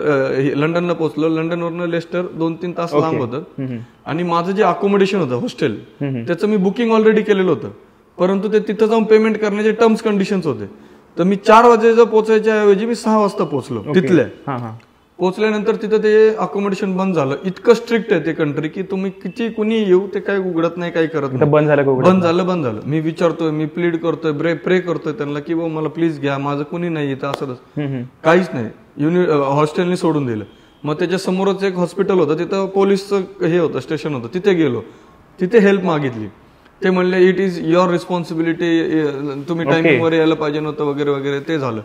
लंडनला पोहोचलो. लंडनवरनं लेस्टर 2-3 तास लांब होतं. आणि माझं जे अकोमोडेशन होतं हॉस्टेल, त्याचं मी बुकिंग ऑलरेडी केलेलं होतं. परंतु ते तिथं जाऊन पेमेंट करण्याचे टर्म्स कंडिशन्स होते. तर मी 4 वाजेचा पोहोचायच्या ऐवजी मी 6 वाजता पोहोचलो तिथल्या. पोहोचल्यानंतर तिथं ते अकोमोडेशन बंद झालं. इतकं स्ट्रिक्ट आहे ते कंट्री की तुम्ही किती कुणी येऊ ते काही उघडत नाही, काही करत नाही. बंद झालं. मी विचारतोय, मी प्लीड करतोय, प्रे करतोय त्यांना की बाबा मला प्लीज घ्या, माझं कुणी नाही इथं. असं काहीच नाही. हॉस्टेलने सोडून दिलं. मग त्याच्या समोरच एक हॉस्पिटल होतं, तिथं पोलीसचं हे होतं, स्टेशन होतं. तिथे गेलो, तिथे हेल्प मागितली. ते म्हणले इट इज युअर रिस्पॉन्सिबिलिटी, तुम्ही टायमिंगवर यायला पाहिजे नव्हतं वगैरे वगैरे. ते झालं.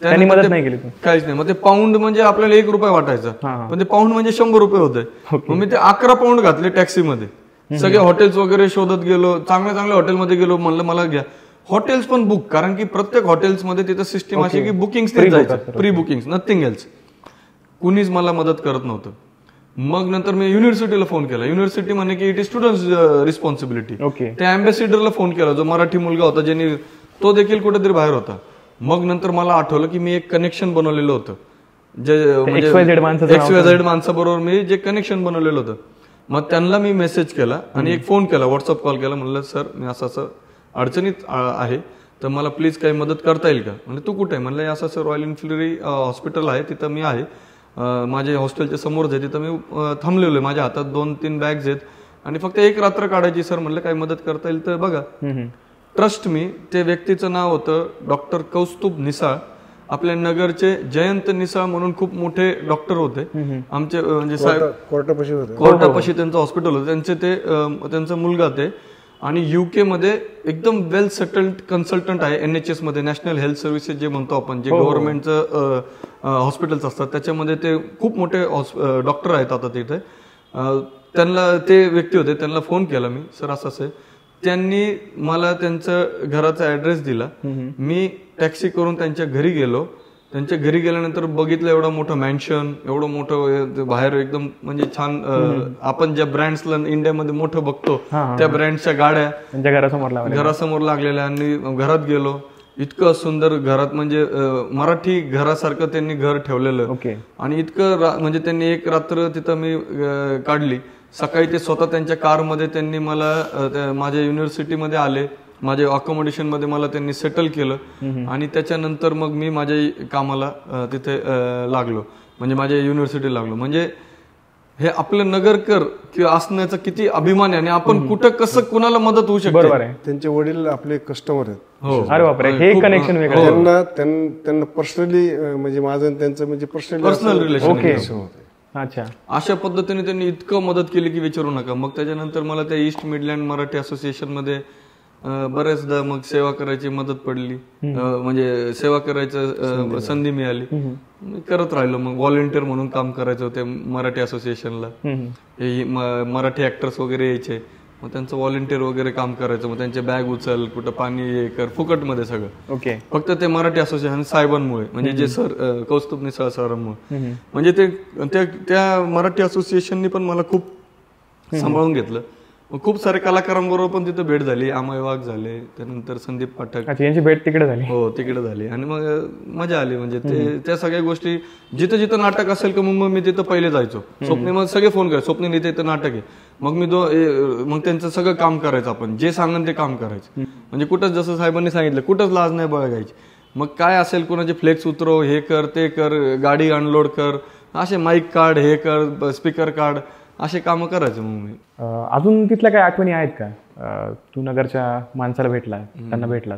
त्यांनी मदत नाही केली, काहीच नाही. मग ते पाऊंड म्हणजे आपल्याला 1 रुपया वाटायचा, पण ते पाऊंड म्हणजे 100 रुपये होते. मग मी ते 11 पाऊंड घातले टॅक्सीमध्ये. सगळे हॉटेल्स वगैरे शोधत गेलो, चांगल्या हॉटेलमध्ये गेलो. म्हणलं मला घ्या. हॉटेल्स पण बुक, कारण की प्रत्येक हॉटेल्समध्ये तिथं सिस्टीम अशी की बुकिंग जायचं, प्री बुकिंग, नथिंग एल्स. कुणीच मला मदत करत नव्हतं. मग नंतर मी युनिव्हर्सिटीला फोन केला. युनिव्हर्सिटी म्हणे की इट इज स्टुडंट्स रिस्पॉन्सिबिलिटी. त्या अँबॅसिडरला फोन केला, जो मराठी मुलगा होता, ज्यांनी तो देखील कुठेतरी बाहेर होता. मग नंतर मला आठवलं की मी एक कनेक्शन बनवलेलं होतं, जे XYZ माणसाबरोबर मी जे कनेक्शन बनवलेलं होतं. मग त्यांना मी मेसेज केला आणि एक फोन केला, व्हॉट्सअप कॉल केला. म्हणलं सर मी असं अडचणीत आहे, तर मला प्लीज काही मदत करता येईल का. म्हणजे तू कुठे आहे. म्हणलं असं रॉयल एन्फिल्ड हॉस्पिटल आहे, तिथं मी आहे, माझ्या हॉस्टेलच्या समोरच आहे, तिथं मी थांबलेलो आहे. माझ्या हातात 2-3 बॅग्स आहेत आणि फक्त 1 रात्र काढायची सर. म्हणलं काही मदत करता येईल तर बघा. ट्रस्ट मी, ते व्यक्तीचं नाव होतं डॉक्टर कौस्तुभ निसाळ. आपल्या नगरचे जयंत निसाळ म्हणून खूप मोठे डॉक्टर होते आमचे, म्हणजे कोर्टापाशी त्यांचं हॉस्पिटल होतं. त्यांचा मुलगा ते. आणि युके मध्ये एकदम वेल सेटल्ड कन्सल्टंट आहे. NHS मध्ये, नॅशनल हेल्थ सर्व्हिसेस जे म्हणतो आपण, जे गव्हर्नमेंटचं हॉस्पिटल्स असतात, त्याच्यामध्ये ते खूप मोठे डॉक्टर आहेत आता तिथे. त्यांना ते व्यक्ती होते, त्यांना फोन केला मी, सर असं आहे. त्यांनी मला त्यांचं घराचा ऍड्रेस दिला. मी टॅक्सी करून त्यांच्या घरी गेलो. त्यांच्या घरी गेल्यानंतर बघितलं एवढं मोठं मॅन्शन, एवढं मोठं बाहेर एकदम म्हणजे छान, आपण ज्या ब्रँड्सला इंडियामध्ये मोठं बघतो त्या ब्रँडच्या गाड्या त्यांच्या घरासमोर लागलेल्या. आणि घरात गेलो, इतकं सुंदर घरात, म्हणजे मराठी घरासारखं त्यांनी घर ठेवलेलं. आणि इतकं म्हणजे त्यांनी 1 रात्र तिथं मी काढली. सकाळी ते स्वतः त्यांच्या कारमध्ये त्यांनी मला माझ्या युनिव्हर्सिटीमध्ये आले, माझ्या अकोमोडेशन मध्ये मला त्यांनी सेटल केलं. आणि त्याच्यानंतर मग मी माझ्या कामाला तिथे लागलो, म्हणजे माझ्या युनिव्हर्सिटी लागलो. म्हणजे हे आपलं नगरकर किंवा असण्याचा किती अभिमान आहे. आणि आपण कुठं कसं कुणाला मदत होऊ शकते. त्यांचे वडील आपले कस्टमर आहेत. अरे बापरे, हे कनेक्शन वेगळं. त्यांना पर्सनली, म्हणजे माझं त्यांचं म्हणजे पर्सनल रिलेशन होतं. अच्छा, अशा पद्धतीने त्यांनी इतकं मदत केली की विचारू नका. मग त्याच्यानंतर मला त्या ईस्ट मिडलँड मराठी असोसिएशन मध्ये बऱ्याचदा मग सेवा करायची मदत पडली, म्हणजे सेवा करायचं संधी मिळाली. करत राहिलो. मग व्हॉलेंटियर म्हणून काम करायचं होतं मराठी असोसिएशनला. मराठी ऍक्टर्स वगैरे यायचे, मग त्यांचं व्हॉलेंटियर वगैरे काम करायचं. मग त्यांचे बॅग उचल, कुठं पाणी हे कर, फुकटमध्ये सगळं. फक्त ते मराठी असोसिएशन साहेबांमुळे, म्हणजे जे सर कौस्तुभ निसाळ सरांमुळे, म्हणजे ते त्या मराठी असोसिएशननी पण मला खूप सांभाळून घेतलं. खूप सारे कलाकारांबरोबर पण तिथे भेट झाली. अमय वाघ झाले, त्यानंतर संदीप पाठक यांची भेट तिकडे झाली. हो, तिकडे झाली. आणि मग मजा आली. म्हणजे त्या सगळ्या गोष्टी, जिथं जिथं नाटक असेल का मग मी तिथं पहिले जायचो. स्वप्ने मग सगळे फोन करायचे, स्वप्ने इथं नाटक आहे. मग मी मग त्यांचं सगळं काम करायचं, आपण जे सांगन ते काम करायचं. म्हणजे कुठंच, जसं साहेबांनी सांगितलं, कुठंच लाज नाही बघायची. मग काय असेल, कोणाचे फ्लेक्स उतरव, हे कर ते कर, गाडी अनलोड कर, असे माईक काढ, हे कर, स्पीकर काढ, असे कामं करायचं. मग मी अजून तिथल्या काही आठवणी आहेत का? तू नगरच्या माणसाला भेटला, त्यांना भेटला,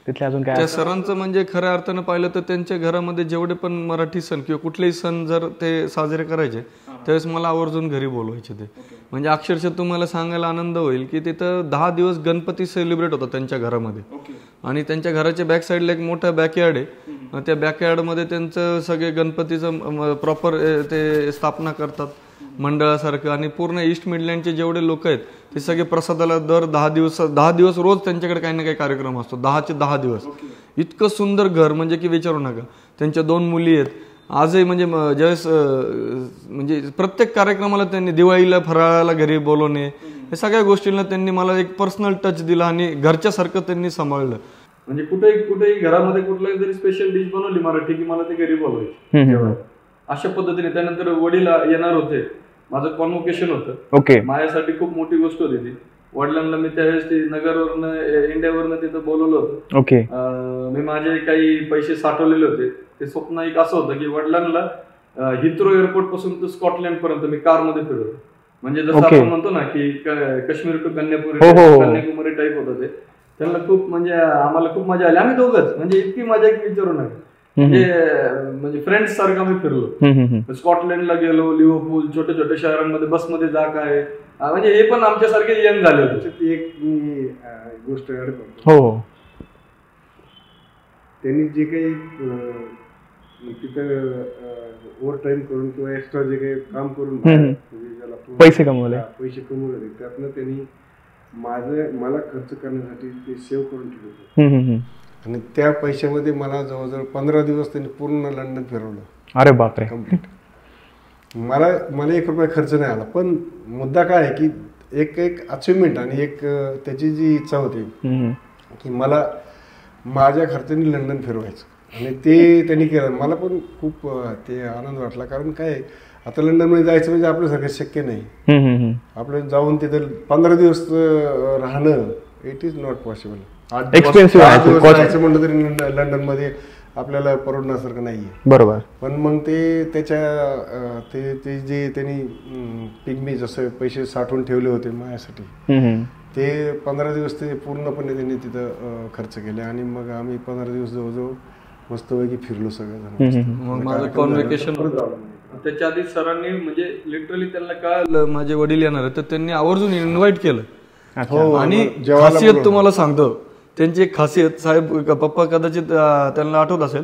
तिथले अजून काय? त्या सरांचं म्हणजे खऱ्या अर्थानं पाहिलं तर त्यांच्या घरामध्ये जेवढे पण मराठी सण किंवा कुठलेही सण जर ते साजरे करायचे त्यावेळेस मला आवर्जून घरी बोलवायचे ते. म्हणजे अक्षरशः तुम्हाला सांगायला आनंद होईल की तिथं 10 दिवस गणपती सेलिब्रेट होता त्यांच्या घरामध्ये. आणि त्यांच्या घराच्या बॅक साईडला एक मोठा बॅकयार्ड आहे. त्या बॅकयार्डमध्ये त्यांचं सगळे गणपतीचं प्रॉपर ते स्थापना करतात. मंडळासारखं आणि पूर्ण ईस्ट मिडलँडचे जेवढे लोक आहेत ते सगळे प्रसादाला दर 10 दिवस रोज त्यांच्याकडे काही ना काही कार्यक्रम असतो, 10चे 10 दिवस. इतकं सुंदर घर म्हणजे की विचारू नका. त्यांच्या 2 मुली आहेत. आजही म्हणजे ज्यावेळेस म्हणजे प्रत्येक कार्यक्रमाला त्यांनी, दिवाळीला फराळाला घरी बोलवणे, हे सगळ्या गोष्टींना त्यांनी मला एक पर्सनल टच दिला आणि घरच्यासारखं त्यांनी सांभाळलं. म्हणजे कुठेही घरामध्ये कुठलाही जरी स्पेशल डिश बनवली मराठी की मला ते घरी बोलवायचे अशा पद्धतीने. त्यानंतर वडील येणार होते, माझं कॉन्व्होकेशन होतं. माझ्यासाठी खूप मोठी गोष्ट होती ती. वडिलांना मी त्यावेळेस ती नगरवरनं इंडियावरनं तिथं बोलवलं होतं. मी माझे काही पैसे साठवलेले होते. ते स्वप्न एक असं होतं की वडिलांना हिथ्रो एअरपोर्ट पासून तर स्कॉटलँड पर्यंत मी कारमध्ये फिरवलं. म्हणजे जसं आपण म्हणतो ना की काश्मीर टू कन्याकुमारी टाईप होतं ते. त्यांना खूप म्हणजे आम्हाला खूप मजा आली. आम्ही दोघंच म्हणजे इतकी मजा की विचारू नका. म्हणजे फ्रेंड्स सारखं आम्ही फिरलो. स्कॉटलँडला गेलो, लिव्हरपूल, छोट्या छोट्या शहरांमध्ये बसमध्ये जा काय, म्हणजे हे पण आमच्यासारखे यंग झाले होते. एक मी गोष्ट ऍड करतो. त्यांनी जे काही तिथं ओव्हर टाइम करून किंवा एक्स्ट्रा जे काही काम करून पैसे कमवले त्यातनं त्यांनी मला खर्च करण्यासाठी ते सेव्ह करून ठेवलं होतं. आणि त्या पैशामध्ये मला जवळजवळ 15 दिवस त्यांनी पूर्ण लंडन फिरवलं. अरे बापरे. कम्प्लीट. मला 1 रुपया खर्च नाही आला. पण मुद्दा काय आहे की एक अचिव्हमेंट आणि एक त्याची जी इच्छा होती की मला माझ्या खर्चाने लंडन फिरवायचं आणि ते त्यांनी केलं. मला पण खूप ते आनंद वाटला. कारण काय आता लंडनमध्ये जायचं म्हणजे आपल्यासारखं शक्य नाही. आपल्याला जाऊन तिथं 15 दिवस राहणं it is not possible. Expensive जायचं म्हणलं तरी लंडन मध्ये आपल्याला परवडण्यासारखं नाहीये. बरोबर. पण मग ते त्याच्या ते जे त्यांनी पिग्मी जसं पैसे साठवून ठेवले होते माझ्यासाठी, ते 15 दिवस ते पूर्णपणे त्यांनी तिथं खर्च केले. आणि मग आम्ही 15 दिवस जवळजवळ मस्तपैकी फिरलो सगळेजण. मग माझं कॉन्व्होकेशन त्याच्या आधी सरांनी म्हणजे लिटरली त्यांना कळलं माझे वडील येणार आहे तर त्यांनी आवर्जून इन्व्हाइट केलं. आणि खासियत तुम्हाला सांगतो त्यांची एक खासियत, साहेब पप्पा कदाचित त्यांना आठवत असेल,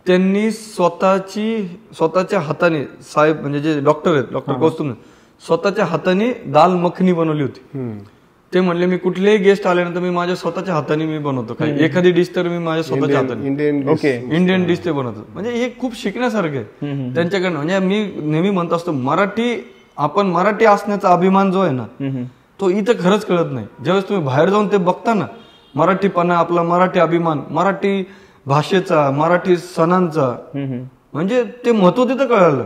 त्यांनी स्वतःच्या हाताने, साहेब म्हणजे जे डॉक्टर आहेत, डॉक्टर कौस्तुभ, स्वतःच्या हाताने दाल मखनी बनवली होती. ते म्हणले मी कुठलेही गेस्ट आल्यानंतर मी माझ्या स्वतःच्या हाताने मी बनवतो. काही एखादी डिश तर मी माझ्या स्वतःच्या हाताने इंडियन डिश ते बनवतो. म्हणजे हे खूप शिकण्यासारखं आहे त्यांच्याकडनं. म्हणजे मी नेहमी म्हणत असतो आपण मराठी असण्याचा अभिमान जो आहे ना तो इथं खरंच कळत नाही. ज्यावेळेस तुम्ही बाहेर जाऊन ते बघता ना, मराठीपणा, आपला मराठी अभिमान, मराठी भाषेचा, मराठी सणांचा, म्हणजे ते महत्व तिथं कळालं.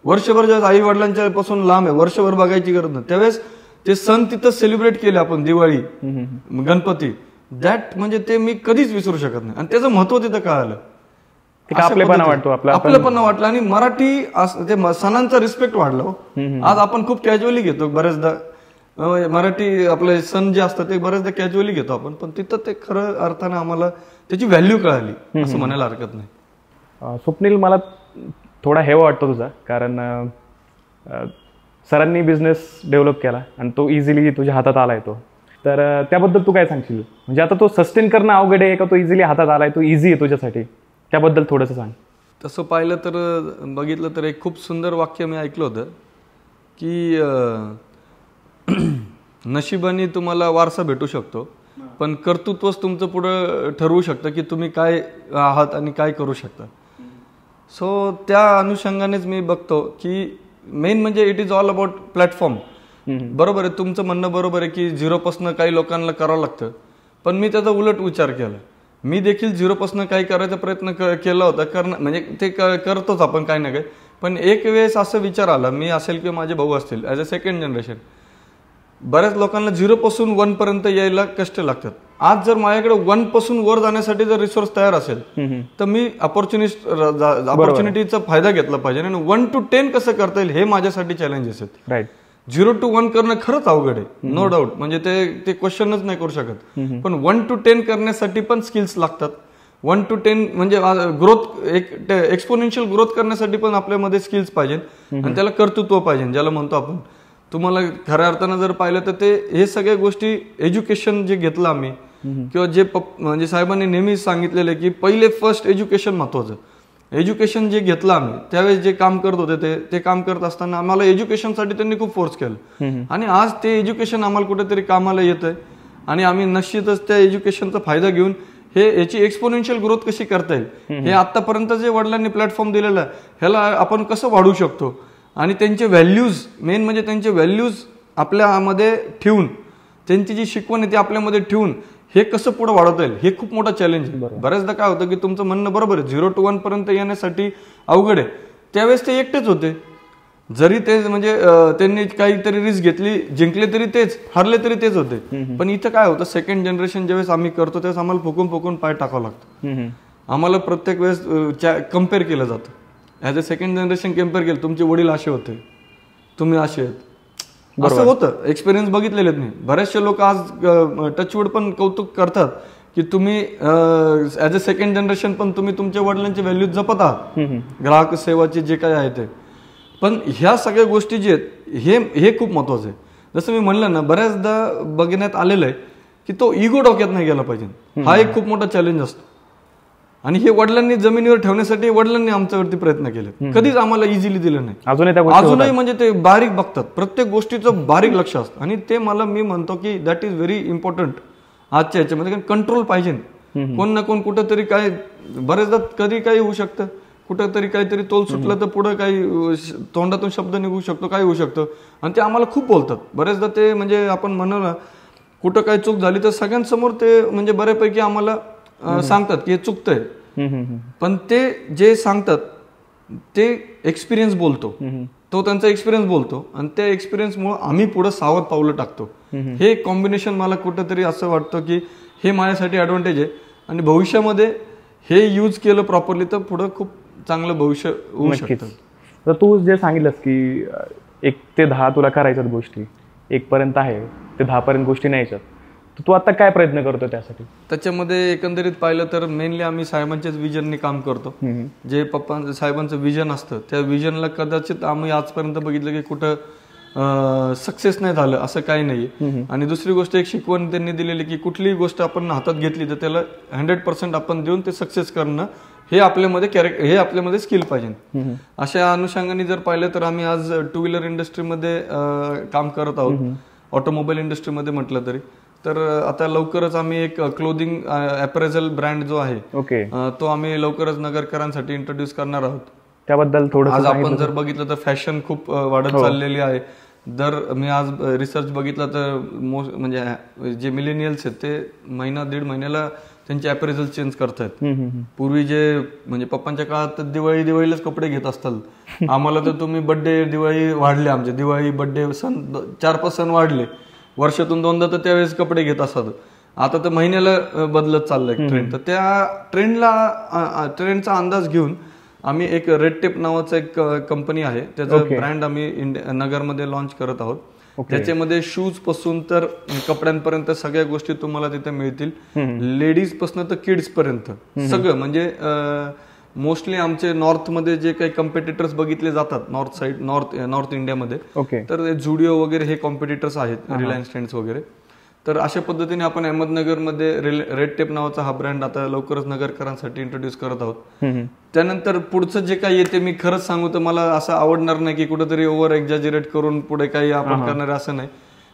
वर्षभर ज्यावेळेस आई वडिलांच्या पासून लांब आहे, वर्षभर बघायची गरज नाही, त्यावेळेस ते सण तिथं सेलिब्रेट केले आपण, दिवाळी, गणपती, दॅट म्हणजे ते मी कधीच विसरू शकत नाही. आणि त्याचं महत्व तिथं कळालं. आपलेपणा वाटलं आणि मराठी ते सणांचा रिस्पेक्ट वाढला. आज आपण खूप कॅज्युअली घेतो बऱ्याचदा मराठी आपले सण जे असतात ते बऱ्याचदा कॅज्युअली घेतो आपण, पण तिथं ते खरं अर्थानं आम्हाला त्याची व्हॅल्यू कळाली असं म्हणायला हरकत नाही. स्वप्नील, मला थोडा हेवा वाटतो तुझा, कारण सरांनी बिझनेस डेव्हलप केला आणि तो इझिली तुझ्या हातात आलाय तो. तर त्याबद्दल तू काय सांगशील? म्हणजे आता तो सस्टेन करणं अवघड आहे का तो इझिली हातात आलाय, तो इझी आहे तुझ्यासाठी? त्याबद्दल थोडंसं सांग. तसं पाहिलं तर बघितलं तर एक खूप सुंदर वाक्य मी ऐकलं होतं की नशिबाने तुम्हाला वारसा भेटू शकतो, पण कर्तृत्वच तुमचं पुढं ठरवू शकतं की तुम्ही काय आहात आणि काय करू शकता. सो त्या अनुषंगानेच मी बघतो की मेन म्हणजे it is all about platform. बरोबर आहे, तुमचं म्हणणं बरोबर आहे की 0पासून काही लोकांना करावं लागतं, पण मी त्याचा उलट विचार केला. मी देखील 0पासून काही करायचा प्रयत्न केला होता, म्हणजे ते करतोच आपण काही ना काही. पण एक वेळेस असं विचार आला, मी असेल किंवा माझे भाऊ असतील, ॲज अ सेकंड जनरेशन, बऱ्याच लोकांना 0पासून 1 पर्यंत यायला कष्ट लागतात. आज जर माझ्याकडे 1 पासून वर जाण्यासाठी जर रिसोर्स तयार असेल तर मी ऑपॉर्च्युनिटीचा फायदा घेतला पाहिजे. आणि 1 to 10 कसं करता येईल हे माझ्यासाठी चॅलेंजेस आहेत. राईट. 0 to 1 करणं खरंच अवघड आहे, नो डाऊट. म्हणजे ते क्वेश्चनच नाही करू शकत. पण 1 to 10 करण्यासाठी पण स्किल्स लागतात. 1 to 10 म्हणजे ग्रोथ, एक एक्सपोनेन्शियल ग्रोथ करण्यासाठी पण आपल्यामध्ये स्किल्स पाहिजे आणि त्याला कर्तृत्व पाहिजे, ज्याला म्हणतो आपण. तुम्हाला खऱ्या अर्थानं जर पाहिलं तर ते हे सगळ्या गोष्टी, एज्युकेशन जे घेतलं आम्ही किंवा जे म्हणजे साहेबांनी नेहमी सांगितलेलं की पहिले फर्स्ट एज्युकेशन महत्वाचं. एज्युकेशन जे घेतलं आम्ही त्यावेळेस जे काम करत होते ते काम करत असताना आम्हाला एज्युकेशनसाठी त्यांनी खूप फोर्स केलं आणि आज ते एज्युकेशन आम्हाला कुठेतरी कामाला येतंय आणि आम्ही निश्चितच त्या एज्युकेशनचा फायदा घेऊन याची एक्सपोनेन्शियल ग्रोथ कशी करता येईल हे आतापर्यंत जे वडिलांनी प्लॅटफॉर्म दिलेला आहे ह्याला आपण कसं वाढवू शकतो आणि त्यांचे व्हॅल्यूज मेन म्हणजे त्यांचे व्हॅल्यूज आपल्यामध्ये ठेवून त्यांची जी शिकवण आहे ती आपल्यामध्ये ठेवून हे कसं पुढे वाढवता येईल हे खूप मोठा चॅलेंज आहे. बऱ्याचदा काय होतं की तुमचं म्हणणं बरोबर आहे 0 to 1 पर्यंत येण्यासाठी अवघड आहे. त्यावेळेस ते एकटेच होते, जरी ते म्हणजे त्यांनी काहीतरी रिस्क घेतली, जिंकले तरी तेच, हरले तरी तेच होते. पण इथं काय होतं सेकंड जनरेशन ज्यावेळेस आम्ही करतो त्यावेळेस आम्हाला फुकून फुकून पाय टाकावं लागतं. आम्हाला प्रत्येक वेळेस कम्पेअर केलं जातं. As a second generation compare केलं, तुमचे वडील असे होते, तुम्ही असे आहेत, असं होतं. एक्सपिरियन्स बघितलेले आहेत मी. बरेचसे लोक आज टचवूड पण कौतुक करतात की तुम्ही ऍज अ सेकंड जनरेशन पण तुम्ही तुमच्या वडिलांचे व्हॅल्यूज जपत आहात, ग्राहक सेवाचे जे काय आहे ते. पण ह्या सगळ्या गोष्टी जे आहेत हे खूप महत्वाचं आहे. जसं मी म्हणलं ना, बऱ्याचदा बघण्यात आलेलं आहे की तो इगो डोक्यात नाही गेला पाहिजे. हा एक खूप मोठा चॅलेंज असतो आणि हे वडिलांनी जमिनीवर ठेवण्यासाठी वडिलांनी आमच्यावरती प्रयत्न केले. कधीच आम्हाला इझिली दिलं नाही. अजूनही म्हणजे ते बारीक बघतात, प्रत्येक गोष्टीचं बारीक लक्ष असतं आणि ते मी म्हणतो की दॅट इज व्हेरी इम्पॉर्टंट आजच्या ह्याच्यामध्ये. कंट्रोल पाहिजे. कोण ना कोण कुठंतरी काय, बरेचदा कधी काही होऊ शकतं, कुठंतरी काहीतरी तोल सुटलं तर पुढं काही तोंडातून शब्द निघू शकतो, काय होऊ शकतं. आणि ते आम्हाला खूप बोलतात बरेचदा. ते म्हणजे आपण म्हणू ना, कुठं काही चूक झाली तर सगळ्यांसमोर ते म्हणजे बऱ्यापैकी आम्हाला सांगतात की हे चुकतंय. पण ते जे सांगतात ते एक्सपिरियन्स बोलतो, तो त्यांचा एक्सपिरियन्स बोलतो आणि त्या एक्सपिरियन्समुळे आम्ही पुढे सावध पावलं टाकतो. हे कॉम्बिनेशन मला कुठंतरी असं वाटतं की हे माझ्यासाठी ऍडव्हान्टेज आहे आणि भविष्यामध्ये हे यूज केलं प्रॉपरली तर पुढे खूप चांगलं भविष्य होऊ शकतं. तर तू जे सांगितलंस की 1 ते 10 तुला करायच्यात गोष्टी, 1 पर्यंत आहे ते 10 पर्यंत गोष्टी न्यायच्यात, तर तू आता काय प्रयत्न करतो त्यासाठी? त्याच्यामध्ये एकंदरीत पाहिलं तर मेनली आम्ही साहेबांच्याच विजनने काम करतो. जे साहेबांचं विजन असतं त्या विजनला कदाचित आम्ही आजपर्यंत बघितलं की कुठं सक्सेस नाही झालं असं काही नाही. आणि दुसरी गोष्ट एक शिकवण त्यांनी दिलेली की कुठलीही गोष्ट आपण हातात घेतली तर त्याला 100% आपण देऊन ते सक्सेस करणं हे आपल्यामध्ये स्किल पाहिजे. अशा अनुषंगाने जर पाहिलं तर आम्ही आज 2 व्हीलर इंडस्ट्रीमध्ये काम करत आहोत. ऑटोमोबाईल इंडस्ट्रीमध्ये म्हटलं तरी तर आता लवकरच आम्ही एक क्लोदिंग अप्रेझल ब्रँड जो आहे तो आम्ही लवकरच नगरकरांसाठी इंट्रोड्यूस करणार आहोत. त्याबद्दल थोडं आज आपण जर बघितलं तर फॅशन खूप वाढत चाललेली आहे. मी आज रिसर्च बघितला तर म्हणजे जे मिलेनियल्स आहेत ते 1.5 महिन्याला त्यांचे अप्रेझल चेंज करतायत. पूर्वी जे म्हणजे पप्पांच्या काळात दिवाळीलाच कपडे घेत असतात. आम्हाला तर तुम्ही बर्थडे दिवाळी वाढले, आमचे दिवाळी बर्थडे सण 4-5 सण वाढले, वर्षातून 2दा तर त्यावेळेस कपडे घेत असतात. आता तर महिन्याला बदलत चाललंय ट्रेंड. तर त्या ट्रेंडचा अंदाज घेऊन आम्ही एक रेड टेप नावाचा एक कंपनी आहे, त्याचा ब्रँड आम्ही नगरमध्ये लॉन्च करत आहोत. त्याच्यामध्ये शूज पासून तर कपड्यांपर्यंत सगळ्या गोष्टी तुम्हाला तिथे मिळतील. लेडीज पासून तर किड्स पर्यंत सगळं. म्हणजे मोस्टली आमचे नॉर्थमध्ये जे काही कॉम्पिटिटर्स बघितले जातात नॉर्थ इंडियामध्ये, तर झुडिओ वगैरे हे कॉम्पिटिटर्स आहेत, रिलायन्स ट्रेंड्स वगैरे. तर अशा पद्धतीने आपण अहमदनगरमध्ये रेड टेप नावाचा हा ब्रँड आता लवकरच नगरकरांसाठी इंट्रोड्यूस करत आहोत. त्यानंतर पुढचं जे काही येते मी खरंच सांगू तर मला असं आवडणार नाही की कुठेतरी ओव्हर एक्झॅजरेट करून पुढे काही आपण करणार असं नाही.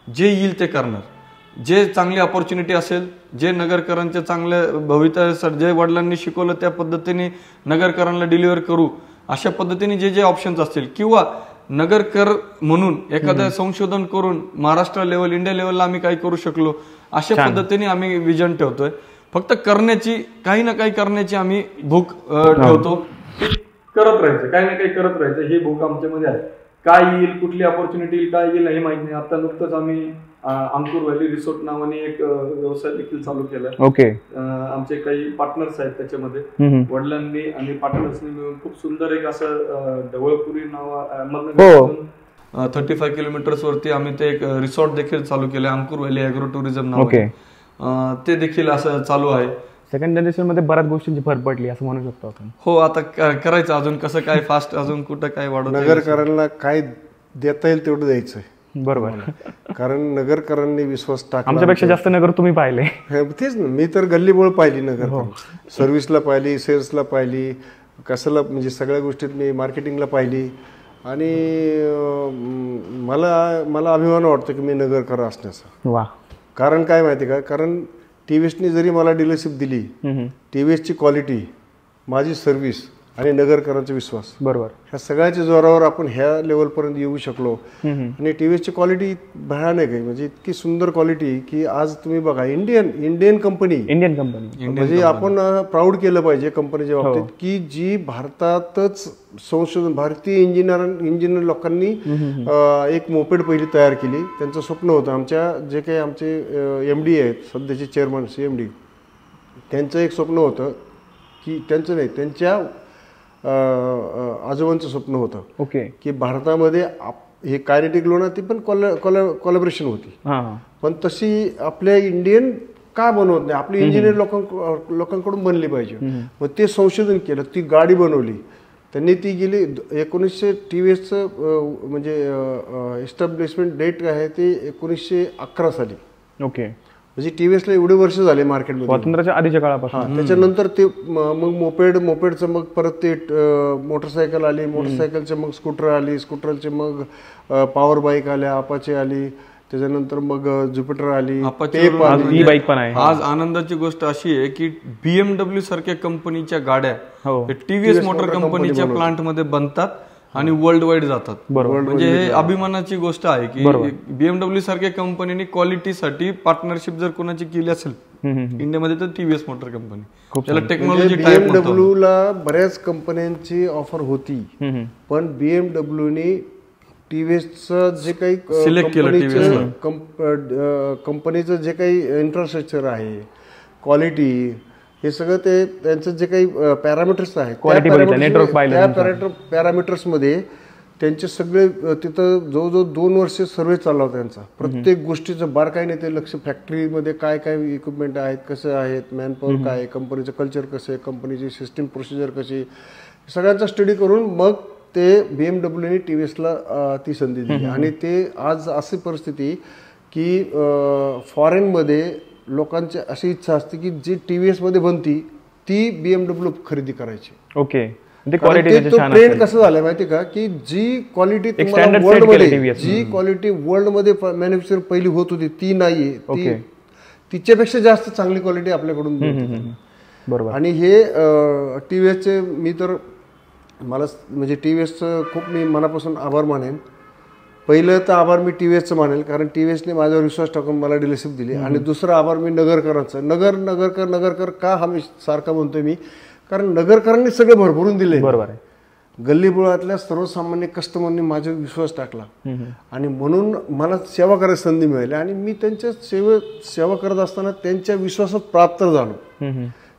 जे येईल ते करणार. जे चांगली ऑपॉर्च्युनिटी असेल, जे नगरकरांच्या चांगल्या भवितव्यासाठी जे वडिलांनी शिकवलं त्या पद्धतीने नगरकरांना डिलिव्हर करू, अशा पद्धतीने जे ऑप्शन्स असतील, किंवा नगरकर म्हणून एखादं संशोधन करून महाराष्ट्र लेवल, इंडिया लेवलला आम्ही काही करू शकलो, अशा पद्धतीने आम्ही विजन ठेवतोय. फक्त करण्याची, काही ना काही करण्याची आम्ही भूक ठेवतो. करत राहायचं, काही ना काही करत राहायचं, ही भूक आमच्यामध्ये आहे. काय येईल, कुठली ऑपॉर्च्युनिटी येईल, काय येईल हे माहित नाही. आता नुकतंच आम्ही अंकुर व्हॅली रिसॉर्ट नावाने एक व्यवसाय देखील चालू केला. आमचे काही पार्टनर्स आहेत त्याच्यामध्ये, वडिलांनी आणि पार्टनर्सनी मिळून खूप सुंदर एक असं ढवळपुरी नाव अहमदनगर 35 किलोमीटर्स वरती आम्ही ते एक रिसॉर्ट देखील चालू केलं, अंकुर व्हॅली अॅग्रो टुरिझम नावाने. ते देखील असं चालू आहे. सेकंड जनरेशन मध्ये बऱ्याच गोष्टींची भर पडली असं म्हणू शकतो आपण. हो, आता करायचं अजून कसं काय फास्ट, अजून कुठं काय वाढवत. नगरकरांना काय देता येईल तेवढं द्यायचंय. बरोबर. कारण नगरकरांनी विश्वास टाकला. आमच्यापेक्षा जास्त नगर तुम्ही पाहिले. तेच ना, मी तर गल्लीबोळ पाहिली, नगर सर्व्हिसला पाहिली, सेल्सला पाहिली, कशाला म्हणजे सगळ्या गोष्टीत मी मार्केटिंगला पाहिली आणि मला अभिमान वाटतो की मी नगरकर असण्याचा. वा. कारण काय माहिती का, कारण TVSनी जरी मला डीलरशिप दिली, TVSची क्वालिटी, माझी सर्व्हिस आणि नगरकरांचा विश्वास, बरोबर, ह्या सगळ्याच्या जोरावर आपण ह्या लेवलपर्यंत येऊ शकलो. आणि TVSची क्वालिटी भयानक आहे, म्हणजे इतकी सुंदर क्वालिटी की आज तुम्ही बघा इंडियन कंपनी म्हणजे आपण प्राऊड केलं पाहिजे कंपनीच्या बाबतीत की जी भारतातच संशोधन, भारतीय इंजिनियर लोकांनी एक मोपेड पहिली तयार केली. त्यांचं स्वप्न होतं. आमच्या जे काही आमचे MD आहेत सध्याचे चेअरमन CMD, त्यांचं एक स्वप्न होतं की त्यांचं नाही, त्यांच्या आजोबांचं स्वप्न होतं ओके की भारतामध्ये हे कायनेटिक लोन ती पण कोलॅबोरेशन होती, पण तशी आपल्या इंडियन का बनवत नाही, आपली इंजिनियर लोकांकडून बनली पाहिजे. मग ते संशोधन केलं, ती गाडी बनवली त्यांनी, ती गेली 1900 TVSचं म्हणजे एस्टॅब्लिशमेंट डेट आहे ते 1911 साली. ओके. म्हणजे TVSला एवढे वर्ष झाले मार्केटमध्ये, स्वातंत्र्याच्या आधीच्या काळापासून. त्याच्यानंतर ते मग मोपेडचं मग परत ते मोटरसायकल आली, मोटरसायकलचे मग स्कूटर आली, स्कूटरचे मग पॉवर बाईक आल्या, अपाचे आली, त्याच्यानंतर मग ज्युपिटर आली, ई बाईक पण आहे. आज आनंदाची गोष्ट अशी आहे की BMW सारख्या कंपनीच्या गाड्या TVS मोटर कंपनीच्या प्लांट मध्ये बनतात आणि वर्ल्ड वाईड जातात. म्हणजे हे अभिमानाची गोष्ट आहे की BMW सारख्या कंपनीने क्वालिटीसाठी पार्टनरशिप जर कोणाची केली असेल इंडियामध्ये तर TVS मोटर कंपनी. त्याला टेक्नॉलॉजी BMWला बऱ्याच कंपन्यांची ऑफर होती, पण BMWने TVSचं जे काही सिलेक्ट केलं, कंपनीचं जे काही इन्फ्रास्ट्रक्चर आहे, क्वालिटी, हे सगळं ते त्यांचं जे काही पॅरामीटर्स आहेत त्या पॅरामीटर्समध्ये त्यांचे सगळे तिथं जवळजवळ 2 वर्ष सर्वे चालला होता त्यांचा. प्रत्येक गोष्टीचं बारकाईने ते लक्ष, फॅक्टरीमध्ये काय काय इक्विपमेंट आहेत, कसं आहेत, मॅनपॉवर काय, कंपनीचं कल्चर कसं आहे, कंपनीची सिस्टीम प्रोसिजर कशी, सगळ्यांचा स्टडी करून मग ते BMWने TVSला ती संधी दिली. आणि ते आज अशी परिस्थिती की फॉरेनमध्ये लोकांची अशी इच्छा असते की जी TVS मध्ये बनती ती BMW खरेदी करायची. ओके. ट्रेंड कसं झालं माहिती का की जी क्वालिटी वर्ल्डमध्ये, जी क्वालिटी वर्ल्डमध्ये मॅन्युफॅक्चर पहिली होत होती ती नाहीये, तिच्यापेक्षा जास्त चांगली क्वालिटी आपल्याकडून. बरोबर. आणि हे TVSचे मी तर मला म्हणजे TVSचं खूप मी मनापासून आभार मानेन. पहिलं तर आभार मी TVSचं मानेल, कारण TVSने माझ्यावर विश्वास टाकून मला डीलरशिप दिली. आणि दुसरा आभार मी नगरकरांचं. नगरकर का हा मी सारखा म्हणतोय मी, कारण नगरकरांनी सगळं भरभरून दिले. बरोबर आहे. गल्लीबोळातल्या सर्वसामान्य कस्टमरनी माझ्यावर विश्वास टाकला आणि म्हणून मला सेवा करायची संधी मिळाली. आणि मी त्यांच्या सेवा करत असताना त्यांच्या विश्वासात प्राप्त झालो.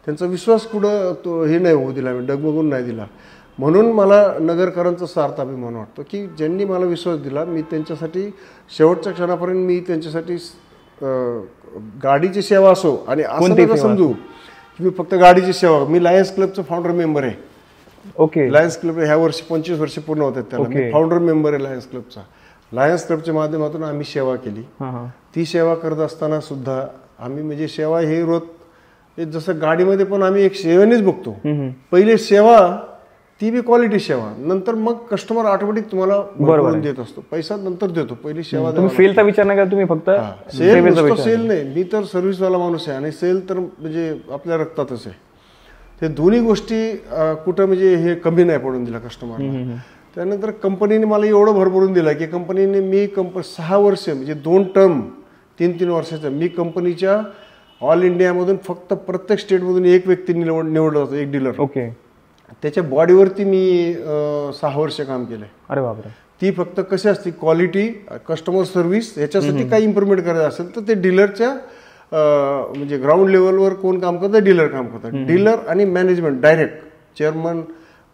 त्यांचा विश्वास कुठं हे नाही होऊ दिला, मी डगमगून नाही दिला. म्हणून मला नगरकरांचा सार्थ अभिमान वाटतो की ज्यांनी मला विश्वास दिला, मी त्यांच्यासाठी शेवटच्या क्षणापर्यंत मी त्यांच्यासाठी गाडीची सेवा असो आणि असं नका समजू की मी फक्त गाडीची सेवा. मी लायन्स क्लबचं फाउंडर मेंबर आहे. ओके. लायन्स क्लब ह्या वर्षी 25 वर्ष पूर्ण होतात त्याला. मी फाउंडर मेंबर आहे लायन्स क्लबचा. लायन्स क्लबच्या माध्यमातून आम्ही सेवा केली. ती सेवा करत असताना सुद्धा आम्ही म्हणजे सेवा हे रोज जसं गाडीमध्ये पण आम्ही एक सेवेनेच बघतो. पहिले सेवा ती बी क्वालिटी सेवा, नंतर मग कस्टमर ऑटोमॅटिक तुम्हाला देत असतो. पैसा नंतर देतो, पहिली सेवा. तुम्ही सेलचा विचार नाही करत, तुम्ही फक्त सेल नाही. मी तर सर्व्हिसवाला माणूस आहे आणि सेल तर म्हणजे आपल्या रक्तातच आहे. ते दोन्ही गोष्टी कुठं म्हणजे हे कमी नाही पडून दिला कस्टमरला. त्यानंतर कंपनीने मला एवढं भरभरून दिलं की कंपनीने मी 6 वर्ष म्हणजे 2 टर्म 3-3 वर्षाचा मी कंपनीच्या ऑल इंडियामधून फक्त प्रत्येक स्टेटमधून एक व्यक्ती निवडला होता, एक डीलर. ओके. त्याच्या बॉडीवरती मी 6 वर्ष काम केलंय. अरे बापरे. ती फक्त कशी असते, क्वालिटी, कस्टमर सर्व्हिस, याच्यासाठी काही इम्प्रुव्हमेंट करायचं असेल तर ते डीलरच्या म्हणजे ग्राउंड लेवलवर कोण काम करतं, डीलर काम करतात. डीलर आणि management direct chairman,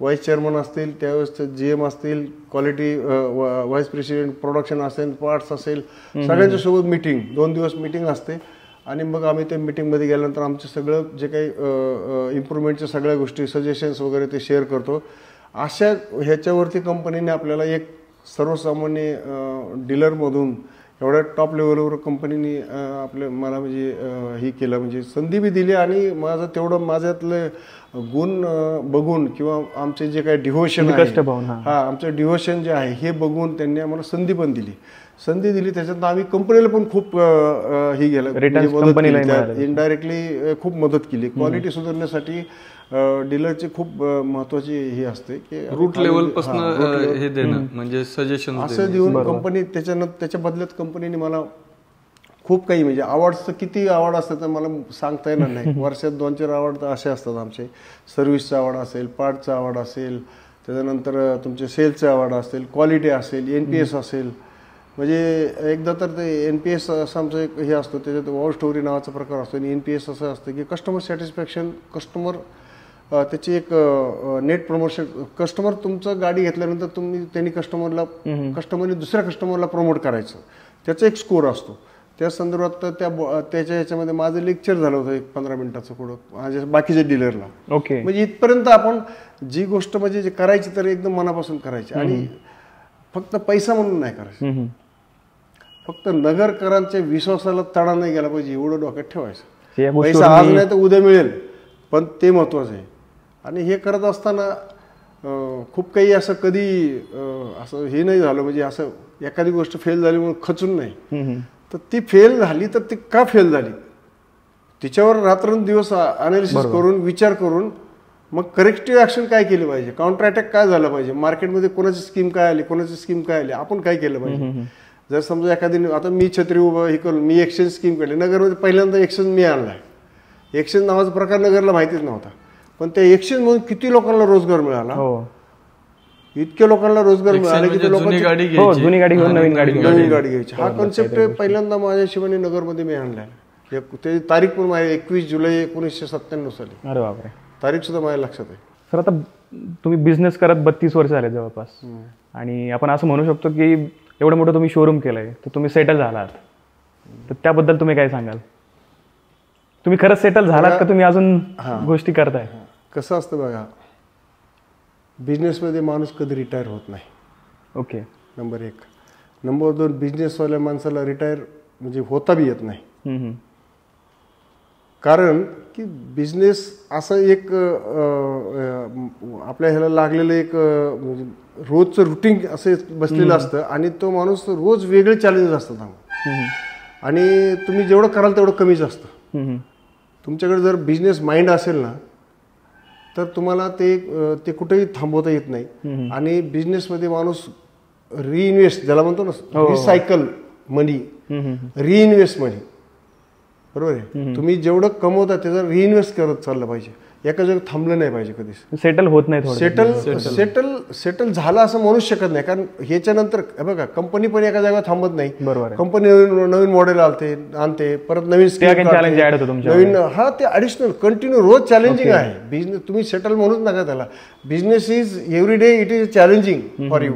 vice chairman असतील, त्यावेळेस GM असतील, क्वालिटी व्हाईस प्रेसिडेंट, प्रोडक्शन असेल, पार्ट्स असेल, सगळ्यांच्या सोबत मिटिंग, 2 दिवस मिटिंग असते. आणि मग आम्ही त्या मिटिंगमध्ये गेल्यानंतर आमचं सगळं जे काही इम्प्रुव्हमेंटच्या सगळ्या गोष्टी, सजेशन्स वगैरे ते शेअर करतो. अशा ह्याच्यावरती कंपनीने आपल्याला एक सर्वसामान्य डीलरमधून एवढ्या टॉप लेवलवर कंपनीने मला म्हणजे हे केलं, म्हणजे संधी बी दिली आणि माझं तेवढं माझ्यातलं गुण बघून किंवा आमचे जे काही डिव्होशन आमचं डिव्होशन जे आहे हे बघून त्यांनी आम्हाला संधी पण दिली. त्याच्यात आम्ही कंपनीला पण खूप हे गेलं, इनडायरेक्टली खूप मदत केली. क्वालिटी सुधारण्यासाठी डीलरची खूप महत्वाची हे असते की रूट लेवल पासून हे देणं म्हणजे सजेशन असं देऊन कंपनी त्याच्या बदल्यात कंपनीने मला खूप काही म्हणजे अवॉर्ड्सचं किती अवॉर्ड असतात तर मला सांगता येणार नाही. वर्षात 2-4 अवॉर्ड तर असे असतात आमचे. सर्व्हिसचा अवॉर्ड असेल, पार्टचा अवॉर्ड असेल, त्याच्यानंतर तुमचे सेल्सचे अवॉर्ड असेल, क्वालिटी असेल, NPS असेल. म्हणजे एकदा तर ते NPS असं आमचं एक हे असतं, त्याच्यात वॉल स्टोरी नावाचा प्रकार असतो. आणि NPS असं असतं की कस्टमर सॅटिस्फॅक्शन, कस्टमर त्याची एक नेट प्रमोशन. कस्टमर तुमचं गाडी घेतल्यानंतर त्यांनी कस्टमरने दुसऱ्या कस्टमरला प्रमोट करायचं, त्याचा एक स्कोर असतो. त्या संदर्भात त्याच्या ह्याच्यामध्ये माझं लेक्चर झालं होतं 15 मिनिटाचं पुढं माझ्या बाकीच्या डीलरला. ओके. म्हणजे इथपर्यंत आपण जी गोष्ट म्हणजे करायची तर एकदम मनापासून करायची आणि फक्त पैसा म्हणून नाही करायचं. फक्त नगरकरांच्या विश्वासाला तडा नाही गेला पाहिजे एवढं डोक्यात ठेवायचं. पैसा आज नाही तर उद्या मिळेल, पण ते महत्वाचं आहे. आणि हे करत असताना खूप काही असं कधी असं हे नाही झालं, म्हणजे असं एखादी गोष्ट फेल झाली म्हणून खचून नाही. तर ती फेल झाली तर ती का फेल झाली तिच्यावर रात्रंदिवस अनालिसिस करून विचार करून मग करेक्टिव्ह ऍक्शन काय केली पाहिजे, काउंटर अटॅक काय झालं पाहिजे, मार्केटमध्ये कोणाची स्कीम काय आली, आपण काय केलं पाहिजे. जर समजा एखादी आता मी छत्री उभं हे करून मी एक्सचेंज स्कीम काढली नगरमध्ये, पहिल्यांदा एक्सचेंज मी आणलाय. एक्सचेंज नावाचा प्रकार नगरला माहितीच नव्हता, पण त्या एक्सचेंज मधून किती लोकांना रोजगार मिळाला. इतक्या लोकांना रोजगार मिळाला की ते लोकांची जुनी गाडी घेऊन नवीन गाडी घ्यायची. हा कॉन्सेप्ट पहिल्यांदा माझ्या हिशोबाने नगरमध्ये मी आणलाय. ते तारीख पण माझ्या 21 जुलै 1997 साली. अरे बापरे. तारीख सुद्धा माझ्या लक्षात आहे. सर, आता तुम्ही बिझनेस करत 32 वर्ष झाले जवळपास, आणि आपण असं म्हणू शकतो की एवढं मोठं तुम्ही शोरूम केलंय, तर तुम्ही सेटल झालात, तर त्याबद्दल तुम्ही काय सांगाल? तुम्ही खरंच सेटल झालात का तुम्ही अजून गोष्टी करताय? कसं असतं बघा, बिझनेसमध्ये माणूस कधी रिटायर होत नाही. ओके. नंबर 1. नंबर 2, बिझनेसवाल्या माणसाला रिटायर म्हणजे होता बी येत नाही. कारण की बिझनेस असं एक आपल्या ह्याला लागलेलं एक रोजचं रुटीन असं बसलेलं असतं आणि तो माणूस रोज वेगळे चॅलेंजेस असतात आणि तुम्ही जेवढं कराल तेवढं कमीच असतं. तुमच्याकडे जर बिझनेस माइंड असेल ना तर तुम्हाला ते कुठेही थांबवता येत नाही. आणि बिझनेसमध्ये माणूस रिइन्व्हेस्ट ज्याला म्हणतो ना, रिसायकल मनी, रिइन्व्हेस्ट मनी, बरोबर आहे. तुम्ही जेवढं कमवता त्याचं रिइन्व्हेस्ट करत चाललं पाहिजे, एका जागी थांबलं नाही पाहिजे कधीच. सेटल होत नाही. सेटल झालं असं म्हणूच शकत नाही, कारण ह्याच्यानंतर बघा कंपनी पण एका जागेवर थांबत नाही. बरोबर. कंपनी नवीन मॉडेल आणते, परत नवीन नवीन ते ॲडिशनल कंटिन्यू रोज चॅलेंजिंग आहे बिझनेस. तुम्ही सेटल म्हणूच नका त्याला. Business is every day it is challenging for you.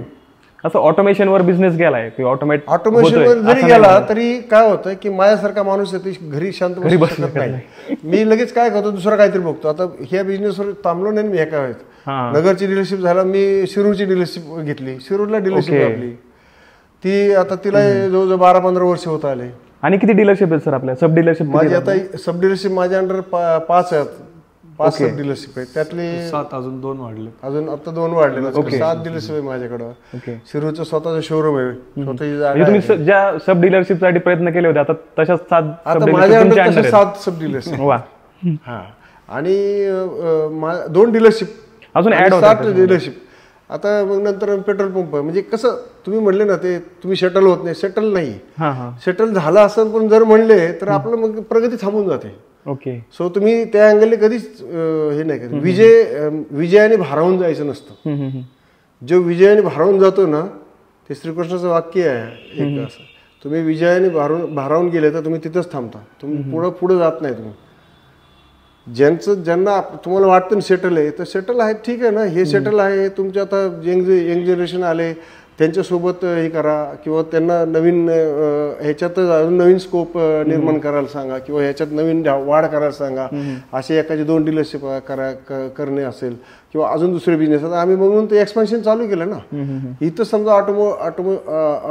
असं ऑटोमेशनवर बिझनेस गेलाय की ऑटोमेशनवर जरी गेला तरी काय होतं की माझ्यासारखा माणूस आहे घरी शांत बसू शकत नाही. मी लगेच काय करतो, दुसरा काहीतरी बघतो. आता ह्या बिझनेसवर थांबलो नाही मी. एका वेळेस नगरची डीलरशिप झाला, मी शिरूरची डीलरशिप घेतली. शिरूरला डीलरशिप आपली ती आता तिला जवळजवळ 12-15 वर्ष होत आले. आणि किती डीलरशिप आहेत सर आपल्या? सब डीलरशिप माझी आता सब डीलरशिप माझ्या अंडर 5 आहेत. 5 सब डीलरशिप आहे, त्यातले 7 अजून 2 वाढले. अजून आता 2 वाढले. 7 डीलरशिप आहे माझ्याकडं. शिरूरचं स्वतःचं शोरूम आहे, स्वतःची जागा. तुम्ही ज्या सब डीलरशिप साठी प्रयत्न केले होते आता तशाच 7 आता माझ्या अंडर 7 सब डीलरशिप. हा. आणि 2 डीलरशिप अजून ऍड होतात, 7 डीलरशिप. आता मग नंतर पेट्रोल पंप. म्हणजे कसं तुम्ही म्हणले ना, ते तुम्ही सेटल होत नाही. सेटल नाही, सेटल झालं असं पण जर म्हणले तर आपलं मग प्रगती थांबून जाते. ओके. सो तुम्ही त्या अँगलने कधीच हे नाही करत. विजयाने भारावून जायचं नसतं. जो विजयाने भारावून जातो ना, ते श्रीकृष्णाचं वाक्य आहे एक असं, तुम्ही विजयाने भारावून गेले तर तुम्ही तिथंच थांबता, तुम्ही पुढे जात नाही. तुम्ही ज्यांना तुम्हाला वाटतं ना सेटल आहे, तर सेटल आहे, ठीक आहे ना, हे सेटल आहे. तुमच्या आता यंग जनरेशन आले, त्यांच्यासोबत हे करा किंवा त्यांना नवीन ह्याच्यात अजून नवीन स्कोप निर्माण करायला सांगा किंवा ह्याच्यात नवीन वाढ करायला सांगा. असे एखादी 2 डीलरशिप करणे असेल किंवा अजून दुसरे बिझनेस. आता आम्ही म्हणून ते एक्सपान्शन चालू केलं ना. इथं समजा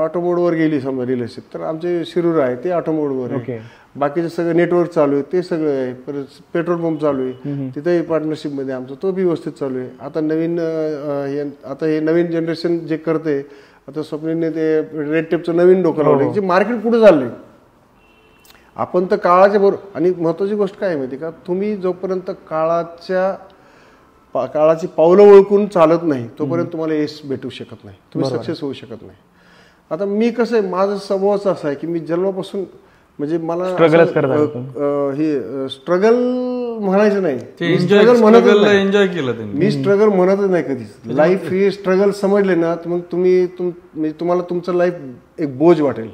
ऑटोमोडवर गेली समजा डीलरशिप, तर आमचे शिरूर आहे ते ऑटोमोडवर आहे. बाकीचे सगळं नेटवर्क चालू आहे ते सगळं आहे. परत पेट्रोल पंप चालू आहे तिथेही पार्टनरशिपमध्ये आमचं, तो बी व्यवस्थित चालू आहे. आता हे नवीन जनरेशन जे करते, आता स्वप्नीने ते रेड टेपचं नवीन डोकं लावलं, जे मार्केट कुठे चाललंय. आपण तर काळाच्या बरोबर, आणि महत्वाची गोष्ट काय आहे माहिती का, तुम्ही जोपर्यंत काळाची पावलं ओळखून चालत नाही तोपर्यंत तुम्हाला यश भेटू शकत नाही, तुम्ही सक्सेस होऊ शकत नाही. आता मी कसं आहे, माझा स्वभावच असा आहे की मी जन्मापासून म्हणजे मला हे स्ट्रगल म्हणायचं नाही, एन्जॉय केलं मी स्ट्रगल म्हणतच नाही कधीच. लाईफ ही स्ट्रगल समजले ना तर मग तुम्हाला तुमचं लाईफ एक बोज वाटेल.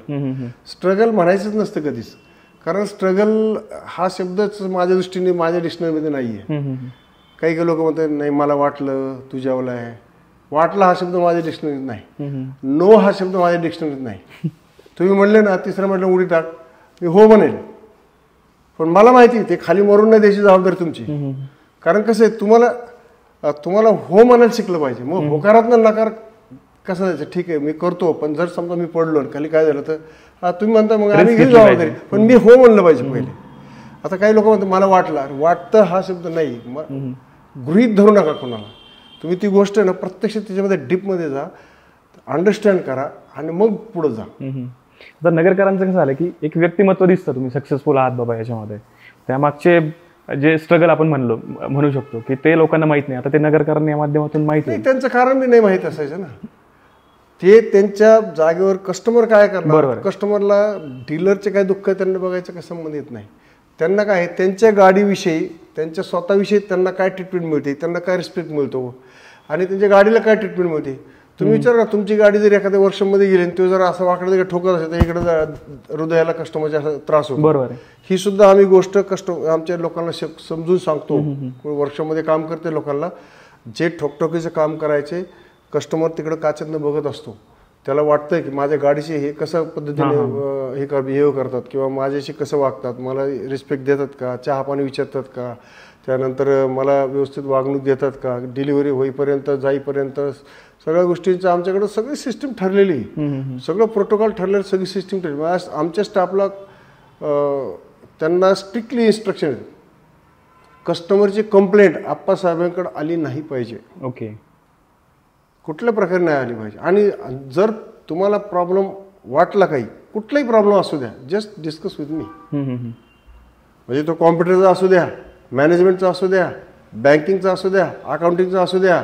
स्ट्रगल म्हणायचंच नसतं कधीच, कारण स्ट्रगल हा शब्दच माझ्या दृष्टीने माझ्या डिक्शनरीमध्ये नाहीये. काही लोक म्हणतात नाही मला वाटलं तुझ्यावला आहे. वाटलं हा शब्द माझ्या डिक्शनरीत नाही. नो हा शब्द माझ्या डिक्शनरीत नाही. तुम्ही म्हणले ना तिसरं म्हटलं उडी टाक, मी हो म्हणेल, पण मला माहिती ते खाली मरून नाही द्यायची जबाबदारी तुमची. कारण कसं आहे, तुम्हाला हो म्हणायला शिकलं पाहिजे. मग होकारात ना नकार कसं जायचं, ठीक आहे मी करतो, पण जर समजा मी पडलो खाली काय झालं तर तुम्ही म्हणता मग आम्ही घेऊ जबाबदारी, पण मी हो म्हणलं पाहिजे पहिले. आता काही लोक म्हणतात मला वाटतं हा शब्द नाही, गृहीत धरू नका कोणाला. तुम्ही ती गोष्ट आहे ना प्रत्यक्ष त्याच्यामध्ये डीपमध्ये जा, अंडरस्टँड करा आणि मग पुढे जा. आता नगरकरांचं कसं झालं की एक व्यक्तिमत्व दिसतं, तुम्ही सक्सेसफुल आहात बाबा याच्यामध्ये, त्यामागचे जे स्ट्रगल आपण म्हणू शकतो की ते लोकांना माहित नाही. आता ते नगरकरांनी या माध्यमातून माहिती आहे, त्यांचं कारण बी नाही माहित असायचं ना. ते त्यांच्या जागेवर कस्टमर काय करणार, कस्टमरला डीलरचे काय दुःख आहे त्यांना बघायचं काय संबंध येत नाही. त्यांना काय त्यांच्या गाडीविषयी, त्यांच्या स्वतःविषयी त्यांना काय ट्रीटमेंट मिळते, त्यांना काय रिस्पेक्ट मिळतो आणि त्यांच्या गाडीला काय ट्रीटमेंट मिळते. तुम्ही विचार करा, तुमची गाडी जर एखाद्या वर्षामध्ये गेली आणि तो जर असं वाकडं ठोकत असेल तर इकडे हृदयाला कस्टमरचा त्रास होतो. बरोबर, ही सुद्धा आम्ही गोष्ट आमच्या लोकांना समजून सांगतो. वर्षामध्ये काम करते लोकांना, जे ठोकठोकीचं काम करायचे कस्टमर तिकडे काचेतनं बघत असतो, त्याला वाटतंय की माझ्या गाडीशी हे कसं पद्धतीने हे बिहेव करतात किंवा माझ्याशी कसं वागतात, मला रिस्पेक्ट देतात का, चहा पाणी विचारतात का, त्यानंतर मला व्यवस्थित वागणूक देतात का, डिलिव्हरी होईपर्यंत जाईपर्यंत सगळ्या गोष्टींचं आमच्याकडे सगळी सिस्टीम ठरलेली, सगळं प्रोटोकॉल ठरलेलं, सगळी सिस्टीम ठरली. आमच्या स्टाफला त्यांना स्ट्रिक्टली इन्स्ट्रक्शन आहेत, कस्टमरची कंप्लेंट आप्पासाहेबांकडे आली नाही पाहिजे. ओके, कुठल्या प्रकारे नाही आली पाहिजे. आणि जर तुम्हाला प्रॉब्लेम वाटला काही, कुठलाही प्रॉब्लेम असू द्या, जस्ट डिस्कस विथ मी. म्हणजे तो कॉम्प्युटरचा असू द्या, मॅनेजमेंटचा असू द्या, बँकिंगचा असू द्या, अकाउंटिंगचा असू द्या,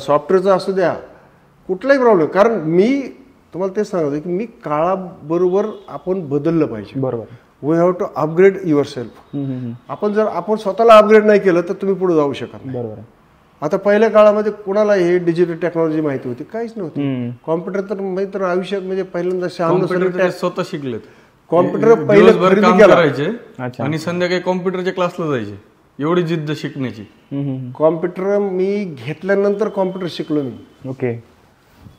सॉफ्टवेअरचा असू द्या, कुठलाही प्रॉब्लेम. कारण मी तुम्हाला तेच सांगतो की मी काळाबरोबर आपण बदललं पाहिजे. बरोबर, we have to upgrade yourself. आपण स्वतःला अपग्रेड नाही केलं तर तुम्ही पुढे जाऊ शकत नाही. बरोबर. आता पहिल्या काळामध्ये कुणाला हे डिजिटल टेक्नॉलॉजी माहिती होती, काहीच नव्हती. कॉम्प्युटर तर आयुष्यात म्हणजे पहिल्यांदा स्वतः शिकलेत. कॉम्प्युटर पहिले काम करायचे आणि संध्याकाळी कॉम्प्युटरच्या क्लासला जायचे, एवढी जिद्द शिकण्याची. कॉम्प्युटर मी घेतल्यानंतर कॉम्प्युटर शिकलो मी. ओके.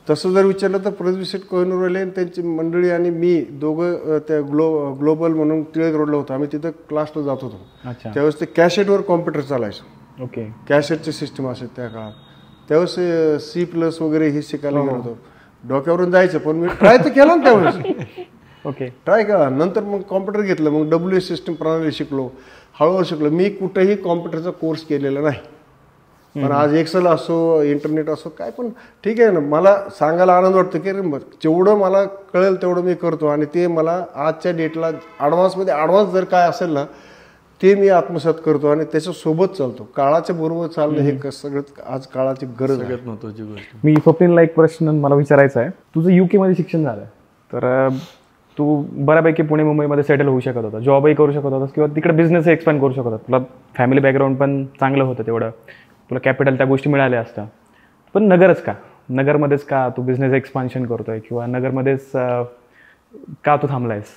तसं जर विचारलं तर पृथ्वी शेठ कोहिनूरवाले त्यांची मंडळी आणि मी दोघं त्या ग्लोबल म्हणून टिळक रोडला होतो, आम्ही तिथं क्लासला जात होतो. त्यावेळेस ते कॅसेटवर कॉम्प्युटर चालायचं. ओके. कॅसेटची सिस्टीम असेल त्या काळात. त्यावेळेस C+ वगैरे हे शिकायला गेलो होतो. डोक्यावरून जायचं, पण मी ट्राय तर केला ना त्यावेळेस. ओके, ट्राय केला. नंतर मग कॉम्प्युटर घेतलं, मग WS सिस्टीम प्रणाली शिकलो, हळूहळू शिकलो. मी कुठेही कॉम्प्युटरचा कोर्स केलेला नाही, पण आज एक्सेल असो, इंटरनेट असो, काय पण ठीक आहे ना. मला सांगायला आनंद वाटतो की जेवढं मला कळेल तेवढं मी करतो, आणि ते मला आजच्या डेटला ॲडव्हान्स जर काय असेल ना ते मी आत्मसात करतो आणि त्याच्यासोबत चालतो. काळाच्या बरोबर चालणं हे सगळं आज काळाची गरज आहे. महत्त्वाची गोष्ट. मी स्वप्नीलला एक प्रश्न मला विचारायचा आहे. तुझं UK मध्ये शिक्षण झालं, तर तू बऱ्यापैकी पुणे मुंबईमध्ये सेटल होऊ शकत होता, जॉबही करू शकत होतास किंवा तिकडे बिझनेसही एक्सपांड करू शकत होता. तुला फॅमिली बॅकग्राऊंड पण चांगलं होतं, तेवढं तुला कॅपिटल त्या गोष्टी मिळाल्या असत्या. पण नगरच का, नगरमध्येच का तू बिझनेस एक्सपान्शन करतोय किंवा नगरमध्येच का तू थांबलायस?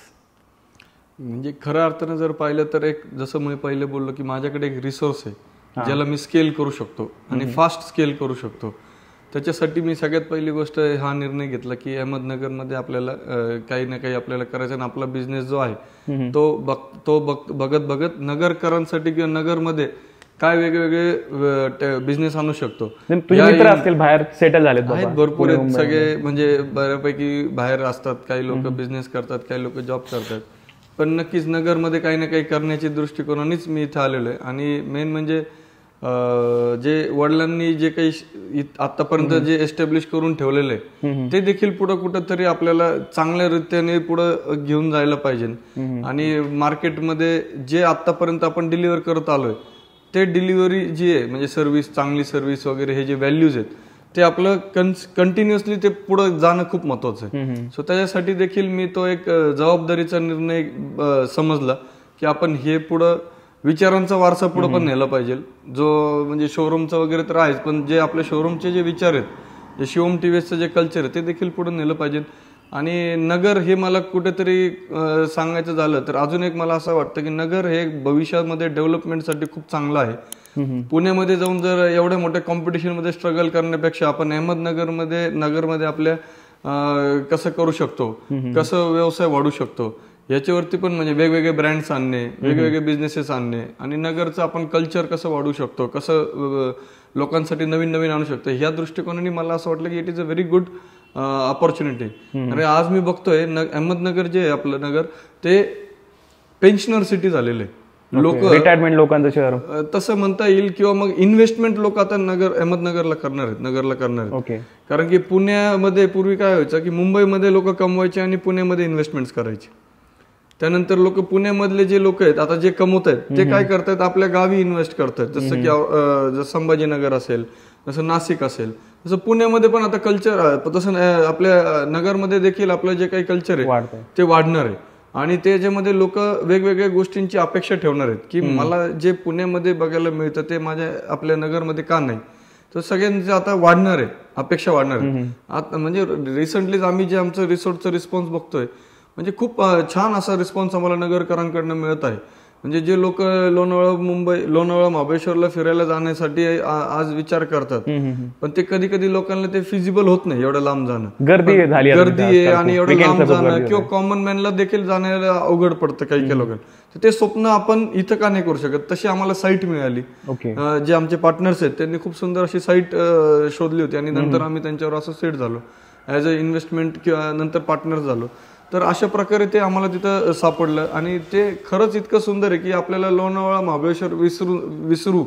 म्हणजे खऱ्या अर्थानं जर पाहिलं तर एक जसं मी पहिले बोललो की माझ्याकडे एक रिसोर्स आहे ज्याला मी स्केल करू शकतो आणि फास्ट स्केल करू शकतो. त्याच्यासाठी मी सगळ्यात पहिली गोष्ट हा निर्णय घेतला की अहमदनगरमध्ये आपल्याला काही ना काही आपल्याला करायचं, आणि आपला बिझनेस जो आहे तो बघत बघत नगरकरांसाठी किंवा नगरमध्ये काय वेगवेगळे बिझनेस आणू शकतो. तुझे मित्र असतील बाहेर सेटल झालेत आहेत, भरपूर आहेत सगळे, म्हणजे बऱ्यापैकी बाहेर असतात. काही लोक बिझनेस करतात, काही लोक जॉब करतात. पण नक्कीच नगरमध्ये काही ना काही करण्याच्या दृष्टिकोनानेच मी इथं आलेलो आहे. आणि मेन म्हणजे जे वडिलांनी जे काही आतापर्यंत जे एस्टॅब्लिश करून ठेवलेलं आहे ते देखील पुढे कुठंतरी आपल्याला चांगल्या रीतीने पुढे घेऊन जायला पाहिजे. आणि मार्केटमध्ये जे आतापर्यंत आपण डिलिव्हर करत आलोय ते डिलिव्हरी जी आहे, म्हणजे सर्व्हिस, चांगली सर्व्हिस वगैरे, हे जे व्हॅल्यूज आहेत ते आपलं कंटिन्युअसली ते पुढे जाणं खूप महत्वाचं आहे. सो त्याच्यासाठी देखील मी तो एक जबाबदारीचा निर्णय समजला की आपण हे पुढं विचारांचा वारसा पुढे पण नेला पाहिजे. जो म्हणजे शोरूमचा वगैरे तर आहेच, पण जे आपल्या शोरूमचे जे विचार आहेत, जे शिवम टीव्हीएसचं जे कल्चर आहे ते देखील पुढे नेलं पाहिजे. आणि नगर हे मला कुठेतरी सांगायचं झालं तर अजून एक मला असं वाटतं की नगर हे भविष्यामध्ये डेव्हलपमेंटसाठी खूप चांगलं आहे. पुण्यामध्ये जाऊन जर एवढ्या मोठ्या कॉम्पिटिशनमध्ये स्ट्रगल करण्यापेक्षा आपण नगरमध्ये आपल्या कसं करू शकतो, कसं व्यवसाय वाढू शकतो याच्यावरती पण, म्हणजे वेगवेगळे ब्रँड्स आणणे, वेगवेगळे बिझनेसेस आणणे आणि नगरचं आपण कल्चर कसं वाढू शकतो, कसं लोकांसाठी नवीन नवीन आणू शकतो, ह्या दृष्टिकोनाने मला असं वाटलं की it is a very good opportunity. अरे आज मी बघतोय अहमदनगर जे आहे आपलं नगर ते पेन्शनर सिटी झालेलं आहे. लोक रिटायरमेंट लोकांचं शहर तसं म्हणता येईल, किंवा मग इन्व्हेस्टमेंट लोक आता अहमदनगरला करणार आहेत. कारण की पुण्यामध्ये पूर्वी काय व्हायचं की मुंबईमध्ये लोक कमवायचे आणि पुण्यामध्ये इन्व्हेस्टमेंट्स करायचे. त्यानंतर लोक पुण्यामधले जे लोक आहेत आता जे कमवत आहेत ते काय करतायत, आपल्या गावी इन्व्हेस्ट करतायत. जसं की संभाजीनगर असेल, जसं नाशिक असेल, तसं पुण्यामध्ये पण आता कल्चर, तसं आपल्या नगरमध्ये देखील आपलं जे काही कल्चर आहे ते वाढणार आहे. आणि त्याच्यामध्ये लोक वेगवेगळ्या गोष्टींची अपेक्षा ठेवणार आहेत की मला जे पुण्यामध्ये बघायला मिळतं ते माझ्या आपल्या नगरमध्ये का नाही. तर सगळ्यांचे आता वाढणार आहे, अपेक्षा वाढणार आहे. आता म्हणजे रिसेंटलीच आम्ही जे आमचं रिसॉर्टचं रिस्पॉन्स बघतोय, म्हणजे खूप छान असा रिस्पॉन्स आम्हाला नगरकरांकडनं मिळत आहे. म्हणजे जे लोक लोणावळा महाबळेश्वरला फिरायला जाण्यासाठी आज विचार करतात, पण ते कधी कधी लोकांना ते फिजिबल होत नाही एवढं लांब जाणं. गर्दी आहे आणि एवढं लांब जाणं, किंवा कॉमन मॅनला देखील जाण्याला अवघड पडतं काही काही लोकांना. तर ते स्वप्न आपण इथं का नाही करू शकत. तशी आम्हाला साईट मिळाली. जे आमचे पार्टनर्स आहेत त्यांनी खूप सुंदर अशी साईट शोधली होती आणि नंतर आम्ही त्यांच्यावर असोसिएट झालो, ऍज अ इन्व्हेस्टमेंट किंवा नंतर पार्टनर झालो. तर अशा प्रकारे ते आम्हाला तिथं सापडलं आणि ते खरंच इतकं सुंदर आहे की आपल्याला लोणावळा महाबळेश्वर विसरू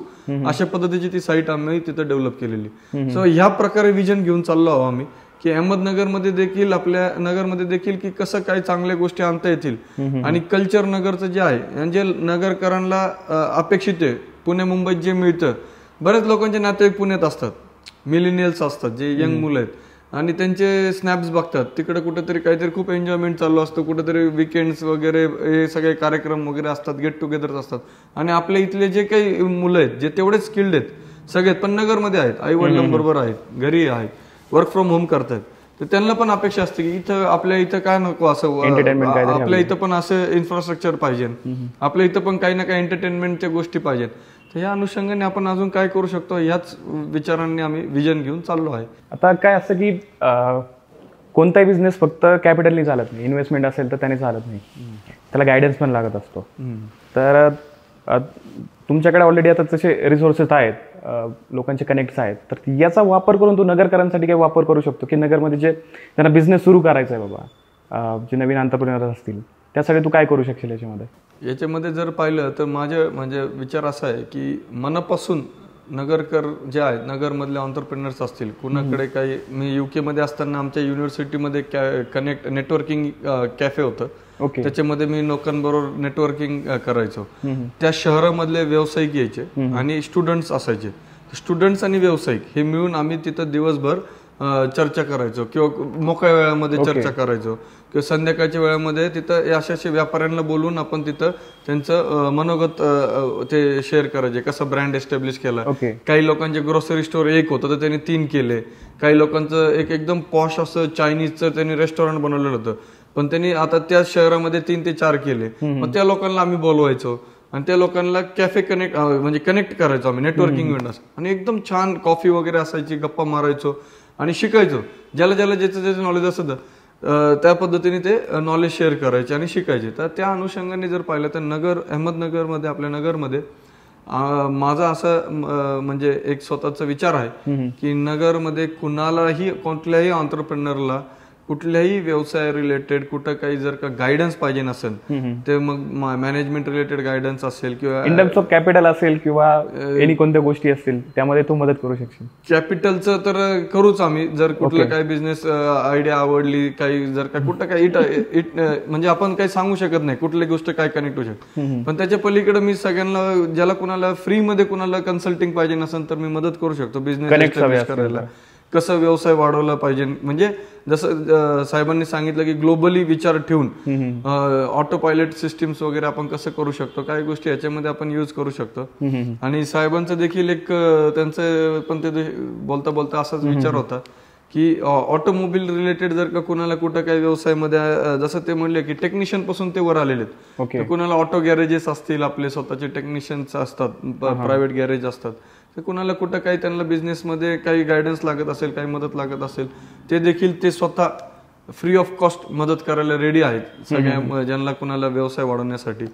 अशा पद्धतीची ती साईट आम्ही तिथं डेव्हलप केलेली. सो ह्या प्रकारे विजन घेऊन चाललो आहोत आम्ही की अहमदनगरमध्ये देखील, आपल्या नगरमध्ये देखील की कसं काय चांगल्या गोष्टी आणता येतील. आणि कल्चर नगरचं जे आहे, जे नगरकरांना अपेक्षित आहे, पुणे मुंबईत जे मिळतं, बऱ्याच लोकांचे नातेवाईक पुण्यात असतात, मिलेनियल्स असतात, जे यंग मुलं आहेत आणि त्यांचे स्नॅप्स बघतात, तिकडे कुठेतरी काहीतरी खूप एन्जॉयमेंट चालू असतं, कुठेतरी विकेंड्स वगैरे हे सगळे कार्यक्रम वगैरे असतात, गेट टुगेदर असतात. आणि आपल्या इथले जे काही मुलं आहेत जे तेवढेच स्किल्ड आहेत सगळेत, पण नगरमध्ये आहेत, आई वडिलांबरोबर आहेत, घरी आहेत, वर्क फ्रॉम होम करतायत, तर त्यांना पण अपेक्षा असते की इथं आपल्या इथं काय नको असं, आपल्या इथं पण असं इन्फ्रास्ट्रक्चर पाहिजे, आपल्या इथं पण काही ना काही एंटरटेनमेंटच्या गोष्टी पाहिजेत. तर या अनुषंगाने आपण अजून काय करू शकतो याच विचारांनी आम्ही विजन घेऊन चाललो आहे. आता काय असं की कोणताही बिझनेस फक्त कॅपिटलनी चालत नाही, इन्व्हेस्टमेंट असेल तर त्याने चालत नाही, त्याला गायडन्स पण लागत असतो. तर तुमच्याकडे ऑलरेडी आता तसे रिसोर्सेस आहेत, लोकांचे कनेक्ट्स आहेत, तर याचा वापर करून तू नगरकरांसाठी काही वापर करू शकतो की नगरमध्ये जे त्यांना बिझनेस सुरू करायचा आहे बाबा, जे नवीन एंटरप्रेन्योर असतील त्यासाठी तू काय करू शकशील याच्यामध्ये जर पाहिलं तर माझं म्हणजे विचार असा आहे की मनापासून नगरकर जे आहेत, नगरमधले एंटरप्रेन्योर्स असतील, कुणाकडे काही, मी युके मध्ये असताना आमच्या युनिव्हर्सिटीमध्ये नेटवर्किंग कॅफे होतं, त्याच्यामध्ये मी लोकांबरोबर नेटवर्किंग करायचो. त्या शहरामधले व्यावसायिक यायचे आणि स्टुडंट्स असायचे. स्टुडंट्स आणि व्यावसायिक हे मिळून आम्ही तिथं दिवसभर चर्चा करायचो किंवा मोकळ्या वेळामध्ये चर्चा करायचो किंवा संध्याकाळच्या वेळामध्ये तिथं अशा व्यापाऱ्यांना बोलून आपण तिथं त्यांचं मनोगत ते शेअर करायचे, कसं ब्रँड एस्टॅब्लिश केला. काही लोकांचे ग्रोसरी स्टोअर एक होतं तर त्यांनी 3 केले, काही लोकांचं एक एकदम पॉश असं चायनीजचं त्यांनी रेस्टॉरंट बनवलेलं होतं, पण त्यांनी आता त्या शहरामध्ये 3 ते 4 केले. मग त्या लोकांना आम्ही बोलवायचो आणि त्या लोकांना कॅफे कनेक्ट करायचो आम्ही, नेटवर्किंग इव्हेंट, आणि एकदम छान कॉफी वगैरे असायची, गप्पा मारायचो आणि शिकायचो. ज्याला ज्याचं नॉलेज असतं त्या पद्धतीने ते नॉलेज शेअर करायचे आणि शिकायचे. तर त्या अनुषंगाने जर पाहिलं तर अहमदनगरमध्ये, आपल्या नगरमध्ये माझा असं म्हणजे एक स्वतःचा विचार आहे की नगरमध्ये कुणालाही कुठल्याही ऑन्टरप्रेनरला कुठल्याही व्यवसाय रिलेटेड कुठं काही जर का गायडन्स पाहिजे नसेल ते मग मॅनेजमेंट रिलेटेड गायडन्स असेल किंवा इन टर्म्स ऑफ कॅपिटल असेल किंवा एनी कोणत्या गोष्टी असतील त्यामध्ये तू मदत करू शकशील. कॅपिटलचं तर करूच आम्ही, जर कुठलं काही बिझनेस आयडिया आवडली, काही जर का कुठं काही म्हणजे आपण काही सांगू शकत नाही कुठली गोष्ट काय कनेक्ट होऊ शकते, पण त्याच्या पलीकडे मी सगळ्यांना ज्याला कुणाला फ्रीमध्ये कुणाला कन्सल्टिंग पाहिजे नसेल तर मी मदत करू शकतो बिझनेस करायला, कसं व्यवसाय वाढवला पाहिजे. म्हणजे जसं साहेबांनी सांगितलं की ग्लोबली विचार ठेवून ऑटो पायलट सिस्टीम्स वगैरे आपण कसं करू शकतो, काही गोष्टी याच्यामध्ये आपण यूज करू शकतो. आणि साहेबांचं देखील एक त्यांचं पण ते बोलता बोलता असाच विचार होता की ऑटोमोबाईल रिलेटेड जर का कुणाला कुठं काही व्यवसायामध्ये, जसं ते म्हणले की टेक्निशियन पासून ते वर आलेले आहेत, कुणाला ऑटो गॅरेजेस असतील, आपले स्वतःचे टेक्निशियन्स असतात, प्रायव्हेट गॅरेज असतात, तर कुणाला कुठं काही त्यांना बिझनेसमध्ये काही गायडन्स लागत असेल, काही मदत लागत असेल, ते देखील ते स्वतः फ्री ऑफ कॉस्ट मदत करायला रेडी आहेत सगळ्या ज्यांना कुणाला व्यवसाय वाढवण्यासाठी,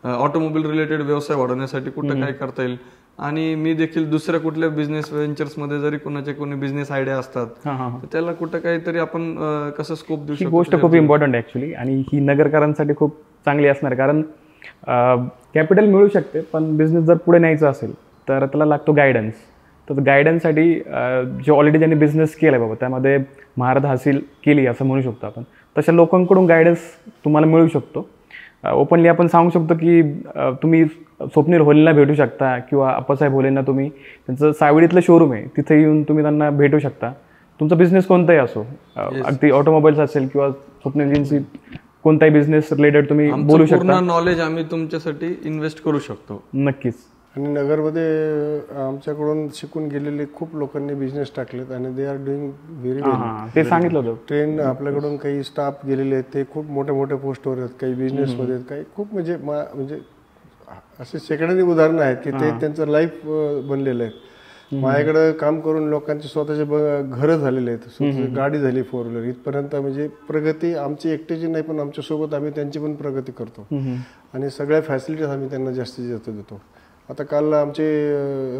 ऑटोमोबाईल रिलेटेड व्यवसाय वाढवण्यासाठी कुठं काय करता येईल. आणि मी देखील दुसऱ्या कुठल्या बिझनेस व्हेंचर्स मध्ये जरी कोणी बिझनेस आयडिया असतात तर त्याला कुठं काहीतरी आपण कसं स्कोप देऊ शकतो. ही गोष्ट खूप इम्पॉर्टंट आहे ऍक्च्युली, आणि ही नगरकरांसाठी खूप चांगली असणार, कारण कॅपिटल मिळू शकते पण बिझनेस जर पुढे न्यायचा असेल तर त्याला लागतो गायडन्स. तर गायडन्ससाठी जे ऑलरेडी ज्यांनी बिझनेस केला आहे बाबा त्यामध्ये महारथ हासिल केली असं म्हणू शकतो आपण, तशा लोकांकडून गायडन्स तुम्हाला मिळू शकतो. ओपनली आपण सांगू शकतो की तुम्ही स्वप्नील होलेंना भेटू शकता किंवा अप्पासाहेब होलेंना तुम्ही त्यांचं सावळीतलं शोरूम आहे तिथे येऊन तुम्ही त्यांना भेटू शकता. तुमचा बिझनेस कोणताही असो, अगदी ऑटोमोबाईल्स असेल किंवा स्वप्नीलजींची कोणताही बिझनेस रिलेटेड तुम्ही बोलू शकता. पूर्ण नॉलेज आम्ही तुमच्यासाठी इन्व्हेस्ट करू शकतो. नक्कीच. आणि नगरमध्ये आमच्याकडून शिकून गेलेले खूप लोकांनी बिझनेस टाकलेत आणि दे आर डुईंग व्हेरी वेल. ते सांगितलं होतं. ट्रेन आपल्याकडून काही स्टाफ गेलेले आहेत ते खूप मोठ्या मोठ्या पोस्टवर आहेत, काही बिझनेसमध्ये आहेत, काही खूप म्हणजे असे शेकड्याने उदाहरणं आहेत की ते त्यांचं लाईफ बनलेलं आहे. माझ्याकडे काम करून लोकांचे स्वतःचे घरं झालेले आहेत, स्वतःची गाडी झाली 4 व्हीलर, इथपर्यंत म्हणजे प्रगती आमची एकट्याची नाही पण आमच्यासोबत आम्ही त्यांची पण प्रगती करतो आणि सगळ्या फॅसिलिटीज आम्ही त्यांना जास्तीत जास्त देतो. आता काल आमचे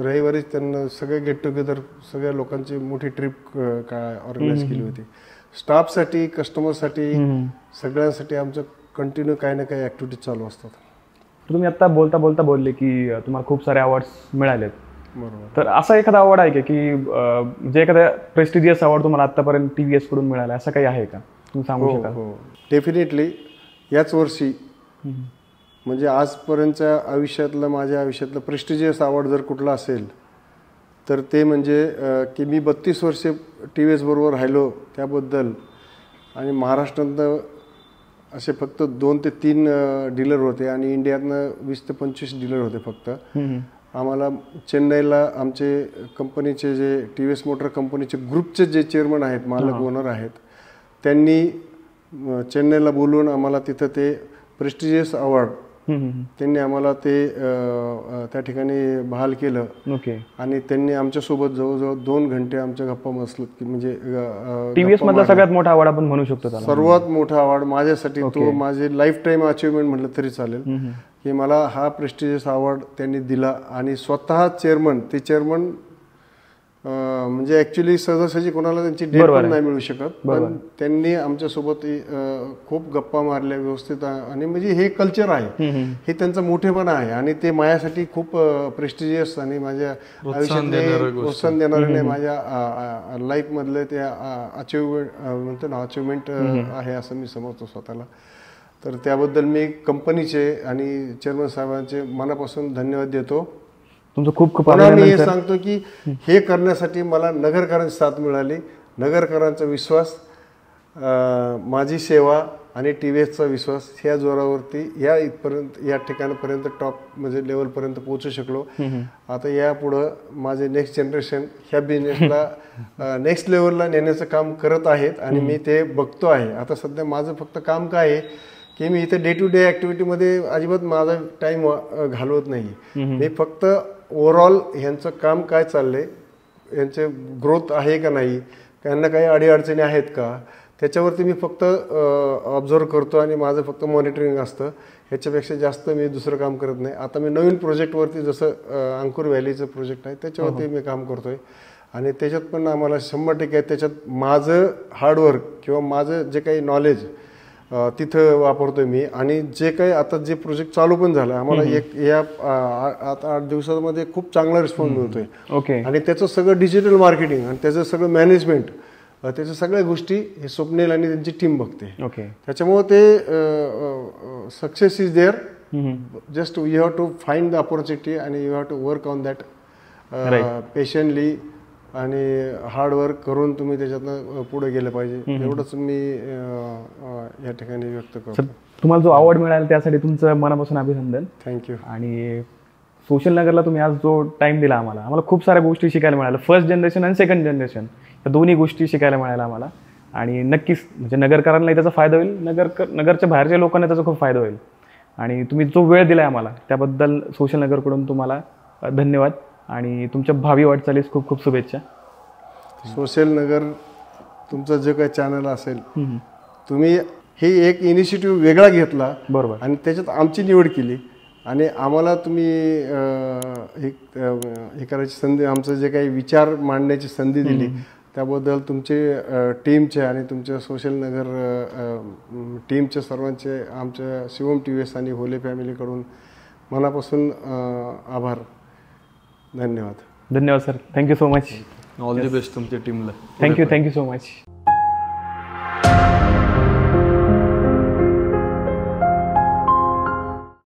रविवारीच त्यांना सगळे गेट टुगेदर सगळ्या लोकांची मोठी ट्रिप ऑर्गनाईज केली होती. स्टाफसाठी, कस्टमरसाठी, सगळ्यांसाठी आमचं कंटिन्यू काही ना काही ॲक्टिव्हिटीज चालू असतात. तुम्ही आता बोलता बोलले की तुम्हाला खूप सारे अवॉर्ड्स मिळालेत. बरोबर. तर असा एखादा अवॉर्ड आहे का की म्हणजे एखादा प्रेस्टिजियस अवॉर्ड तुम्हाला आतापर्यंत TVS कडून मिळाला, असं काही आहे का, तुम्ही सांगू शकाल? हो, डेफिनेटली. याच वर्षी म्हणजे आजपर्यंतच्या आयुष्यातलं, माझ्या आयुष्यातलं प्रेस्टिजियस अवॉर्ड जर कुठला असेल तर ते म्हणजे की मी 32 वर्षे TVS बरोबर राहिलो त्याबद्दल. आणि महाराष्ट्रात असे फक्त 2 ते 3 डीलर होते आणि इंडियातनं 20 ते 25 डीलर होते फक्त. आम्हाला चेन्नईला आमचे कंपनीचे जे TVS मोटर कंपनीचे ग्रुपचे जे चेअरमन आहेत, मालक ओनर आहेत, त्यांनी चेन्नईला बोलवून आम्हाला तिथं ते प्रेस्टिजियस अवॉर्ड त्यांनी आम्हाला ते त्या ठिकाणी बहाल केलं. आणि त्यांनी आमच्यासोबत जवळजवळ 2 घंटे आमच्या गप्पा बसलो की म्हणजे TVS मधला सगळ्यात मोठा अवॉर्ड आपण म्हणू शकतो त्याला, सर्वात मोठा अवॉर्ड माझ्यासाठी. तो माझे लाईफ टाईम अचिव्हमेंट म्हटलं तरी चालेल की मला हा प्रेस्टिजियस अवॉर्ड त्यांनी दिला. आणि स्वतः चेअरमन, ते चेअरमन म्हणजे ऍक्च्युली सहजासहजी कोणाला त्यांची डेट पण नाही मिळू शकत, पण त्यांनी आमच्यासोबत खूप गप्पा मारल्या व्यवस्थित. आणि म्हणजे हे कल्चर आहे, हे त्यांचा मोठेपणा आहे आणि ते माझ्यासाठी खूप प्रेस्टिजियस आणि माझ्या आयुष्यात प्रोत्साहन देणारे नाही, माझ्या लाईफ मधले ते अचिव्हमेंट म्हणतो ना, अचिव्हमेंट आहे असं मी समजतो स्वतःला. तर त्याबद्दल मी कंपनीचे आणि चेअरमन साहेबांचे मनापासून धन्यवाद देतो. तुमचं खूप खूप मी हे सांगतो की हे करण्यासाठी मला नगरकरांची साथ मिळाली, नगरकरांचा विश्वास, माझी सेवा आणि TVSचा विश्वास, ह्या जोरावरती या ठिकाणापर्यंत टॉप म्हणजे लेवलपर्यंत पोहोचू शकलो. आता यापुढं माझे नेक्स्ट जनरेशन ह्या बिझनेसला नेक्स्ट लेवलला नेण्याचं काम करत आहेत आणि मी ते बघतो आहे. आता सध्या माझं फक्त काम काय आहे की मी इथे डे टू डे ॲक्टिव्हिटीमध्ये अजिबात माझा टाईम घालवत नाही. मी फक्त ओव्हरऑल ह्यांचं काम काय चाललंय, यांचे ग्रोथ आहे का नाही, त्यांना काही अडीअडचणी आहेत का, त्याच्यावरती मी फक्त ऑब्झर्व करतो आणि माझं फक्त मॉनिटरिंग असतं. ह्याच्यापेक्षा जास्त मी दुसरं काम करत नाही. आता मी नवीन प्रोजेक्टवरती जसं अंकुर व्हॅलीचं प्रोजेक्ट आहे त्याच्यावरती मी काम करतोय आणि त्याच्यात पण आम्हाला 100% त्याच्यात माझं हार्डवर्क किंवा माझं जे काही नॉलेज तिथं वापरतोय मी. आणि जे काही आता जे प्रोजेक्ट चालू पण झालं आम्हाला या 8 दिवसामध्ये खूप चांगला रिस्पॉन्स मिळतोय. ओके. आणि त्याचं सगळं डिजिटल मार्केटिंग आणि त्याचं सगळं मॅनेजमेंट त्याच्या सगळ्या गोष्टी हे स्वप्नील आणि त्यांची टीम बघते. ओके. त्याच्यामुळे ते success is there. Just you have to find the opportunity आणि you have to work on that patiently आणि हार्डवर्क करून तुम्ही त्याच्यातनं पुढे गेलं पाहिजे. एवढंच मी या ठिकाणी व्यक्त करतो. तुम्हाला जो अवॉर्ड मिळाला त्यासाठी तुमचं मनापासून अभिनंदन. थँक्यू. आणि सोशल नगरला तुम्ही आज जो टाइम दिला आम्हाला खूप साऱ्या गोष्टी शिकायला मिळाल्या. फर्स्ट जनरेशन आणि सेकंड जनरेशन या दोन्ही गोष्टी शिकायला मिळाल्या आम्हाला. आणि नक्कीच म्हणजे नगरकरांनाही त्याचा फायदा होईल, नगरच्या बाहेरच्या लोकांना त्याचा खूप फायदा होईल. आणि तुम्ही जो वेळ दिलाय आम्हाला त्याबद्दल सोशल नगरकडून तुम्हाला धन्यवाद आणि तुमच्या भावी वाटचालीस खूप खूप शुभेच्छा. सोशल नगर तुमचं जे काही चॅनल असेल तुम्ही हे एक इनिशिएटिव्ह वेगळा घेतला. बरोबर. आणि त्याच्यात आमची निवड केली आणि आम्हाला तुम्ही हे करायची संधी, आमचं जे काही विचार मांडण्याची संधी दिली त्याबद्दल तुमचे टीमचे आणि तुमच्या सोशल नगर टीमचे सर्वांचे आमच्या शिवम TVS आणि होले फॅमिलीकडून मनापासून आभार. धन्यवाद. धन्यवाद sir. Thank you so much. All the best तुमच्या टीमला. Thank you so much.